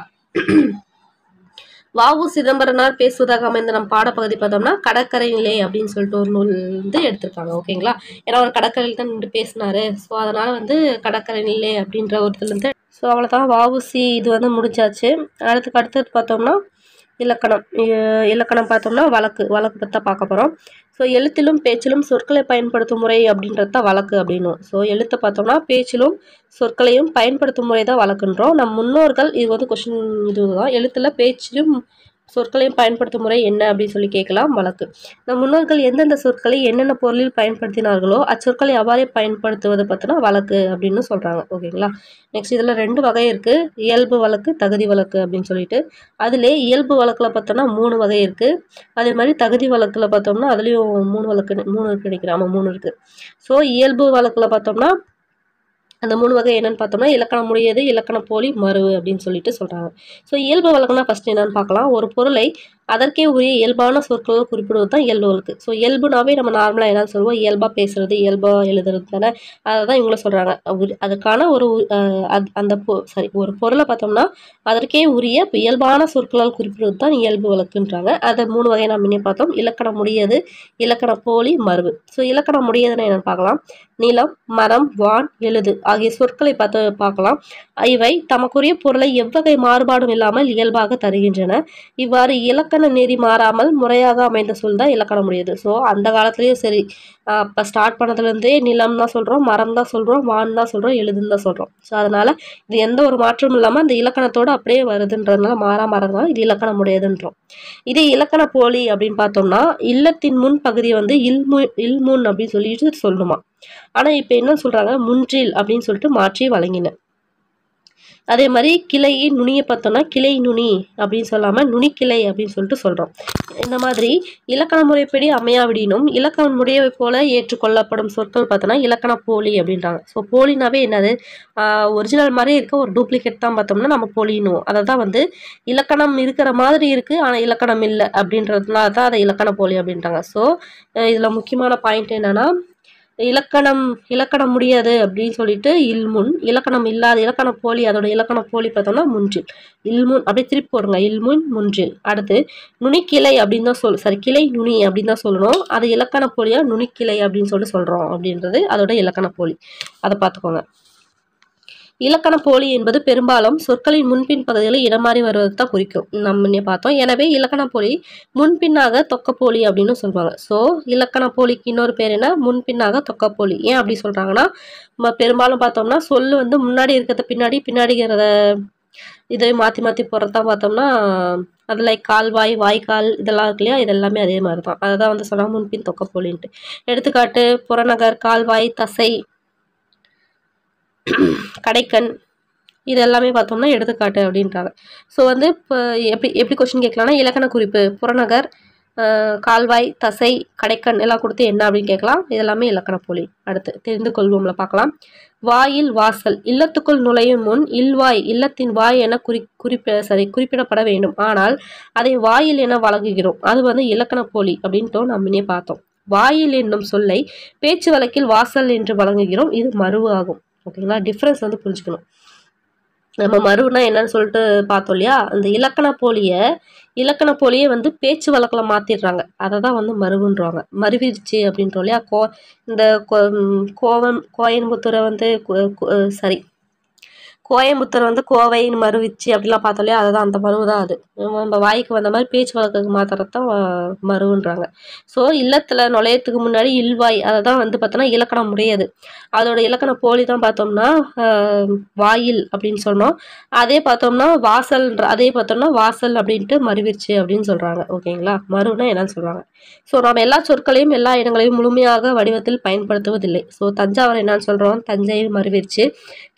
வாவு சிதம்பரனார் பேசுவதாக அமைந்த நம்ம பாடப்பகுதி பார்த்தோம்னா கடற்கரையிலே அப்படின்னு சொல்லிட்டு ஒரு நூல் வந்து எடுத்திருக்காங்க. ஓகேங்களா. ஏன்னா ஒரு கடற்கரையில் தான் நின்று பேசினாரு. ஸோ அதனால வந்து கடற்கரையிலே அப்படின்ற ஒருத்தர்லேருந்து. ஸோ அவ்வளோதான், வாவுசி இது வந்து முடிஞ்சாச்சு. அடுத்தது பார்த்தோம்னா இலக்கணம் பார்த்தோம்னா வழக்கு பற்றி தான் பார்க்க போகிறோம். ஸோ எழுத்திலும் பேச்சிலும் சொற்களை பயன்படுத்தும் முறை அப்படின்றது தான் வழக்கு அப்படின்னும். ஸோ எழுத்தை பார்த்தோம்னா பேச்சிலும் சொற்களையும் பயன்படுத்தும் முறை தான் வழக்குன்றோம். நம் முன்னோர்கள் இது வந்து கொஸ்டின் இதுதான், எழுத்தில் பேச்சிலும் சொற்களையும் பயன்படுத்தும் முறை என்ன அப்படின்னு சொல்லி கேட்கலாம். வழக்கு. நம் முன்னோர்கள் எந்தெந்த சொற்களை என்னென்ன பொருளில் பயன்படுத்தினார்களோ அச்சொற்களை அவ்வாறே பயன்படுத்துவது பார்த்தோன்னா வழக்கு அப்படின்னு சொல்கிறாங்க. ஓகேங்களா. நெக்ஸ்ட் இதில் 2 வகை இருக்குது, இயல்பு வழக்கு, தகுதி வழக்கு அப்படின்னு சொல்லிட்டு. அதிலே இயல்பு வழக்கில் பார்த்தோம்னா 3 வகை இருக்குது. அதே மாதிரி தகுதி வழக்கில் பார்த்தோம்னா அதுலேயும் 3 இருக்கு நினைக்கிறேன். ஆமாம், 3 இருக்குது. ஸோ இயல்பு வழக்கில் பார்த்தோம்னா அந்த 3 வகை என்னன்னு பார்த்தோம்னா இலக்கணம் உடையது, இலக்கண போலி, மருவு அப்படின்னு சொல்லிட்டு சொல்கிறாங்க. ஸோ இயல்பு வழக்குனா ஃபர்ஸ்ட் என்னன்னு பார்க்கலாம். ஒரு பொருளை அதற்கே உரிய இயல்பான சொற்களை குறிப்பிடுவது தான் இயல்பு வழக்கு. ஸோ இயல்புனாவே நம்ம நார்மலாக என்ன சொல்லுவோம், இயல்பாக பேசுறது, இயல்பாக எழுதுறது தானே. அதை தான் இவங்களும் சொல்கிறாங்க. அதுக்கான ஒரு ஒரு பொருளை பார்த்தோம்னா அதற்கே உரிய இயல்பான சொற்களால் குறிப்பிடுவது தான் இயல்பு வழக்குன்றாங்க. அதை 3 வகையை நம்ம முன்னே பார்த்தோம். இலக்கணம் உடையது, இலக்கண போலி, மருவு. ஸோ இலக்கணம் உடையதுன்னு என்னன்னு பார்க்கலாம். நிலம், மரம், வான், எழுது ஆகிய சொற்களை பார்க்கலாம். இவை தமக்குரிய பொருளை எவ்வகை மாறுபாடும் இல்லாமல் இயல்பாக தருகின்றன. இவ்வாறு இலக்கண நெறி மாறாமல் முறையாக அமைந்த சொல் தான் இலக்கணம் உடையது. ஸோ அந்த காலத்துலேயும் சரி, இப்போ ஸ்டார்ட் பண்ணதுலேருந்தே நிலம் தான் சொல்கிறோம், மரம் தான் சொல்கிறோம், வான் தான் சொல்கிறோம், எழுதுன்னு தான் சொல்கிறோம். ஸோ அதனால் இது எந்த ஒரு மாற்றமும் இல்லாமல் அந்த இலக்கணத்தோடு அப்படியே வருதுன்றதுனால மாறாமறதுனால இது இலக்கணம் உடையதுன்றோம். இதே இலக்கண போலி அப்படின்னு பார்த்தோம்னா இல்லத்தின் முன் பகுதியை வந்து இல்முன் அப்படின்னு சொல்லிட்டு சொல்லணுமா. ஆனால் இப்போ என்ன சொல்கிறாங்க, முன்றில் அப்படின்னு சொல்லிட்டு மாற்றி வழங்கின. அதே மாதிரி கிளையை நுனியை பார்த்தோம்னா கிளை நுனி அப்படின்னு சொல்லாமல் நுனிக்கிளை அப்படின்னு சொல்லிட்டு சொல்கிறோம். இந்த மாதிரி இலக்கண முறைப்படி அமையாவிடினும் இலக்கண முறையை போல ஏற்றுக்கொள்ளப்படும் சொற்கள் பார்த்தோன்னா இலக்கண போலி அப்படின்றாங்க. ஸோ போலினாவே என்னது, ஒரிஜினல் மாதிரி இருக்க ஒரு டூப்ளிகேட் தான் பார்த்தோம்னா நம்ம போலினுவோம். அதை தான் வந்து இலக்கணம் இருக்கிற மாதிரி இருக்குது ஆனால் இலக்கணம் இல்லை அப்படின்றதுனால தான் அதை இலக்கண போலி அப்படின்றாங்க. ஸோ இதில் முக்கியமான பாயிண்ட் என்னென்னா இலக்கணம் முடியாது அப்படின்னு சொல்லிட்டு இல்முன், இலக்கணம் இல்லாத இலக்கண போலி, அதோட இலக்கண போலி பார்த்தோம்னா முன்றில். இல்முன் அப்படியே திருப்பி போடுங்க, இல்முன் முன்றில். அடுத்து நுனிக்கிளை அப்படின்னு தான் கிளை நுனி அப்படின்னு தான் சொல்லணும். அது இலக்கண போலியா நுனிக்கிளை அப்படின்னு சொல்லிட்டு சொல்கிறோம் அப்படின்றது அதோட இலக்கண போலி. அதை பார்த்துக்கோங்க. இலக்கண போலி என்பது பெரும்பாலும் சொற்களின் முன்பின் பகுதிகளில் இடமாறி வருவது தான் குறிக்கும். நம்ம பார்த்தோம். எனவே இலக்கண போலி முன்பின்னாக தொக்கப்போலி அப்படின்னு சொல்லுவாங்க. ஸோ இலக்கண போலிக்கு இன்னொரு பேர் என்ன, முன்பின்னாக தொக்கப்போலி. ஏன் அப்படி சொல்கிறாங்கன்னா பெரும்பாலும் பார்த்தோம்னா சொல்லு வந்து முன்னாடி இருக்கிறத பின்னாடிங்கிறத இதை மாற்றி போடுறதான் பார்த்தோம்னா அது லைக் கால்வாய், வாய்க்கால் இதெல்லாம் இருக்கு இல்லையா, இதெல்லாமே அதே மாதிரி தான். அதை தான் வந்து சொல்கிறாங்க முன்பின் தொக்கப்போலின்ட்டு. எடுத்துக்காட்டு புறநகர், கால்வாய், தசை, கடைக்கண், இது எல்லாமே பார்த்தோம்னா எடுத்துக்காட்டு அப்படின்றாங்க. ஸோ வந்து இப்போ எப்படி கொஸ்டின் கேட்கலாம்னா இலக்கண குறிப்பு புறநகர், கால்வாய், தசை, கடைக்கண் எல்லாம் கொடுத்து என்ன அப்படின்னு கேட்கலாம். இதெல்லாமே இலக்கண போலி. அடுத்து தெரிந்து கொள்வோம்ல பார்க்கலாம். வாயில், வாசல். இல்லத்துக்குள் நுழையும் முன் இல்வாய், இல்லத்தின் வாய் என குறிப்பிடப்பட வேண்டும். ஆனால் அதை வாயில் என வழங்குகிறோம். அது வந்து இலக்கண போலி அப்படின்ட்டு நம்ம முன்னே பார்த்தோம். வாயில் என்னும் சொல்லை பேச்சு வழக்கில் வாசல் என்று வழங்குகிறோம். இது மருவு ஆகும். ஓகேங்களா. டிஃப்ரென்ஸ் வந்து புரிஞ்சுக்கணும். நம்ம மருவுனா என்னன்னு சொல்லிட்டு பார்த்தோம் இல்லையா, அந்த இலக்கண போலியே வந்து பேச்சு வழக்கில் மாற்றிடுறாங்க. அதை தான் வந்து மருவுன்றாங்க. மருவிடுச்சு அப்படின்றோம் இல்லையா. இந்த கோயம்புத்தூரை வந்து கோயம்புத்தூர் வந்து கோவைன்னு மருவிச்சு அப்படிலாம் பார்த்தோம் இல்லையா, அதுதான் அந்த மருவு தான் அது. நம்ம வாய்க்கு வந்த மாதிரி பேச்சு வழக்குக்கு மாத்திரத்தான் மருவுன்றாங்க. ஸோ இல்லத்தில் நுழையத்துக்கு முன்னாடி இல்வாய் அதை தான் வந்து பார்த்தோன்னா இலக்கணம் முடியாது. அதோட இலக்கண போலி தான் பார்த்தோம்னா வாயில் அப்படின்னு சொன்னோம். அதே பார்த்தோம்னா அதே பார்த்தோம்னா வாசல் அப்படின்ட்டு மருவிச்சு அப்படின்னு சொல்கிறாங்க. ஓகேங்களா, மருவுனா என்னன்னு சொல்கிறாங்க. ஸோ நம்ம எல்லா சொற்களையும் எல்லா இடங்களையும் முழுமையாக வடிவத்தில் பயன்படுத்துவதில்லை. ஸோ தஞ்சாவூர் என்னன்னு சொல்கிறோம், தஞ்சையில் மருவிச்சு.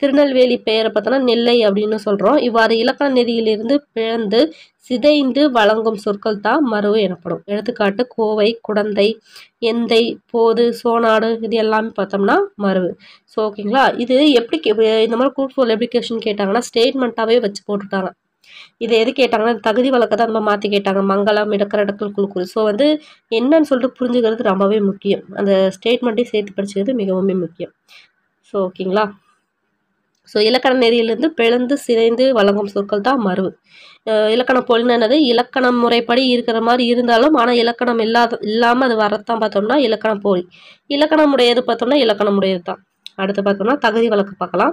திருநெல்வேலி பெயரை பார்த்தோன்னா நெல்லை அப்படின்னு சொல்கிறோம். இவ்வாறு இலக்கண நெறியிலிருந்து பிழந்து சிதைந்து வழங்கும் சொற்கள் தான் மருவு எனப்படும். எடுத்துக்காட்டு கோவை, குடந்தை, எந்தை, போது, சோனாடு, இது எல்லாமே பார்த்தோம்னா மருவு. ஸோ ஓகேங்களா, இது எப்படி இந்த மாதிரி குரூப் 4 எப்படி கொஸ்டின் கேட்டாங்கன்னா ஸ்டேட்மெண்ட்டாகவே வச்சு போட்டுட்டாங்க. இதை எது கேட்டாங்கன்னா தகுதி வழக்கத்தை நம்ம மாற்றி கேட்டாங்க. மங்களம், இடக்கரடக்கல், குழுக்குறி. ஸோ வந்து என்னன்னு சொல்லிட்டு புரிஞ்சுக்கிறது ரொம்பவே முக்கியம். அந்த ஸ்டேட்மெண்ட்டையும் சேர்த்து படிச்சுக்கிறது மிகவும் முக்கியம். ஸோ ஓகேங்களா, ஸோ இலக்கண நெறியிலிருந்து பிளந்து சிதைந்து வழங்கும் சொற்கள் தான் மருவு. இலக்கண பொருள்னு என்னது, இலக்கணம் முறைப்படி இருக்கிற மாதிரி இருந்தாலும் ஆனால் இலக்கணம் இல்லாமல் அது வரத்தான் பார்த்தோம்னா இலக்கண போலி. இலக்கணம் உடையது பார்த்தோம்னா இலக்கணம் உடையது தான். அடுத்து பார்த்தோம்னா தகுதி வழக்கு பார்க்கலாம்.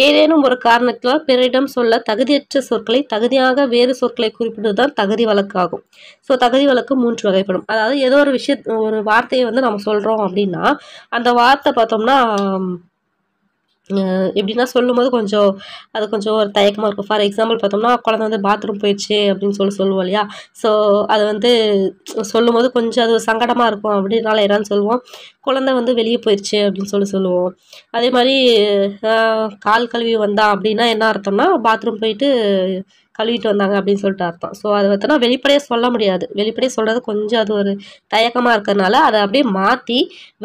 ஏதேனும் ஒரு காரணத்தினால் பிறரிடம் சொல்ல தகுதியற்ற சொற்களை தகுதியாக வேறு சொற்களை குறிப்பிடுவது தான் தகுதி வழக்கு ஆகும். ஸோ தகுதி வழக்கு 3 வகைப்படும். அதாவது ஏதோ ஒரு வார்த்தையை வந்து நம்ம சொல்கிறோம் அப்படின்னா அந்த வார்த்தை பார்த்தோம்னா எப்படின்னா சொல்லும்போது அது கொஞ்சம் ஒரு தயக்கமாக இருக்கும். ஃபார் எக்ஸாம்பிள் பார்த்தோம்னா குழந்தை வந்து பாத்ரூம் போயிடுச்சு அப்படின்னு சொல்லுவோம் இல்லையா. ஸோ அது வந்து சொல்லும்போது கொஞ்சம் அது சங்கடமாக இருக்கும். அப்படின்னால என்னன்னு சொல்லுவோம், குழந்தை வந்து வெளியே போயிடுச்சு அப்படின்னு சொல்லுவோம். அதே மாதிரி கால் கழுவி வந்தா அப்படின்னா என்ன அர்த்தம்னா பாத்ரூம் போயிட்டு கழுவிட்டு வந்தாங்க அப்படின்னு சொல்லிட்டு அர்த்தம். ஸோ அது பார்த்தோன்னா வெளிப்படையாக சொல்ல முடியாது. வெளிப்படையாக சொல்கிறது கொஞ்சம் அது ஒரு தயக்கமாக இருக்கிறதுனால அதை அப்படியே மாற்றி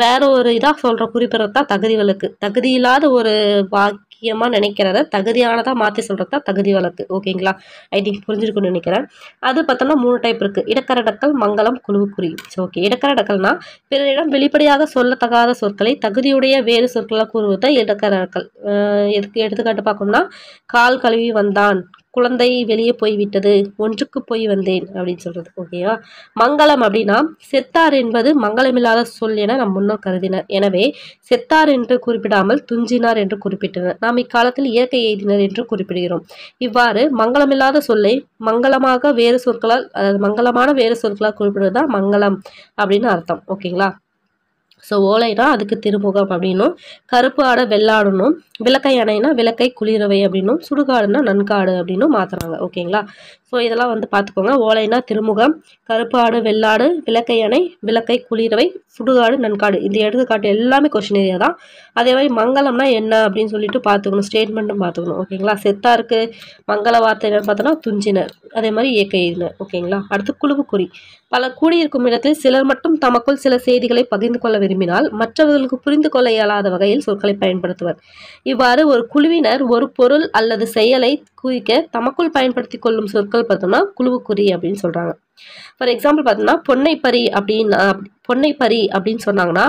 வேற ஒரு இதாக சொல்கிற குறிப்பிடறது தான் தகுதி வழக்கு. தகுதி இல்லாத ஒரு வாக்கியமாக நினைக்கிறத தகுதியானதாக மாற்றி சொல்கிறது தான் தகுதி வழக்கு. ஓகேங்களா, ஐ திங்க் புரிஞ்சிருக்குன்னு நினைக்கிறேன். அது பார்த்தோம்னா 3 டைப் இருக்குது. இடக்கரடக்கல், மங்களம், குழுவுக்குறி. ஸோ ஓகே, இடக்கரடக்கல்னா பிறரிடம் வெளிப்படையாக சொல்லத்தகாத சொற்களை தகுதியுடைய வேறு சொற்களாக கூறுவது தான் இடக்கரடக்கல். எடுத்துக்காட்டு பார்க்கணும்னா கால் கழுவி வந்தான், குழந்தை வெளியே போய்விட்டது, ஒன்றுக்கு போய் வந்தேன் அப்படின்னு சொல்றது. ஓகேவா. மங்களம் அப்படின்னா செத்தார் என்பது மங்களமில்லாத சொல் என நம் முன்னோர் கருதினர். எனவே செத்தார் என்று குறிப்பிடாமல் துஞ்சினார் என்று குறிப்பிட்டனர். நாம் இக்காலத்தில் இயற்கை எய்தினர் என்று குறிப்பிடுகிறோம். இவ்வாறு மங்களமில்லாத சொல்லை மங்களமான வேறு சொற்களால் குறிப்பிடுவதுதான் மங்களம் அப்படின்னு அர்த்தம். ஓகேங்களா. ஸோ ஓலைனா அதுக்கு திருமுகம் அப்படின்னும், கருப்பு ஆடை வெள்ளாடணும், விளக்கை அணைனா விளக்கை குளிரவை அப்படின்னும், சுடுகாடுனா நன்காடு அப்படின்னும் மாற்றுறாங்க. ஓகேங்களா. ஸோ இதெல்லாம் வந்து பார்த்துக்கோங்க. ஓலைனா திருமுகம், கருப்பு ஆடு வெள்ளாடு, விளக்கை அணை விளக்கை குளிரவை, சுடுகாடு நன்காடு. இந்த எடுத்துக்காட்டு எல்லாமே கொஸ்டின் ஏரியா தான். அதே மாதிரி மங்களம்னா என்ன அப்படின்னு சொல்லிட்டு பார்த்துக்கணும், ஸ்டேட்மெண்ட்டும் பார்த்துக்கணும். ஓகேங்களா. செத்தாருக்கு மங்கள வார்த்தை என்னன்னு பார்த்தோன்னா துஞ்சினர். அதே மாதிரி இயற்கை எய்தினர். ஓகேங்களா. அடுத்து குழுவுக்குறி. பல கூடியிருக்கும் இடத்தில் சிலர் மட்டும் தமக்குள் சில செய்திகளை பகிர்ந்து கொள்ள விரும்பினால் மற்றவர்களுக்கு புரிந்து கொள்ள இயலாத வகையில் சொற்களை பயன்படுத்துவர். இவ்வாறு ஒரு குழுவினர் ஒரு பொருள் அல்லது செயலை குறிக்க தமக்குள் பயன்படுத்தி கொள்ளும் சொற்கள் பார்த்தோம்னா குழுவுக்குறி அப்படின்னு சொல்றாங்க. ஃபார் எக்ஸாம்பிள் பார்த்தோம்னா பொன்னைப்பரி அப்படின்னு சொன்னாங்கன்னா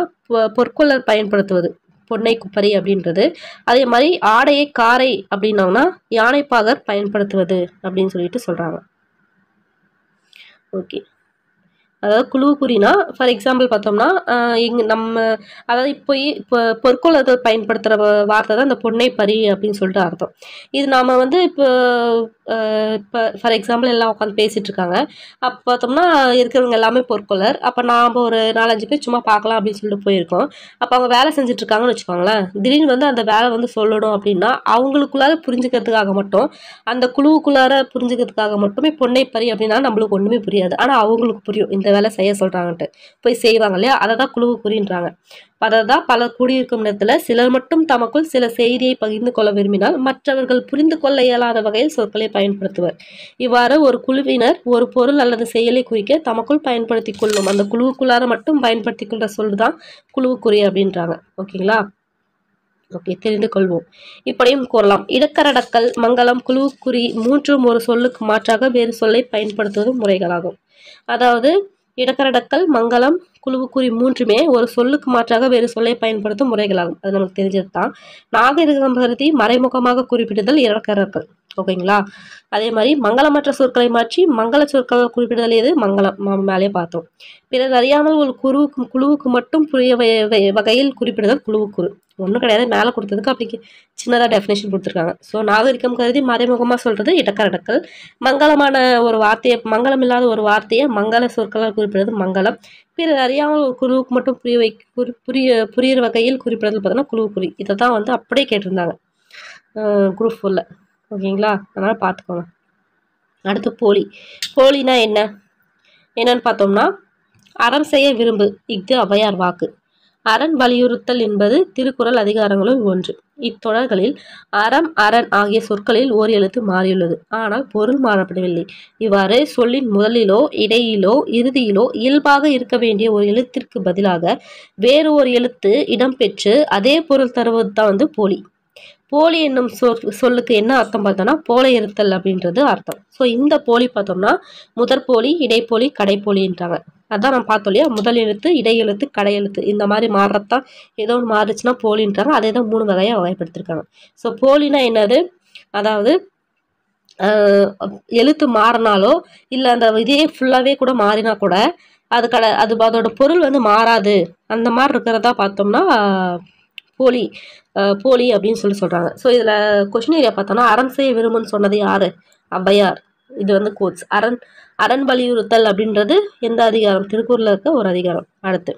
பொற்கொள்ளர் பயன்படுத்துவது பொன்னை குப்பரி அப்படின்றது. அதே மாதிரி ஆடையை காரை அப்படின்னாங்கன்னா யானைப்பாகர் பயன்படுத்துவது அப்படின்னு சொல்லிட்டு சொல்றாங்க. ஓகே, அதாவது குழுவுக்குறினா ஃபார் எக்ஸாம்பிள் பார்த்தோம்னா இங்கே அதாவது இப்போ பொற்கொள்ளர்கள் பயன்படுத்துகிற வார்த்தை தான் இந்த பொன்னைப்பரி அப்படின்னு சொல்லிட்டு அர்த்தம். இது நாம் வந்து இப்போ ஃபார் எக்ஸாம்பிள் எல்லாம் உட்காந்து பேசிகிட்டு இருக்காங்க. அப்போ பார்த்தோம்னா இருக்கிறவங்க எல்லாமே பொற்கொள்ளர். அப்போ நாம் ஒரு 4-5 பேர் சும்மா பார்க்கலாம் அப்படின்னு சொல்லிட்டு போயிருக்கோம். அப்போ அவங்க வேலை செஞ்சுட்டு இருக்காங்கன்னு வச்சுக்கோங்களேன். திடீர்னு வந்து அந்த வேலை வந்து சொல்லணும் அப்படின்னா அவங்களுக்குள்ளார புரிஞ்சுக்கிறதுக்காக மட்டும், அந்த குழுவுக்குள்ளார புரிஞ்சுக்கிறதுக்காக மட்டுமே பொன்னைப்பரி அப்படின்னா நம்மளுக்கு ஒன்றுமே புரியாது. ஆனால் அவங்களுக்கு புரியும் இந்த வேலை செய்ய சொல்கிறாங்கன்ட்டு போய் செய்வாங்க இல்லையா. அதை தான் குழுவுக்குறின்றாங்க. அதை தான் பல கூடியிருக்கும் இடத்துல சிலர் மட்டும் தமக்குள் சில செய்தியை பகிர்ந்து கொள்ள விரும்பினால் மற்றவர்கள் புரிந்து கொள்ள இயலாத வகையில் சொற்களை பயன்படுத்துவர். இவ்வாறு ஒரு குழுவினர் ஒரு பொருள் அல்லது செயலை குறிக்க தமக்குள் பயன்படுத்தி கொள்ளும் அந்த குழுவுக்குள்ளார மட்டும் பயன்படுத்தி கொள்ற சொல் தான் குழுவுக்குறி அப்படின்றாங்க. ஓகேங்களா. ஓகே, தெரிந்து கொள்வோம். இப்படியும் கூறலாம். இடக்கரடக்கல், மங்களம், குழுவுக்குறி மூன்றும் ஒரு சொல்லுக்கு மாற்றாக வேறு சொல்லை பயன்படுத்துவதும் முறைகளாகும். அதாவது இடக்கரடக்கல், மங்களம், குழுவுக்குறி மூன்றுமே ஒரு சொல்லுக்கு மாற்றாக வேறு சொல்லை பயன்படுத்தும் முறைகளாகும். அது நமக்கு தெரிஞ்சது தான். நாகரிகம் கருதி மறைமுகமாக குறிப்பிடுதல் இலக்கணங்கள். ஓகேங்களா? அதே மாதிரி மங்களமற்ற சொற்களை மாற்றி மங்கள சொற்களை குறிப்பிடுதல் எது? மங்களம். நம்ம மேலே பார்த்தோம். பிறர் அறியாமல் ஒரு குழுவுக்கு மட்டும் புரிய வகையில் குறிப்பிடுதல் குழுவுக்குறு. ஒன்றும் கிடையாது, மேலே கொடுத்ததுக்கு அப்படி சின்னதாக டெஃபினேஷன் கொடுத்துருக்காங்க. ஸோ நாகரிகம் கருதி மறைமுகமாக சொல்றது இடக்கரடக்கல். மங்களமான ஒரு வார்த்தையை, மங்களம் இல்லாத ஒரு வார்த்தையை மங்கள சொற்களால் குறிப்பிடுறது மங்களம். பிறர் அறியாமல் ஒரு குழுவுக்கு மட்டும் புரியுற வகையில் குறிப்பிடுறது பார்த்தோன்னா குழுவுக்குறி. இதை தான் வந்து அப்படியே கேட்டிருந்தாங்க குரூப் 4ல. ஓகேங்களா? அதனால் பார்த்துக்கோங்க. அடுத்து போலி. போலினா என்னன்னு பார்த்தோம்னா, அறம் செய்ய விரும்பு இஃது ஔவையார் வாக்கு. அரண் வலியுறுத்தல் என்பது திருக்குறள் அதிகாரங்களுள் ஒன்று. இத்தொடர்களில் அறம் அரண் ஆகிய சொற்களில் ஓர் எழுத்து மாறியுள்ளது, ஆனால் பொருள் மாறப்படவில்லை. இவ்வாறு சொல்லின் முதலிலோ இடையிலோ இறுதியிலோ இயல்பாக இருக்க வேண்டிய ஒரு எழுத்திற்கு பதிலாக வேறு ஒரு எழுத்து இடம்பெற்று அதே பொருள் தருவது தான் வந்து போலி. போலி என்னும் சொல்லுக்கு என்ன அர்த்தம் பார்த்தோம்னா போல இருத்தல் அப்படின்றது அர்த்தம். ஸோ இந்த போலி பார்த்தோம்னா முதற்போலி, இடைப்போலி, கடைப்போலின்றாங்க. அதான் நம்ம பார்த்தோம் இல்லையா, முதல் எழுத்து, இடை எழுத்து, கடை எழுத்து இந்த மாதிரி மாறுறதான் ஏதோ ஒன்று மாறுச்சுன்னா போலின்றாங்க. அதே தான் 3 வகையாக வகைப்படுத்திருக்காங்க. ஸோ போலினா என்னது? அதாவது எழுத்து மாறினாலோ இல்லை அந்த இதே ஃபுல்லாகவே கூட மாறினா கூட அது அதோட பொருள் வந்து மாறாது, அந்த மாதிரி இருக்கிறதா பார்த்தோம்னா போலி அப்படின்னு சொல்றாங்க. ஸோ இதில் கொஸ்டின் ஏரியா பார்த்தோம்னா அறம் செய்ய விரும்புன்னு சொன்னது யாரு? ஔவையார். இது வந்து கோட்ஸ். அரண் வலியுறுத்தல் அப்படின்றது எந்த அதிகாரம்? திருக்குறள்ல இருக்க ஒரு அதிகாரம். அடுத்து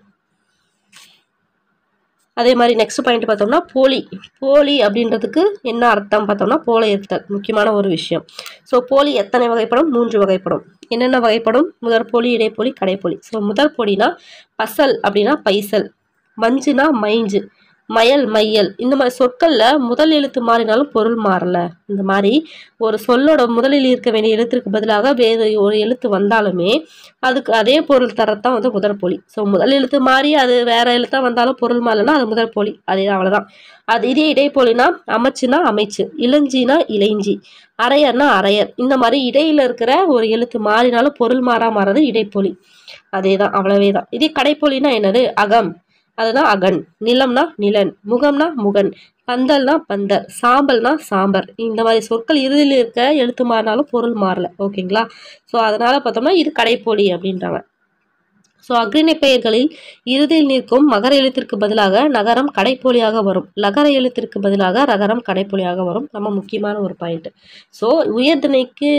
அதே மாதிரி நெக்ஸ்ட் பாயிண்ட் பார்த்தோம்னா போலி அப்படின்றதுக்கு என்ன அர்த்தம் பார்த்தோம்னா போல இருத்தல், முக்கியமான ஒரு விஷயம். ஸோ போலி எத்தனை வகைப்படும்? 3 வகைப்படும். என்னென்ன வகைப்படும்? முதற்போலி, இடைப்போலி, கடைப்போலி. ஸோ முதற்போலினா பசல் அப்படின்னா பைசல், மஞ்சுனா மைஞ்சு, மயல் மையல். இந்த மாதிரி சொற்கள்ல முதல் எழுத்து மாறினாலும் பொருள் மாறல. இந்த மாதிரி ஒரு சொல்லோட முதலில் இருக்க வேண்டிய எழுத்திற்கு பதிலாக வேறு ஒரு எழுத்து வந்தாலுமே அதுக்கு அதே பொருள் தரத்தான் வந்து முதற்போலி. ஸோ முதல் எழுத்து மாறி அது வேற எழுத்தா வந்தாலும் பொருள் மாறலன்னா அது முதற்போலி. அதே அவ்வளவுதான். அது இதே இடைப்போலினா அமைச்சுனா அமைச்சு, இளஞ்சினா இளைஞ்சி, அரையர்னா அரையர். இந்த மாதிரி இடையில இருக்கிற ஒரு எழுத்து மாறினாலும் பொருள் மாறாது இடைப்போலி. அதேதான், அவ்வளவே தான். இதே கடைப்போலினா என்னது? அகம், அதுதான் அகன். நிலம்னா நிலன், முகம்னா முகன், பந்தல்னா பந்தர், சாம்பல்னா சாம்பர். இந்த மாதிரி சொற்கள் இறுதியில் இருக்க எழுத்து மாறினாலும் பொருள் மாறல. ஓகேங்களா? ஸோ அதனால பார்த்தோம்னா இது கடைப்போலி அப்படின்றாங்க. ஸோ அக்ரிணை பெயர்களில் இறுதியில் நிற்கும் மகர எழுத்திற்கு பதிலாக நகரம் கடைப்போலியாக வரும், லகர எழுத்திற்கு பதிலாக ரகரம் கடைப்போலியாக வரும். நம்ம முக்கியமான ஒரு பாயிண்ட். ஸோ உயர்திணைக்கு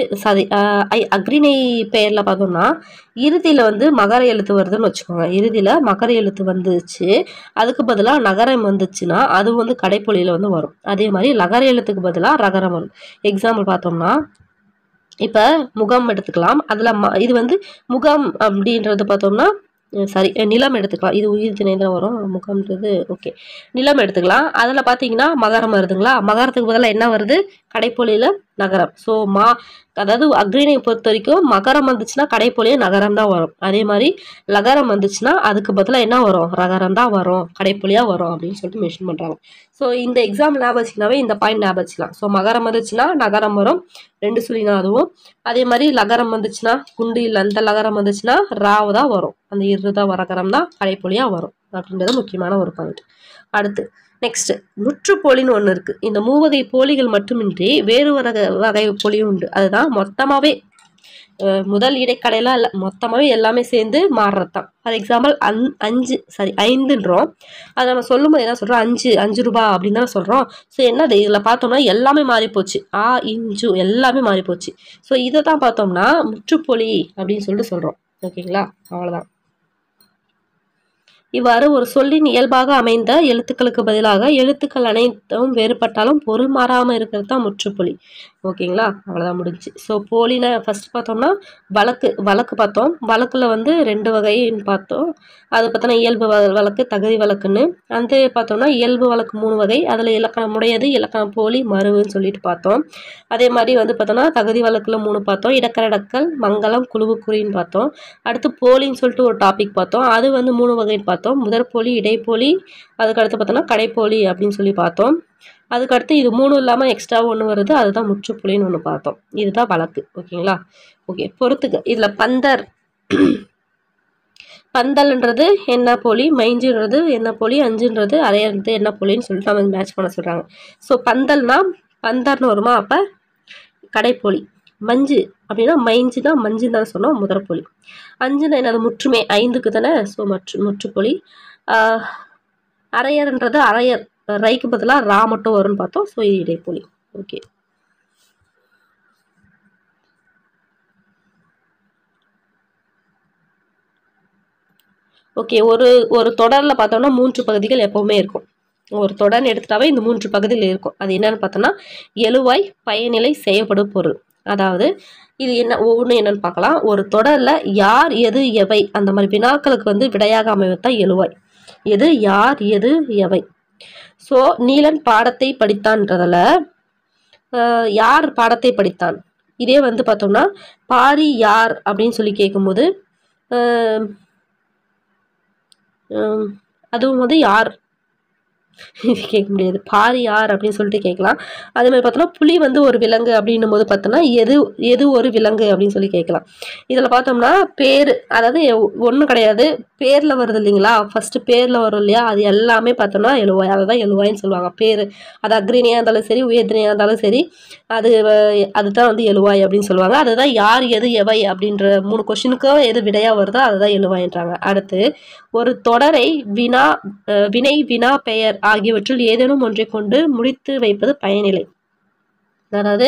அக்ரிணை பெயர்ல பார்த்தோம்னா இறுதியில் வந்து மகர எழுத்து வருதுன்னு வச்சுக்கோங்க. இறுதியில் மகர எழுத்து வந்துச்சு, அதுக்கு பதிலாக நகரம் வந்துச்சுன்னா அது வந்து கடைப்பொலியில் வந்து வரும். அதே மாதிரி லகர எழுத்துக்கு பதிலாக ரகரம் வரும். எக்ஸாம்பிள் பார்த்தோம்னா இப்போ முகம் எடுத்துக்கலாம். அதில் இது வந்து முகம் அப்படின்றது பார்த்தோம்னா நிலம் எடுத்துக்கலாம். இது உயிர் திணை தான் வரும், முகம்ன்றது ஓகே. நிலம் எடுத்துக்கலாம். அதில் பார்த்தீங்கன்னா மகரம் வருதுங்களா, மகரத்துக்கு பதிலாக என்ன வருது? கடைப்பொலியில் நகரம். ஸோ அதாவது அக்ரிணை பொறுத்த வரைக்கும் மகரம் வந்துச்சுன்னா கடைப்பொலியே நகரம் தான் வரும். அதே மாதிரி லகரம் வந்துச்சுன்னா அதுக்கு பதிலாக என்ன வரும்? ரகரம் தான் வரும், கடைப்பொலியாக வரும் அப்படின்னு சொல்லிட்டு மென்ஷன் பண்ணுறாங்க. ஸோ இந்த எக்ஸாம்பிள் ஞாபகம் வச்சுக்கினாவே இந்த பாயிண்ட் ஞாபகம் வச்சுக்கலாம். ஸோ மகரம் வந்துச்சுன்னா நகரம் வரும், 2 சொல்லினா அதுவும். அதே மாதிரி லகரம் வந்துச்சுன்னா குண்டு இல்லை அந்த லகரம் வந்துச்சுன்னா ராவு தான் வரும், அந்த இருதான் வரகரம் தான் கடைப்பொலியாக வரும் அப்படின்றது முக்கியமான ஒரு பாயிண்ட். அடுத்து நெக்ஸ்ட் முற்றுப்போலின்னு ஒன்று இருக்கு. இந்த 3 வகை போலிகள் மட்டுமின்றி வேறு வகை போலியும் உண்டு. அதுதான் மொத்தமாகவே முதல் இடைக்கடையெல்லாம் இல்லை, மொத்தமாகவே எல்லாமே சேர்ந்து மாறுறது தான். ஃபார் எக்ஸாம்பிள் 5ன்றோம். அதை நம்ம சொல்லும்போது என்ன சொல்கிறோம்? 5 ரூபா அப்படின்னு தானே சொல்கிறோம். ஸோ என்னது இதில் பார்த்தோம்னா எல்லாமே மாறிப்போச்சு, இஞ்சு எல்லாமே மாறிப்போச்சு. ஸோ இதை தான் பார்த்தோம்னா முற்றுப்பொலி அப்படின்னு சொல்லிட்டு சொல்கிறோம். ஓகேங்களா? அவ்வளோதான். இவ்வாறு ஒரு சொல்லின் இயல்பாக அமைந்த எழுத்துக்களுக்கு பதிலாக எழுத்துக்கள் அனைத்தும் வேறுபட்டாலும் பொருள் மாறாமல் இருக்கிறது தான் முற்றுப்பொலி. ஓகேங்களா? அவ்வளோதான், முடிஞ்சு. ஸோ போலினா ஃபர்ஸ்ட் பார்த்தோம்னா வழக்கு பார்த்தோம். வழக்கில் வந்து 2 வகைன்னு பார்த்தோம். அது பார்த்தோன்னா இயல்பு வழக்கு, தகுதி வழக்குன்னு. அந்த பார்த்தோம்னா இயல்பு வழக்கு 3 வகை. அதில் இலக்கணம் உடையது, இலக்கணம் போலி, மருவுன்னு சொல்லிட்டு பார்த்தோம். அதே மாதிரி வந்து பார்த்தோம்னா தகுதி வழக்கில் 3 பார்த்தோம். இடக்கரடக்கல், மங்களம், குழுவுக்குறின்னு பார்த்தோம். அடுத்து போலின்னு சொல்லிட்டு ஒரு டாபிக் பார்த்தோம். அது வந்து 3 வகைன்னு பார்த்தோம். முதற்போலி, இடைப்போலி, அதுக்கடுத்து பார்த்தோம்னா கடைப்போலி அப்படின்னு சொல்லி பார்த்தோம். அதுக்கடுத்து இது 3 இல்லாமல் எக்ஸ்ட்ரா ஒன்று வருது, அதுதான் முற்றுப்புள்ளின்னு ஒன்று பார்த்தோம். இதுதான் வழக்கு. ஓகேங்களா? ஓகே, பொறுத்துக்க. இதில் பந்தல்ன்றது என்ன போலி, மைஞ்சுன்றது என்ன போலி, அஞ்சுன்றது அரையறது என்ன போலின்னு சொல்லிட்டு நம்ம மேட்ச் பண்ண சொல்கிறாங்க. ஸோ பந்தல்னா பந்தர்னு வருமா, அப்போ கடைப்போலி. மஞ்சு அப்படின்னா மைஞ்சுனா மஞ்சுன்னு தான் சொன்னோம், முதற்போலி. அஞ்சுன்னா என்னது, முற்றுமை, 5க்கு தானே, ஸோ முற்றுப்பொலி. அரையர்ன்றது அரையர், ரைக்கு பதிலாக ரா மட்டும் வரும்னு பார்த்தோம், ஸோ இது இடைப்பொலி. ஓகே. ஓகே, ஒரு தொடரில் பார்த்தோம்னா 3 பகுதிகள் எப்போவுமே இருக்கும். ஒரு தொடர்னு எடுத்துட்டாவே இந்த 3 பகுதியில் இருக்கும். அது என்னன்னு பார்த்தோம்னா எழுவாய், பயனிலை, செய்யப்படும் பொருள். அதாவது இது என்ன ஒவ்வொன்றும் என்னன்னு பார்க்கலாம். ஒரு தொடரில் யார், எது, எவை அந்த மாதிரி வினாக்களுக்கு வந்து விடையாக அமைவதுதான் எழுவாய். எது, யார், எது, எவை. ஸோ நீலன் பாடத்தை படித்தான்றதுல யார் பாடத்தை படித்தான். இதே வந்து பார்த்தோம்னா பாரி யார் அப்படின்னு சொல்லி கேட்கும்போது அதுவும் வந்து யார் கேட்க முடியாது, பாரி யார் அப்படின்னு சொல்லிட்டு கேட்கலாம். அதே மாதிரி பார்த்தோம்னா புலி வந்து ஒரு விலங்கு அப்படின்னும் போது பார்த்தோம்னா எது ஒரு விலங்கு அப்படின்னு சொல்லி கேட்கலாம். இதில் பார்த்தோம்னா பேர், அதாவது ஒன்றும் கிடையாது, பேரில் வருது இல்லைங்களா, ஃபர்ஸ்ட் பேரில் வரும் இல்லையா, அது எல்லாமே பார்த்தோம்னா எழுவாய். அதை தான் எழுவாயின்னு சொல்லுவாங்க. பேர் அது அக்ரிணியாக இருந்தாலும் சரி, உயர்திணையாக இருந்தாலும் சரி, அதுதான் வந்து எழுவாய் அப்படின்னு சொல்லுவாங்க. அதுதான் யார், எது, எவை அப்படின்ற 3 கொஸ்டினுக்கும் எது விடையாக வருதோ அதுதான் எழுவாயின்றாங்க. அடுத்து ஒரு தொடரை வினை, வினா, பெயர் ஆகியவற்றில் ஏதேனும் ஒன்றை கொண்டு முடித்து வைப்பது பயனிலை. அதாவது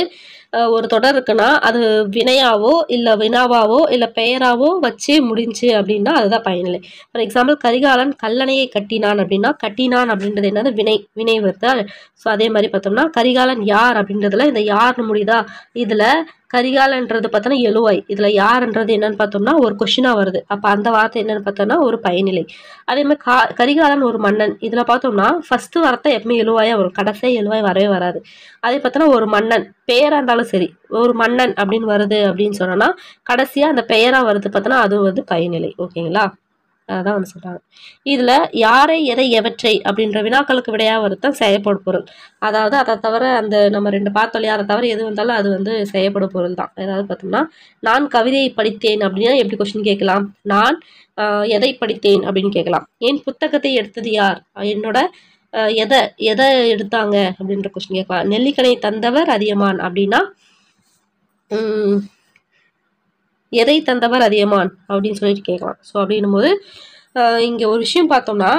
ஒரு தொடர் இருக்குன்னா அது வினையாவோ இல்லை வினாவாவோ இல்லை பெயராவோ வச்சே முடிஞ்சு அப்படின்னா அதுதான் பயனிலை. ஃபார் எக்ஸாம்பிள் கரிகாலன் கல்லணையை கட்டினான் அப்படின்னா கட்டினான் அப்படின்றது என்னது, வினை வருதா. ஸோ அதே மாதிரி பார்த்தோம்னா கரிகாலன் யார் அப்படின்றதுல இந்த யார்னு முடியுதா, இதில் கரிகாலன்றது பார்த்தோன்னா எழுவாய், இதில் யாருன்றது என்னன்னு பார்த்தோம்னா ஒரு கொஷினாக வருது. அப்போ அந்த வார்த்தை என்னன்னு பார்த்தோம்னா ஒரு பயனிலை. அதே மாதிரி கரிகாலன் ஒரு மன்னன், இதில் பார்த்தோம்னா ஃபர்ஸ்ட் வார்த்தை எப்பவுமே எழுவாயாக வரும், கடைசியாக எழுவாய் வரவே வராது. அதே பார்த்தோன்னா ஒரு மன்னன் பெயராக இருந்தாலும் சரி, ஒரு மன்னன் அப்படின்னு வருது அப்படின்னு சொன்னோன்னா கடைசியாக அந்த பெயராக வருது பார்த்தோன்னா அது வந்து பயனிலை. ஓகேங்களா, அதான் வந்து சொல்கிறாங்க. இதில் யாரை, எதை, எவற்றை அப்படின்ற வினாக்களுக்கு விடையாக வருதான் செயற்படும் பொருள். அதாவது அதை தவிர அந்த நம்ம 2 பார்த்தோம் இல்லையா, அதை தவிர எது வந்தாலும் அது வந்து செயற்படும் பொருள் தான். ஏதாவது பார்த்தோம்னா நான் கவிதையை படித்தேன் அப்படின்னா எப்படி கொஸ்டின் கேட்கலாம், நான் எதை படித்தேன் அப்படின்னு கேட்கலாம். என் புத்தகத்தை எடுத்தது யார், என்னோட எதை எடுத்தாங்க அப்படின்ற கொஸ்டின் கேட்கலாம். நெல்லிக்கனை தந்தவர் அதியமான் அப்படின்னா எதை தந்தவர் அதியமான் அப்படின்னு சொல்லிட்டு கேட்கலாம். ஸோ அப்படின்னும் போது இங்கே ஒரு விஷயம் பார்த்தோம்னா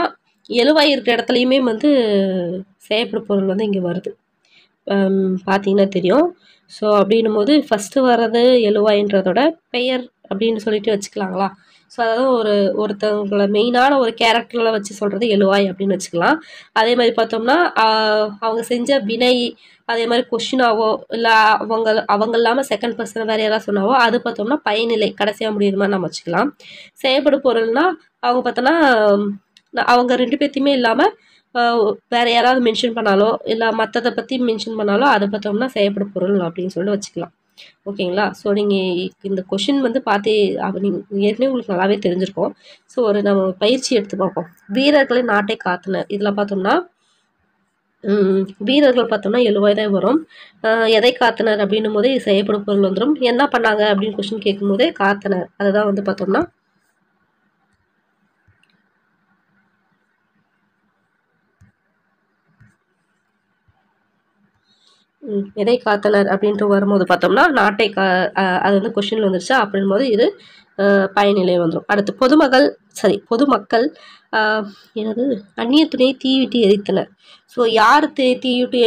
எழுவாய் இருக்கிற இடத்துலையுமே வந்து செயற்படும் பொருள் வந்து இங்கே வருது, பார்த்தீங்கன்னா தெரியும். ஸோ அப்படின்னும் போது ஃபஸ்ட்டு வர்றது எழுவாயின்றதோட பெயர் அப்படின்னு சொல்லிட்டு வச்சுக்கலாங்களா. ஸோ அதாவது ஒருத்தவங்களை மெயினான ஒரு கேரக்டரில் வச்சு சொல்கிறது எழுவாய் அப்படின்னு வச்சுக்கலாம். அதே மாதிரி பார்த்தோம்னா அவங்க செஞ்ச வினை, அதே மாதிரி கொஷினாவோ இல்லை அவங்க இல்லாமல் செகண்ட் பர்சன் வேறு யாராவது சொன்னாவோ அது பார்த்தோம்னா பயனிலை, கடைசியாக முடியுற மாதிரி நம்ம வச்சுக்கலாம். செயல்படும் பொருள்னா அவங்க பார்த்தோன்னா அவங்க 2 பேர்த்தையுமே இல்லாமல் வேறு யாராவது மென்ஷன் பண்ணாலோ இல்லை மற்றதை பற்றி மென்ஷன் பண்ணாலோ அதை பார்த்தோம்னா செயல்படும் பொருள் அப்படின்னு சொல்லி வச்சுக்கலாம். ஓகேங்களா. ஸோ நீங்கள் இந்த கொஷின் வந்து பார்த்து நீங்கள் ஏற்கனவே உங்களுக்கு நல்லாவே தெரிஞ்சிருக்கும். ஸோ நம்ம பயிற்சி எடுத்து பார்ப்போம். வீரர்களை நாட்டை காத்தனர், இதில் பார்த்தோம்னா வீரர்கள் பார்த்தோம்னா எழுவாய் தான் வரும். எதை காத்தனர் அப்படின்னும் போதே செய்யப்படும் பொருள் வந்துடும். என்ன பண்ணாங்க அப்படின்னு கொஸ்டின் கேட்கும் போதே காத்தனர், அதுதான் வந்து பார்த்தோம்னா எதை காத்தனர் அப்படின்ட்டு வரும்போது பார்த்தோம்னா நாட்டை அது வந்து கொஸ்டின்ல வந்துருச்சு அப்படின் போது இது பயனிலை வந்துடும். அடுத்து பொதுமக்கள் என்னது அந்நிய துணையை தீவிட்டு எரித்தனர். ஸோ யார் தீவிட்டு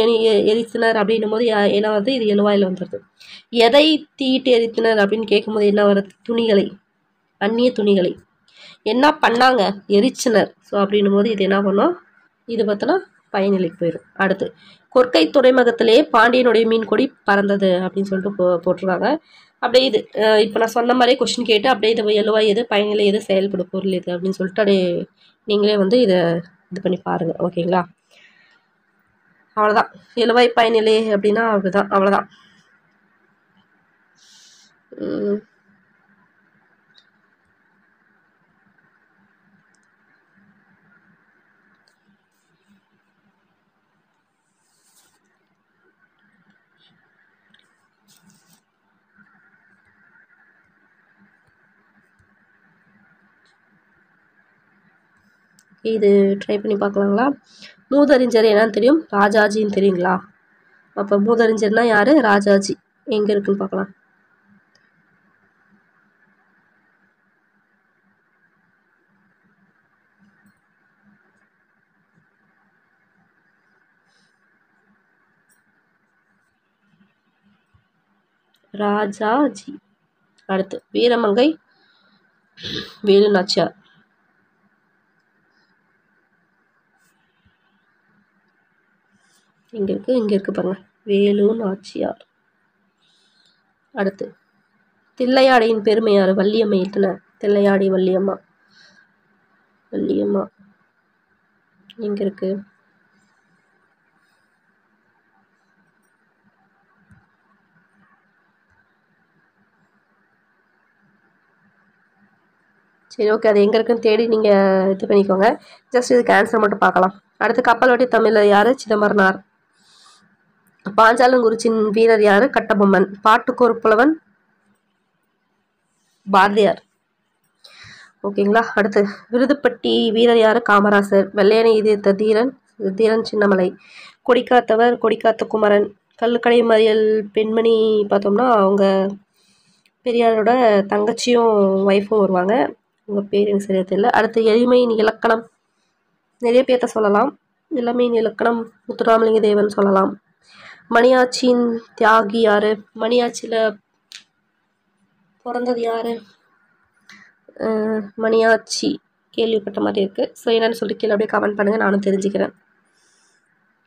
எரித்தனர் அப்படின்னும் போது என்ன வருது, இது எழுவாயில் வந்துடுது. எதை தீயிட்டு எரித்தனர் அப்படின்னு கேட்கும்போது என்ன வருது, துணிகளை, அந்நிய துணிகளை. என்ன பண்ணாங்க, எரிச்சனர். ஸோ அப்படின்னும் போது இது என்ன பண்ணோம், இது பார்த்தோன்னா பயனிலைக்கு போயிடும். அடுத்து கொற்கை துறைமுகத்திலேயே பாண்டியனுடைய மீன் கொடி பறந்தது அப்படின்னு சொல்லிட்டு போட்டிருக்காங்க. அப்படியே இது இப்போ நான் சொன்ன மாதிரியே கொஸ்டின் கேட்டு அப்படியே இது எழுவாய் எது, பயனிலை எது, செயல்படும் பொருள் எது அப்படின்னு சொல்லிட்டு அப்படியே நீங்களே வந்து இதை இது பண்ணி பாருங்கள். ஓகேங்களா, அவ்வளோதான். எழுவாய் பயனிலை அப்படின்னா அப்படிதான், அவ்வளோதான். இது ட்ரை பண்ணி பார்க்கலாங்களா? மூதறிஞர் என்னன்னு தெரியும், ராஜாஜின்னு தெரியுங்களா? அப்போ மூதறிஞர்னா யார்? ராஜாஜி. எங்கே இருக்குன்னு பார்க்கலாம். ராஜாஜி. அடுத்து வீரமங்கை வேலு நாச்சியார். இங்கே இருக்கு பாருங்க, வேலு நாச்சியார். அடுத்து தில்லையாடியின் பெருமை யார்? வள்ளியம்மை இல்லைன்னா தில்லையாடி வள்ளியம்மா. வள்ளியம்மா எங்கே இருக்கு? சரி, ஓகே, அது எங்கே இருக்குன்னு தேடி நீங்கள் இது பண்ணிக்கோங்க. ஜஸ்ட் இதுக்கு ஆன்சர் மட்டும் பார்க்கலாம். அடுத்து கப்பலோட்டி தமிழர் யார்? சிதம்பரனார். பாஞ்சாலங்குறிச்சியின் வீரர் யார்? கட்டபொம்மன். பாட்டுக்கு ஒரு புலவன்? பாரதியார். ஓகேங்களா? அடுத்து விருதுப்பட்டி வீரர் யார்? காமராசர். வெள்ளையனை எதிர்த்த தீரன் சின்னமலை. கொடிக்காத்தவர்? கொடிக்காத்த குமரன். கல்லுக்கடை மறியல் பெண்மணி பார்த்தோம்னா அவங்க பெரியாரோட தங்கச்சியும் ஒய்ஃபும் வருவாங்க. உங்கள் பேர் எனக்கு சரியாக தெரியல. அடுத்து எளிமையின் இலக்கணம் நிறைய பேர்த்த சொல்லலாம். இளமையின் இலக்கணம் முத்துராமலிங்க தேவன் சொல்லலாம். மணியாச்சியின் தியாகி யார்? மணியாச்சியில் பிறந்தது யார்? மணியாச்சி கேள்விப்பட்ட மாதிரி இருக்குது. ஸோ என்னன்னு சொல்லிட்டு கீழே அப்படியே கமெண்ட் பண்ணுங்கள், நானும் தெரிஞ்சுக்கிறேன்.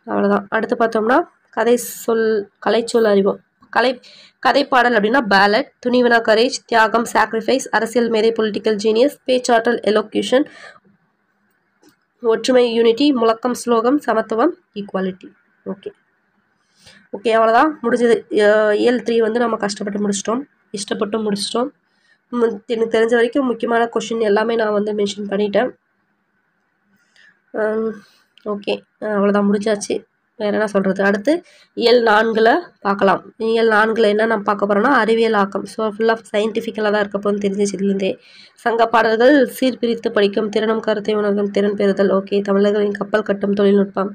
அவ்வளோதான். அடுத்து பார்த்தோம்னா கலைச்சொல் அறிவோம். கதைப்பாடல் அப்படின்னா பேலட், துணிவினா கரேஜ், தியாகம் சாக்ரிஃபைஸ், அரசியல் மேதை பொலிட்டிக்கல் ஜீனியஸ், பேச்சாற்றல் எலோக்யூஷன், ஒற்றுமை யூனிட்டி, முழக்கம் ஸ்லோகம், சமத்துவம் ஈக்குவாலிட்டி. ஓகே அவ்வளோதான், முடிஞ்சது. இயல் 3 வந்து நம்ம இஷ்டப்பட்டு முடிச்சிட்டோம். எனக்கு தெரிஞ்ச வரைக்கும் முக்கியமான கொஷின் எல்லாமே நான் வந்து மென்ஷன் பண்ணிட்டேன். ஓகே, அவ்வளோதான், முடிஞ்சாச்சு. வேறு என்ன சொல்கிறது? அடுத்து இயல் 4 பார்க்கலாம். இயல் 4 என்ன நம்ம பார்க்க போகிறோம்னா அறிவியல் ஆக்கம். ஸோ ஃபுல்லாக சயின்டிஃபிக்கலாக தான் இருக்க போகுதுன்னு தெரிஞ்சிச்சிலேருந்தே. சங்க பாடல்கள் சீர்பிரித்து படிக்கும் திறனும் கருத்தை உணர்வும் திறன் பெறுதல். ஓகே, தமிழர்களின் கப்பல் கட்டும் தொழில்நுட்பம்.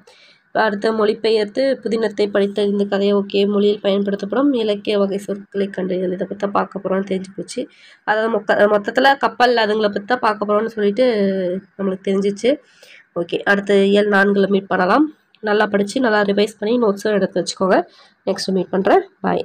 அடுத்து மொழிபெயர்த்து புதினத்தை படித்த இந்த கதையை. ஓகே, மொழியில் பயன்படுத்தப்படும் இலக்கிய வகை சொற்களை கண்டறிதல். இதை பற்றி பார்க்க போகிறோம்னு தெரிஞ்சு போச்சு. அதாவது மொத்தத்தில் கப்பல் அதுங்களை பற்றி தான் பார்க்க போகிறோம்னு சொல்லிட்டு நம்மளுக்கு தெரிஞ்சிச்சு. ஓகே, அடுத்து இயல் 4 மீட் பண்ணலாம். நல்லா படித்து நல்லா ரிவைஸ் பண்ணி நோட்ஸும் எடுத்து வச்சுக்கோங்க. நெக்ஸ்ட் மீட் பண்ணுறேன். பாய்.